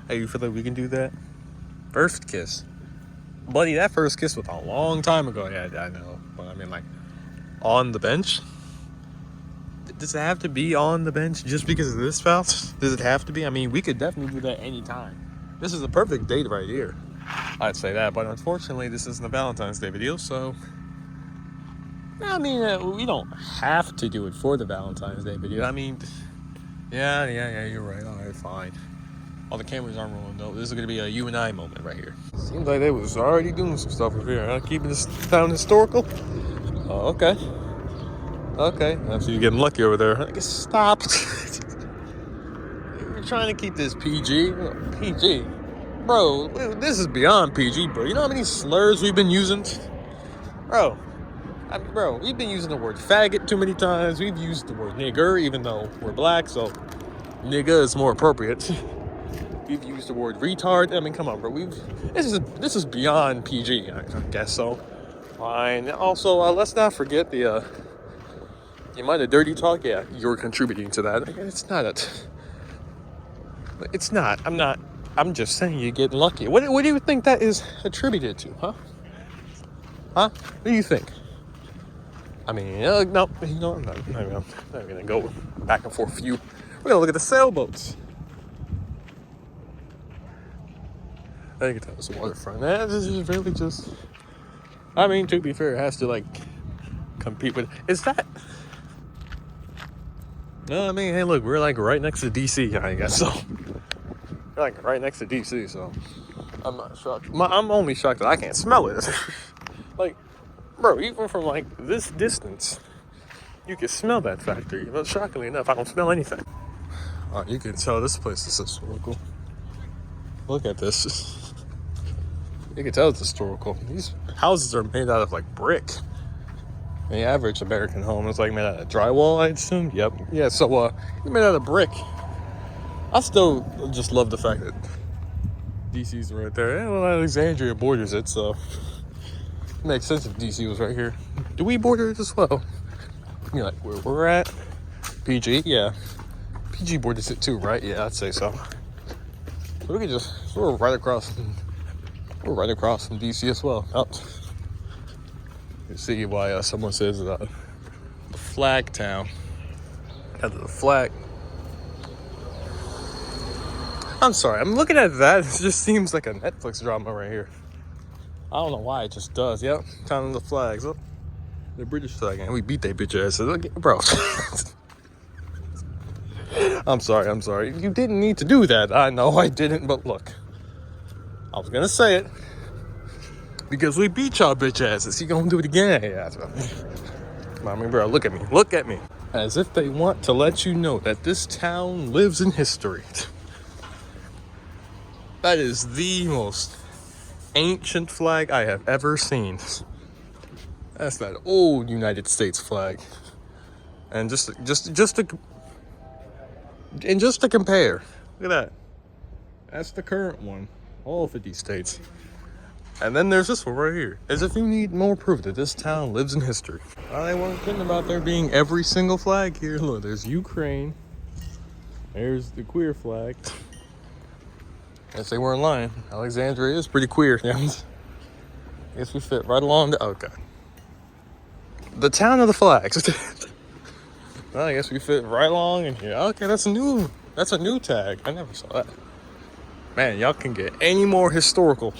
Hey, you feel like we can do that? First kiss. Buddy, that first kiss was a long time ago. Yeah, I know. But I mean, like, on the bench? Does it have to be on the bench just because of this spouse? Does it have to be? I mean, we could definitely do that anytime. This is a perfect date right here. I'd say that, but unfortunately, this isn't a Valentine's Day video, so... I mean, we don't have to do it for the Valentine's Day video. I mean, yeah, you're right. All right, fine. All the cameras aren't rolling, though. This is going to be a you and I moment right here. Seems like they was already doing some stuff over here, huh? Keeping this town historical? Oh, okay. Okay. So you're getting lucky over there. I guess stop. We're trying to keep this PG. PG? Bro, this is beyond PG, bro. You know how many slurs we've been using? Bro, we've been using the word faggot too many times. We've used the word nigger, even though we're black, so nigga is more appropriate. We've used the word retard. I mean, come on, bro. This is beyond PG. I guess so. Fine. Also, let's not forget the You mind the dirty talk? Yeah, you're contributing to that. It's not it's not. I'm just saying you're getting lucky. What do you think that is attributed to, huh? Huh? What do you think? I mean, no, you know, I'm not gonna go back and forth with you. We're gonna look at the sailboats. I think it's the waterfront. This is really just. I mean, to be fair, it has to like compete with. Is that? No, I mean, hey, look, we're like right next to DC, I guess so. We're like right next to DC, so I'm not shocked. I'm only shocked that I can't smell it. Like, bro, even from like this distance, you can smell that factory. But shockingly enough, I don't smell anything. You can tell this place is historical. Look at this. You can tell it's historical. These houses are made out of like brick. The average American home is like made out of drywall, I'd assume. Yep. Yeah, so it's made out of brick. I still just love the fact that DC's right there. Yeah, well, Alexandria borders it, so it makes sense if DC was right here. Do we border it as well? You know, like where we're at? PG, yeah. PG borders it too, right? Yeah, I'd say so. So we can just we're right across from DC as well. Oh. You see why someone says the flag town. Got the flag. I'm sorry, I'm looking at that. It just seems like a Netflix drama right here. I don't know why, it just does. Yep, Town of the Flags. Oh, the British flag, and we beat that bitch ass. Look, bro. I'm sorry. You didn't need to do that. I know I didn't, but look. I was gonna say it. Because we beat y'all bitch asses. You gonna do it again? Yeah. I mean, bro, look at me. Look at me. As if they want to let you know that this town lives in history. That is the most ancient flag I have ever seen. That's that old United States flag. And just to compare, look at that. That's the current one. All 50 states. And then there's this one right here. As if you need more proof that this town lives in history. They weren't kidding about there being every single flag here. Look, there's Ukraine. There's the queer flag. Guess they weren't lying. Alexandria is pretty queer. I guess we fit right along the... Okay. The town of the flags. Well, I guess we fit right along in here. Okay, that's a new tag. I never saw that. Man, y'all can get any more historical.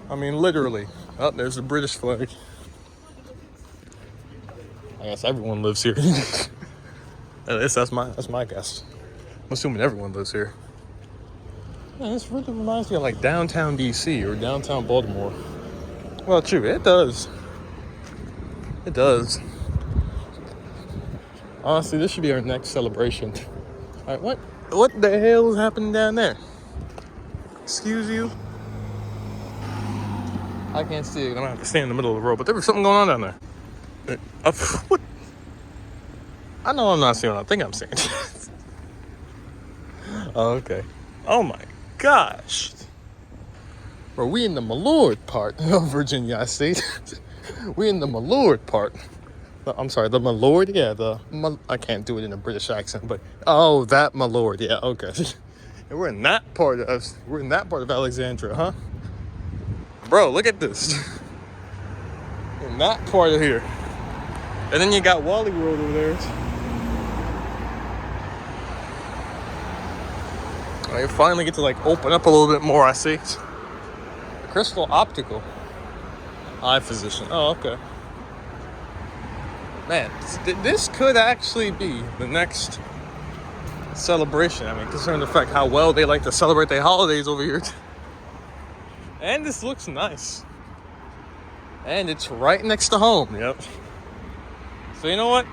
I mean, literally. Oh, there's the British flag. I guess everyone lives here. At least that's my guess. I'm assuming everyone lives here. Man, this really reminds me of like downtown DC or downtown Baltimore. Well, true, it does. It does. Honestly, this should be our next celebration. All right, what the hell is happening down there? Excuse you? I can't see it. I'm gonna have to stand in the middle of the road, but there was something going on down there. What? I know I'm not seeing what I think I'm seeing. Oh, okay. Oh my gosh. Bro, we in the Malord part of Virginia, I see. We in the Malord part. I'm sorry, the Malord? Yeah, I can't do it in a British accent, but oh, that Malord. Yeah, okay. And we're in that part of Alexandria, huh? Bro, look at this. In that part of here. And then you got Wally World over there. I finally get to like open up a little bit more, I see. Crystal Optical Eye Physician. Oh, okay. Man, this could actually be the next celebration. I mean, considering the fact how well they like to celebrate their holidays over here. And this looks nice. And it's right next to home. Yep. So you know what?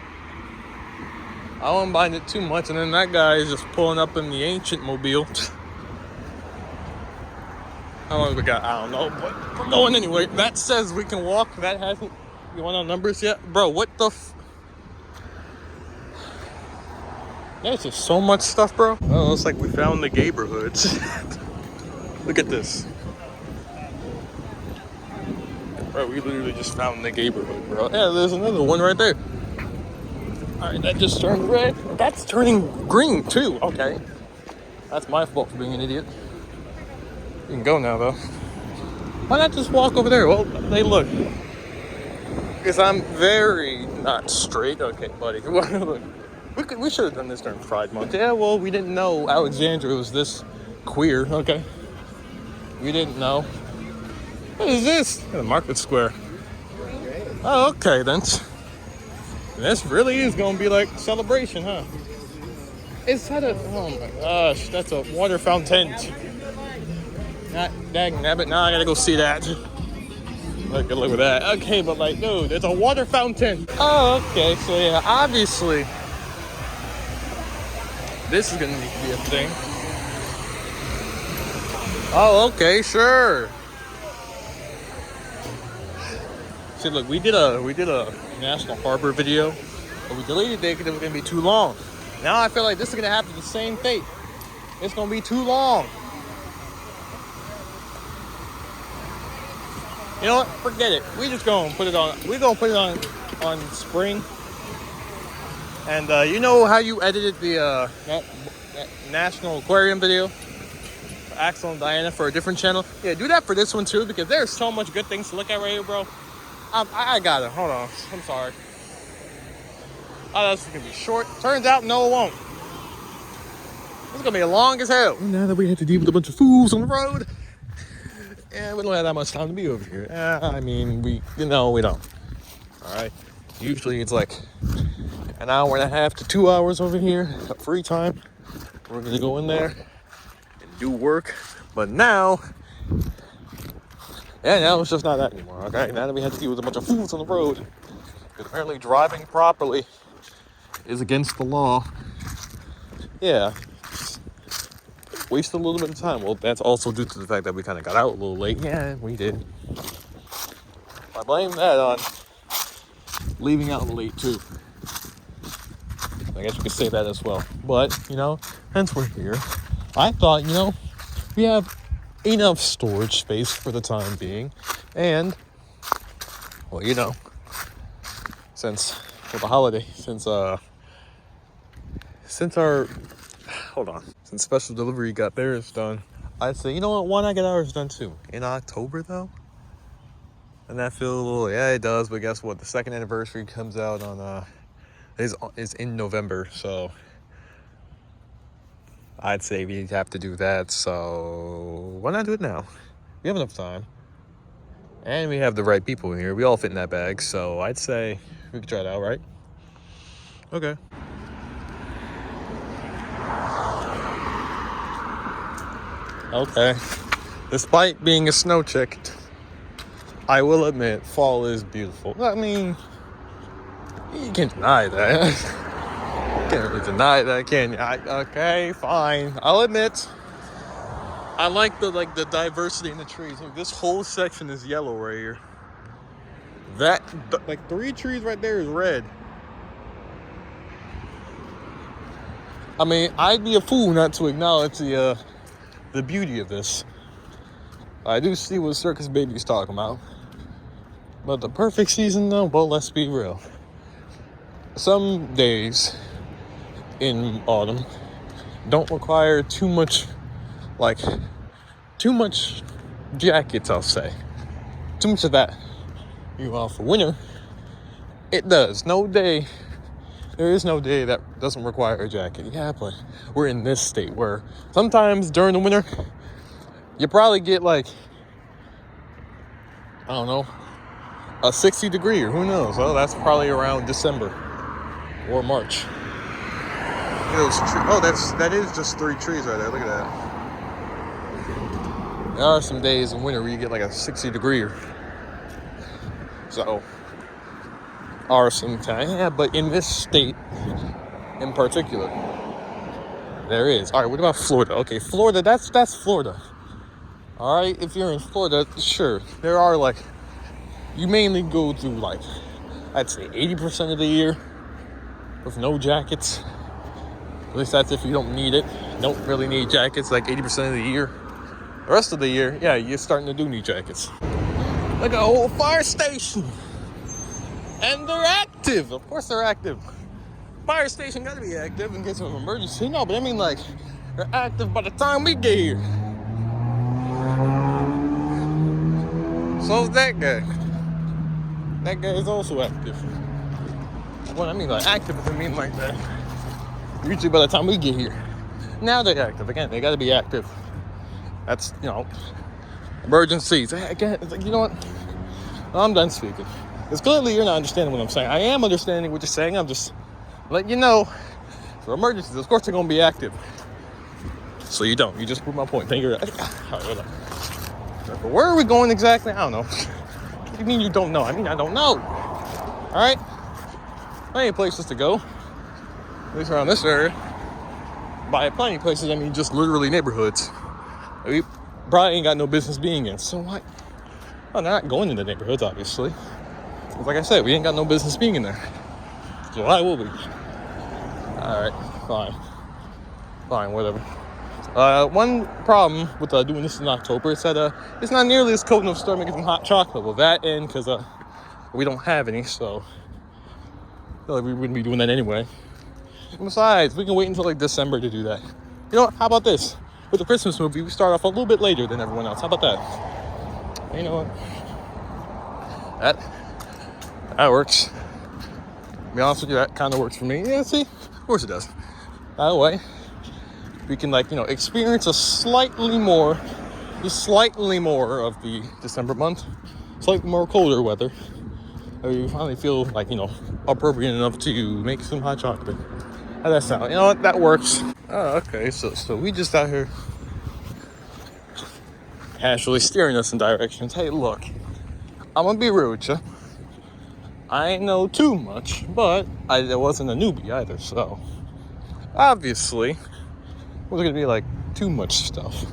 I won't mind it too much. And then that guy is just pulling up in the ancient mobile. How long we got? I don't know. But we're going anyway. That says we can walk. That hasn't... You want our numbers yet? Bro, what the There's just so much stuff, bro. Oh, looks like we found the neighborhoods. Look at this. Bro, we literally just found the neighborhood, bro. Yeah, there's another one right there. All right, that just turned red. That's turning green too. Okay, that's my fault for being an idiot. You can go now though. Why not just walk over there? Well, hey, look, because I'm very not straight. Okay, buddy. Look, we should have done this during Pride Month. Yeah, well, we didn't know Alexandria was this queer. Okay, we didn't know. What is this? The Market Square. Oh, okay then. This really is gonna be like celebration, huh? Is that a? Oh my gosh, that's a water fountain. Not dang nabbit. Now I gotta go see that. Look at that. Okay, but like, dude, it's a water fountain. Oh, okay. So yeah, obviously, this is gonna need to be a thing. Oh, okay, sure. See, look, we did a National Harbor video, but we deleted it because it was gonna be too long. Now I feel like this is gonna happen the same fate. It's gonna be too long. You know what? Forget it. We just gonna put it on. We're gonna put it on spring. And you know how you edited the that National Aquarium video for Axel and Diana for a different channel? Yeah, do that for this one too, because there's so much good things to look at right here, bro. I got it. Hold on. I'm sorry. Oh, this is gonna be short. Turns out, no, it won't. This is gonna be long as hell. Now that we have to deal with a bunch of fools on the road, and we don't have that much time to be over here. I mean, we don't. All right. Usually it's like an hour and a half to 2 hours over here of free time. We're gonna go in there and do work. But now, now it's just not that anymore. Okay. Now that we have to deal with a bunch of fools on the road, because apparently driving properly is against the law. Yeah. Wasted a little bit of time. Well, that's also due to the fact that we kind of got out a little late. Yeah, we did. I blame that on leaving out late too. I guess we could say that as well. But, hence we're here. I thought, we have enough storage space for the time being. And, well, since for the holiday, since special delivery got theirs done, I'd say, you know what, why not get ours done too? In October though? And that feel a little, yeah, it does, but guess what? The second anniversary comes out on is in November, so I'd say we have to do that. So why not do it now? We have enough time. And we have the right people in here. We all fit in that bag, so I'd say we could try it out, right? Okay. Okay. Despite being a snow chick, I will admit fall is beautiful. I mean, you can't deny that. You can't really deny that, can you? Okay, fine. I'll admit. I like the diversity in the trees. Look, this whole section is yellow right here. That, 3 trees right there is red. I mean, I'd be a fool not to acknowledge the beauty of this. I do see what Circus Baby's talking about. But the perfect season, though, well, let's be real. Some days in autumn don't require too much jackets, I'll say. Too much of that. Meanwhile, for winter, it does. There is no day that doesn't require a jacket. Yeah, but we're in this state where sometimes during the winter, you probably get a 60 degree, or who knows? Well, that's probably around December or March. That is just 3 trees right there. Look at that. There are some days in winter where you get a 60 degree. So, are some time. Yeah, but in this state in particular, there is. All right, what about Florida? Okay, Florida, that's Florida. All right, if you're in Florida, sure, there are you mainly go through I'd say 80% of the year with no jackets. At least that's if you don't need it. You don't really need jackets 80% of the year. The rest of the year, yeah, you're starting to do need jackets. Like a whole fire station. And they're active. Of course they're active. fire station got to be active in case of an emergency. No, but I mean, like, they're active by the time we get here. So's that guy. That guy is also active. What I mean by active doesn't mean like that. Usually by the time we get here. Now they're active. Again, they got to be active. That's, emergencies. Again, it's like, you know what? I'm done speaking. Because clearly you're not understanding what I'm saying. I am understanding what you're saying. I'm just letting you know, for emergencies, of course they're going to be active. So you don't. You just proved my point. Thank you. All right, hold on. But where are we going exactly? I don't know. What do you mean you don't know? I mean, I don't know. All right? Plenty of places to go. At least around this area. By plenty of places, I mean just literally neighborhoods. We probably ain't got no business being in. So what? Well, they're not going into neighborhoods, obviously. Like I said, we ain't got no business being in there. So why will we? Alright, fine, whatever. One problem with doing this in October is that it's not nearly as cold enough to start making some hot chocolate. Well, that and because we don't have any, so I feel like we wouldn't be doing that anyway. And besides, we can wait until like December to do that. You know what? How about this? With the Christmas movie, we start off a little bit later than everyone else. How about that? You know what? That works. To be honest with you, that kind of works for me. Yeah, see? Of course it does. That way, we can experience just slightly more of the December month. Slightly more colder weather. You finally feel like, appropriate enough to make some hot chocolate. How does that sound? You know what? That works. Oh, okay. So we just out here casually steering us in directions. Hey, look. I'm going to be real with you. I ain't know too much, but I wasn't a newbie either, so obviously it wasn't going to be like too much stuff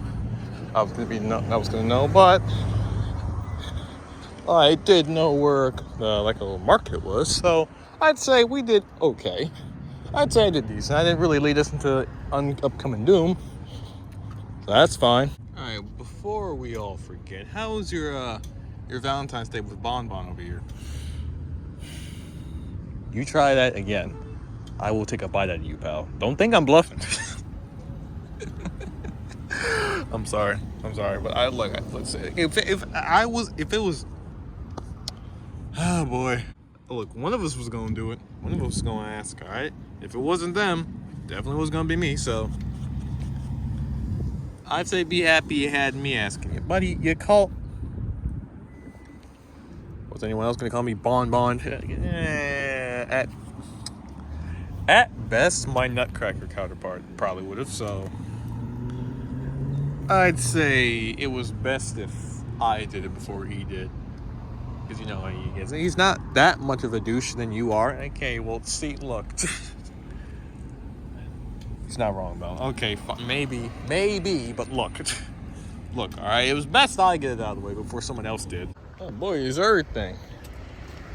I was going to know, but I did know where the little market was, so I'd say we did okay. I'd say I did decent. I didn't really lead us into upcoming doom, so that's fine. Alright, before we all forget, how was your Valentine's Day with Bon Bon over here? You try that again, I will take a bite out of you, pal. Don't think I'm bluffing. I'm sorry, but let's say if it was, oh boy, look, one of us was gonna do it. One of us was gonna ask. All right, if it wasn't them, definitely was gonna be me. So I'd say be happy you had me asking you, buddy. You call. Was anyone else gonna call me Bon Bon? At best, my Nutcracker counterpart probably would have. So I'd say it was best if I did it before he did. Because you know how he is. He's not that much of a douche than you are. Okay, well, see, look. He's not wrong, though. Okay, maybe, but look. Look, alright, it was best I get it out of the way before someone else did. Oh boy, there's everything.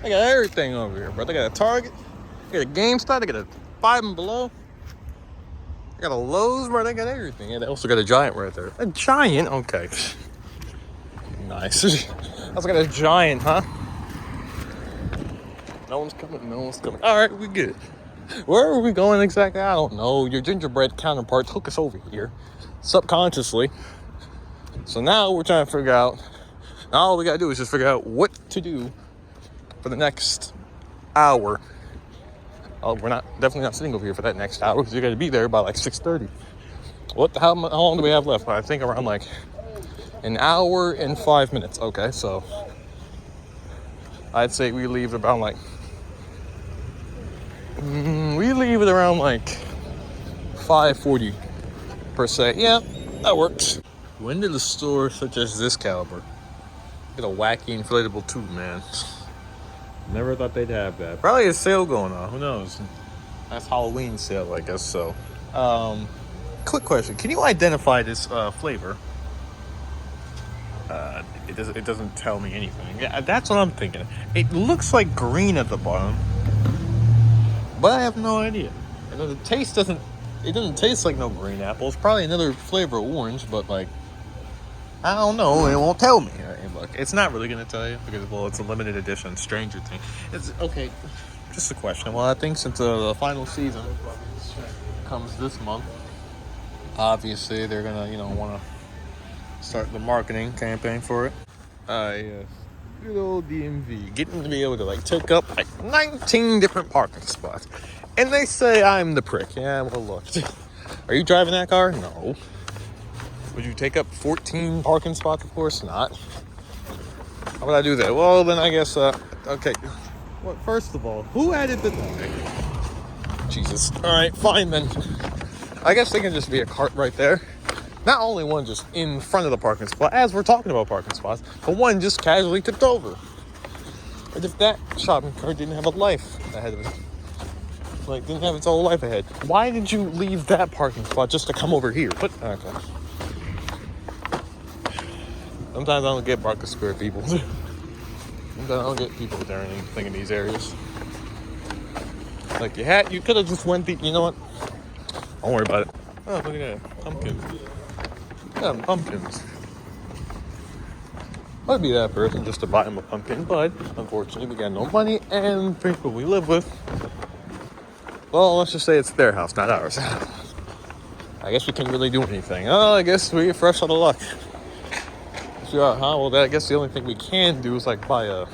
I got everything over here, bro. I got a Target, I got a GameStop, I got a Five and Below. I got a Lowe's, bro. I got everything. And I also got a Giant right there. A Giant? Okay. Nice. I also got a Giant, huh? No one's coming. All right, we good. Where are we going exactly? I don't know. Your gingerbread counterpart took us over here subconsciously. So now we're trying to figure out. Now all we got to do is just figure out what to do for the next hour. Oh, we're definitely not sitting over here for that next hour because you got to be there by like 6:30. How long do we have left? I think around like an hour and 5 minutes. Okay, so I'd say we leave about like we leave it around like 5:40 per se. Yeah, that works. When did a store such as this caliber get a wacky inflatable tube, man? Never thought they'd have that. Probably a sale going on. Who knows? That's Halloween sale, I guess so. Quick question: can you identify this flavor? It doesn't tell me anything. Yeah, that's what I'm thinking. It looks like green at the bottom, but I have no idea. I know the taste doesn't. It doesn't taste like no green apple. It's probably another flavor of orange, but like I don't know. It won't tell me. Look, it's not really gonna tell you because well, it's a limited edition Stranger Thing. It's okay. Just a question. Well, I think since the final season comes this month, obviously they're gonna, want to start the marketing campaign for it. Yes. Good old DMV, getting to be able to take up 19 different parking spots, and they say I'm the prick. Yeah, well, look, are you driving that car? No. Would you take up 14 parking spots? Of course not. How would I do that? Well, then I guess, okay. Well, first of all, who added the... Jesus. All right, fine then. I guess they can just be a cart right there. Not only one just in front of the parking spot, as we're talking about parking spots, but one just casually tipped over. As if that shopping cart didn't have a life ahead of it. Didn't have its whole life ahead. Why did you leave that parking spot just to come over here? But, okay. Sometimes I don't get Barker Square people. Sometimes I don't get people there and anything in these areas. You could have just went you know what? Don't worry about it. Oh, look at that. Pumpkins. Yeah, pumpkins. I'd be that person just to buy him a pumpkin, but unfortunately we got no money, and people we live with, well, let's just say it's their house, not ours. I guess we can't really do anything. Oh, I guess we get fresh out of luck. Sure, huh? Well, I guess the only thing we can do is buy a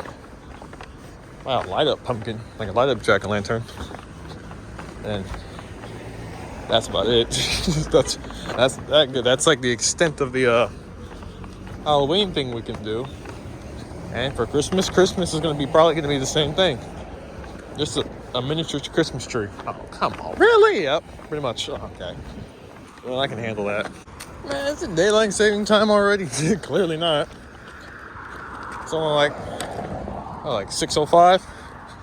light up pumpkin, a light up jack-o'-lantern, and that's about it. that's that good. That's the extent of the Halloween thing we can do. And for Christmas is probably gonna be the same thing. Just a miniature Christmas tree. Oh, come on, really? Yep, pretty much. Oh, okay. Well, I can handle that. Man, is it daylight saving time already? Clearly not. It's only 6:05.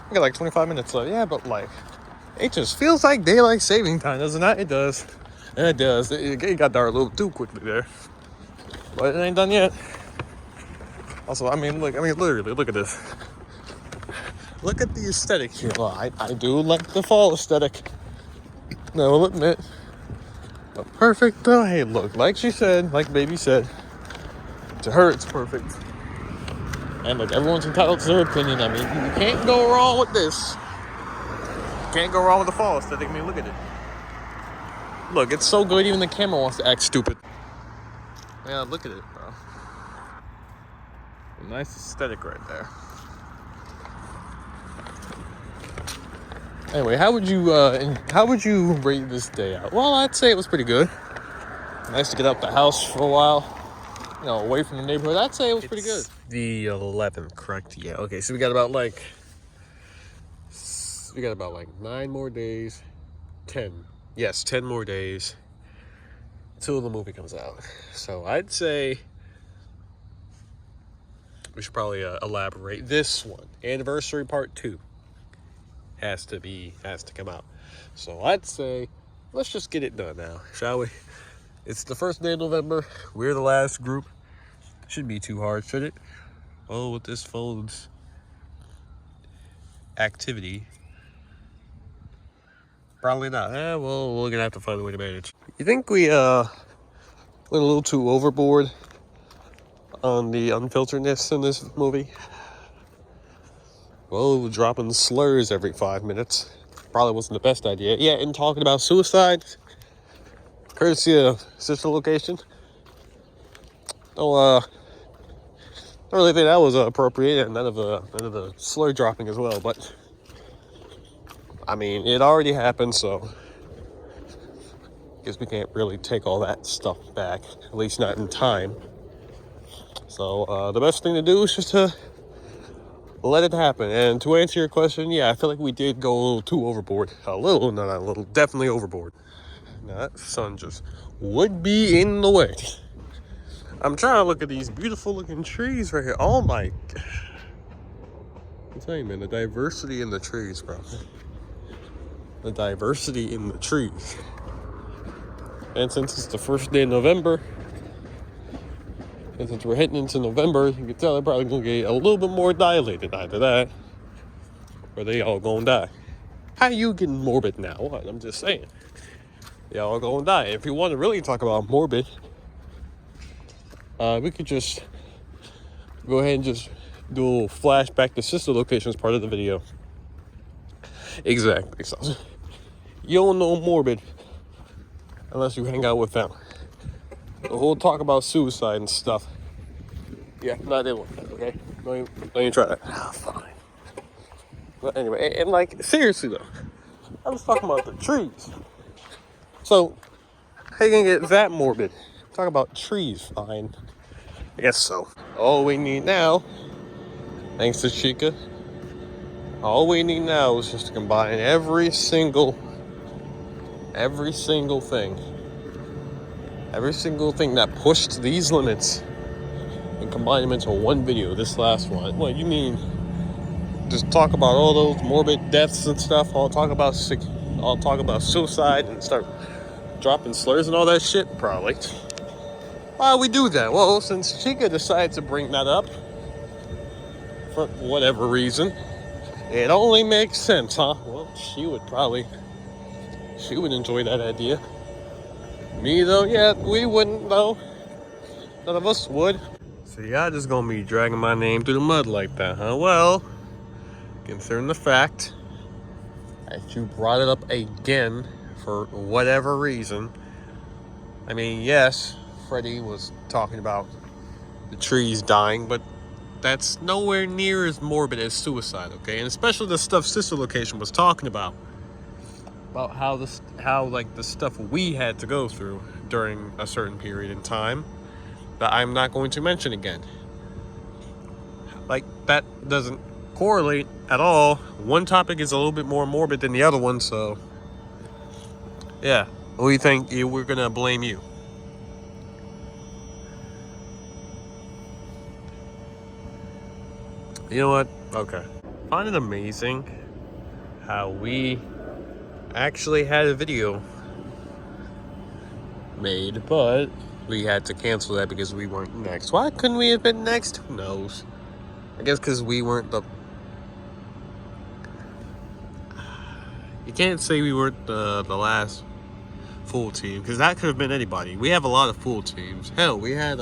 I got 25 minutes left. Yeah, but it just feels like daylight saving time, doesn't it? It does. And it does. It got dark a little too quickly there. But it ain't done yet. Also, literally, look at this. Look at the aesthetic here. Well, I do like the fall aesthetic. I will admit. But perfect though. Hey, look, like she said, like Baby said, to her it's perfect. And everyone's entitled to their opinion. I mean, you can't go wrong with this. Can't go wrong with the fall aesthetic. I mean, look at it. Look, it's so good even the camera wants to act stupid. Yeah, look at it, bro. A nice aesthetic right there. Anyway, how would you rate this day out? Well, I'd say it was pretty good. Nice to get out the house for a while. Away from the neighborhood. I'd say it was pretty good. The 11th, correct? Yeah. Okay, so we got about 9 more days. 10. Yes, 10 more days till the movie comes out. So I'd say we should probably elaborate. This one, Anniversary Part 2, has to come out. So I'd say let's just get it done now, shall we? It's the first day of November. We're the last group. Shouldn't be too hard, should it? Oh, with this phone's activity, probably not. Well, we're gonna have to find a way to manage. You think we went a little too overboard on the unfilteredness in this movie? Well, dropping slurs every 5 minutes probably wasn't the best idea. Yeah, and talking about suicide, courtesy of Sister Location. Don't really think that was appropriate, and none of the slur dropping as well. But I mean, it already happened, so I guess we can't really take all that stuff back, at least not in time. So the best thing to do is just to let it happen. And to answer your question, yeah, I feel like we did go a little too overboard. Definitely overboard. Now that sun just would be in the way. I'm trying to look at these beautiful looking trees right here. Oh my God. I'm telling you, man, the diversity in the trees, bro. The diversity in the trees. And since it's the first day of November, and since we're heading into November, you can tell they're probably gonna get a little bit more dilated. Either that, or they all gonna die. How you getting morbid now? What? I'm just saying. They all gonna die. If you want to really talk about morbid, we could just go ahead and just do a little flashback to Sister Locations part of the video. Exactly. So you don't know morbid unless you hang out with them. The whole talk about suicide and stuff. Yeah, not in with that, okay? Don't even try that. Ah, fine. But anyway, and like, seriously though, I was talking about the trees. So, how you gonna get that morbid? Talk about trees, fine. I guess so. All we need now, thanks to Chica, all we need now is just to combine every single thing. Every single thing that pushed these limits and combine them into one video, this last one. What, you mean just talk about all those morbid deaths and stuff? I'll talk about suicide and start dropping slurs and all that shit? Probably. Why we do that? Well, since Chica decided to bring that up for whatever reason, it only makes sense, huh? Well, she would enjoy that idea. Me though, yeah, we wouldn't though. None of us would. So y'all just gonna be dragging my name through the mud like that, huh? Well, considering the fact that you brought it up again for whatever reason. I mean, yes, Freddie was talking about the trees dying, but that's nowhere near as morbid as suicide, okay? And especially the stuff Sister Location was talking about how the stuff we had to go through during a certain period in time that I'm not going to mention again. Like, that doesn't correlate at all. One topic is a little bit more morbid than the other one, so yeah. What do you think? We're gonna blame you? You know what? Okay. I find it amazing how we actually had a video made, but we had to cancel that because we weren't next. Why couldn't we have been next? Who knows? I guess because we weren't the... You can't say we weren't the last full team, because that could have been anybody. We have a lot of full teams. Hell, we had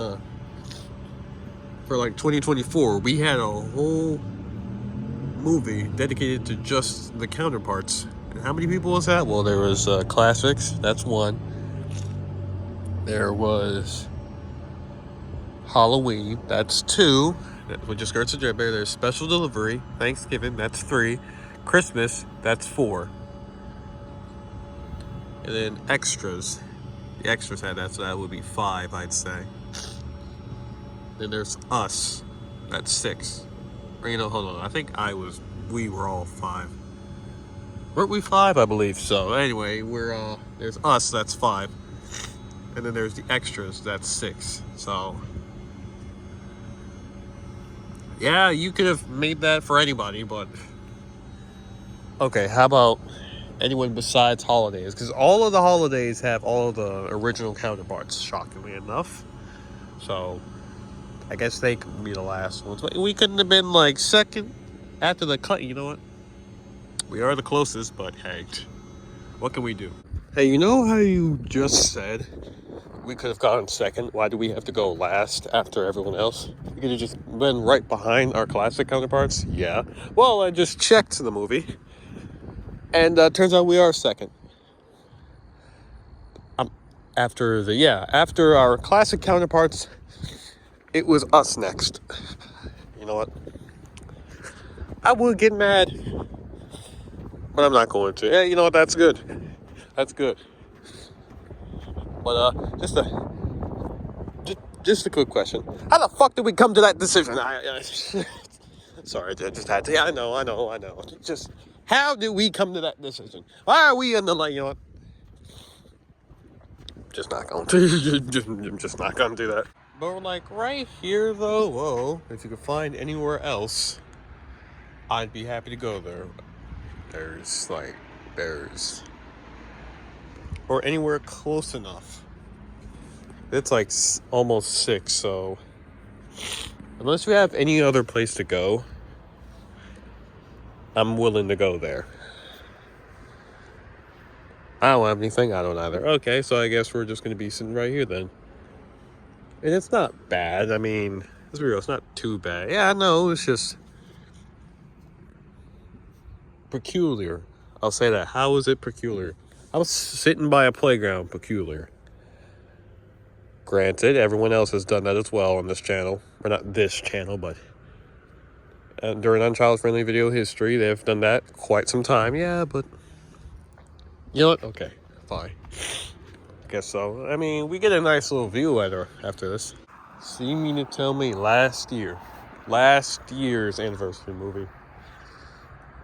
for like 2024, we had a whole movie dedicated to just the counterparts. And how many people was that? Well, there was Classics, that's one. There was Halloween, that's two. With your skirts and drip bear. There's Special Delivery, Thanksgiving, that's 3. Christmas, that's 4. And then extras. The extras had that, so that would be 5, I'd say. Then there's us. That's 6. Or, hold on. I think we were all 5. Weren't we 5? I believe so. Anyway, there's us, that's 5. And then there's the extras, that's 6. So, yeah, you could have made that for anybody, but... Okay, how about anyone besides holidays? Because all of the holidays have all of the original counterparts, shockingly enough. So, I guess they could be the last ones. But we couldn't have been, like, second after the cut. You know what? We are the closest, but hey, what can we do? Hey, you know how you just said we could have gone second? Why do we have to go last after everyone else? We could have just been right behind our classic counterparts? Yeah. Well, I just checked the movie. And turns out we are second. After our classic counterparts, it was us next. You know what? I would get mad, but I'm not going to. Yeah, you know what? That's good. That's good. But just a quick question. How the fuck did we come to that decision? Sorry, I just had to. Yeah, I know. Just how did we come to that decision? Why are we in the you know what? Just not going to. just not going to do that. But we're like right here though. Whoa! If you could find anywhere else, I'd be happy to go there. There's or anywhere close enough. It's like almost 6, so unless we have any other place to go, I'm willing to go there. I don't have anything. I don't either. Okay, so I guess we're just going to be sitting right here then. And it's not bad. I mean, let's be real, it's not too bad. Yeah, no, it's just peculiar. I'll say that. How is it peculiar? I was sitting by a playground. Peculiar. Granted, everyone else has done that as well on this channel. Or not this channel, but during Unchild-Friendly Video History, they've done that quite some time. Yeah, but you know what? Okay, fine. Guess so. I mean, we get a nice little view after this. So you mean to tell me last year's anniversary movie,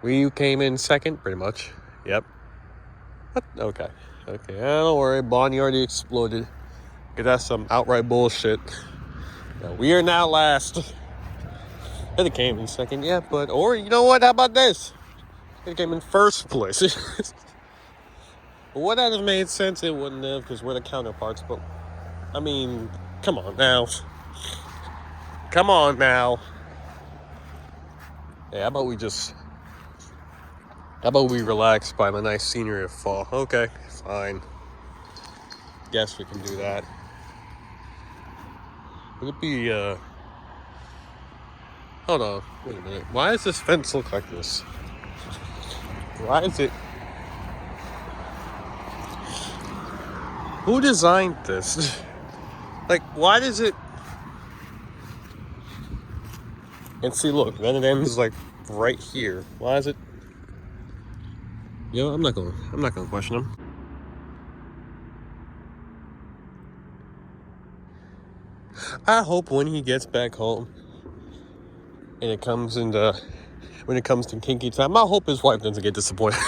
we came in second, pretty much. Yep. What? Okay. Don't worry. Bonnie already exploded. Cause that's some outright bullshit. Now, we are now last. It came in second, yeah, or you know what? How about this? It came in first place. Would that have made sense? It wouldn't have, because we're the counterparts. But I mean, come on now. Hey, how about we relax by the nice scenery of fall? Okay, fine. Guess we can do that. Would it be, hold on, wait a minute. Why does this fence look like this? Why is it? Who designed this? Like, why does it? And see, look, then it ends like right here. Why is it? You know, I'm not gonna question him. I hope when he gets back home and when it comes to kinky time, I hope his wife doesn't get disappointed.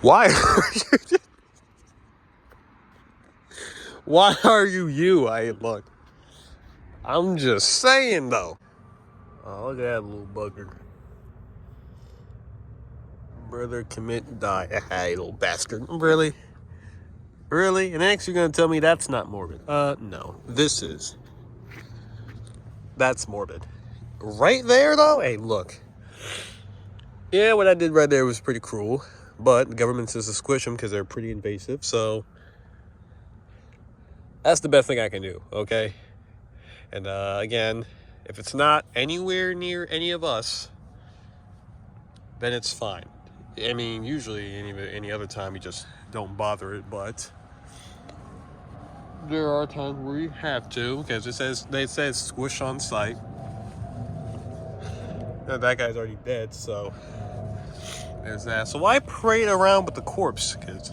Why are you? Look. I'm just saying though. Oh, look at that little bugger. Brother, commit, die. Hey, little bastard. Really? And next you're gonna tell me that's not morbid. No. This is. That's morbid. Right there though? Hey, look. Yeah, what I did right there was pretty cruel. But the government says to squish them because they're pretty invasive. So that's the best thing I can do, okay? And again, if it's not anywhere near any of us, then it's fine. I mean, usually any other time you just don't bother it, but there are times where you have to, because they says squish on sight. And that guy's already dead, so there's that. So why parade around with the corpse, kids?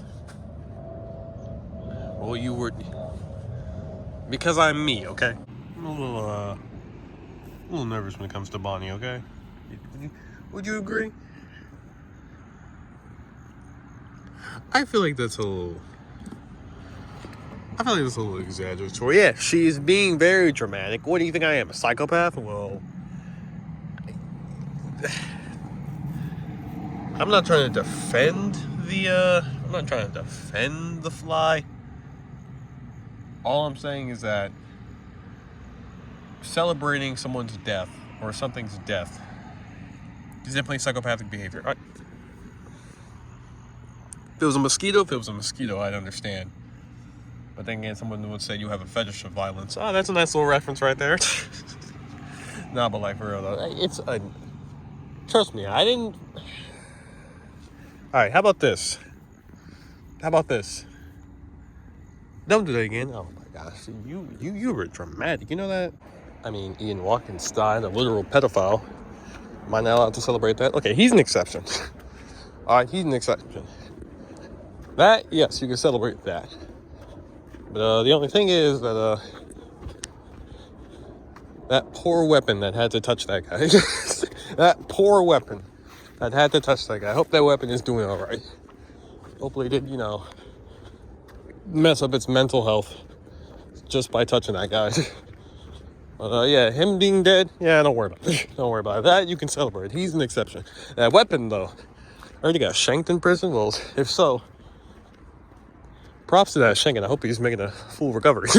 Well, you were, because I'm me, okay? I'm a little nervous when it comes to Bonnie, okay? Would you agree? I feel like that's a little exaggeratory. Yeah, she's being very dramatic. What do you think I am, a psychopath? Well, I'm not trying to defend the fly. All I'm saying is that celebrating someone's death or something's death is definitely psychopathic behavior. If it was a mosquito, I'd understand. But then again, someone would say you have a fetish of violence. Oh, that's a nice little reference right there. Nah, but like for real though, trust me, I didn't. All right, how about this? Don't do that again. Oh my gosh, you were dramatic. You know that? I mean, Ian Walkenstein, a literal pedophile. Am I not allowed to celebrate that? Okay, he's an exception. All right, he's an exception. That, yes, you can celebrate that. But the only thing is that that poor weapon that had to touch that guy. That poor weapon that had to touch that guy. I hope that weapon is doing all right. Hopefully it did, mess up its mental health just by touching that guy. But yeah, him being dead, yeah, don't worry about it. Don't worry about it. That you can celebrate. He's an exception. That weapon, though, already got shanked in prison? Well, if so, props to that shanking. I hope he's making a full recovery.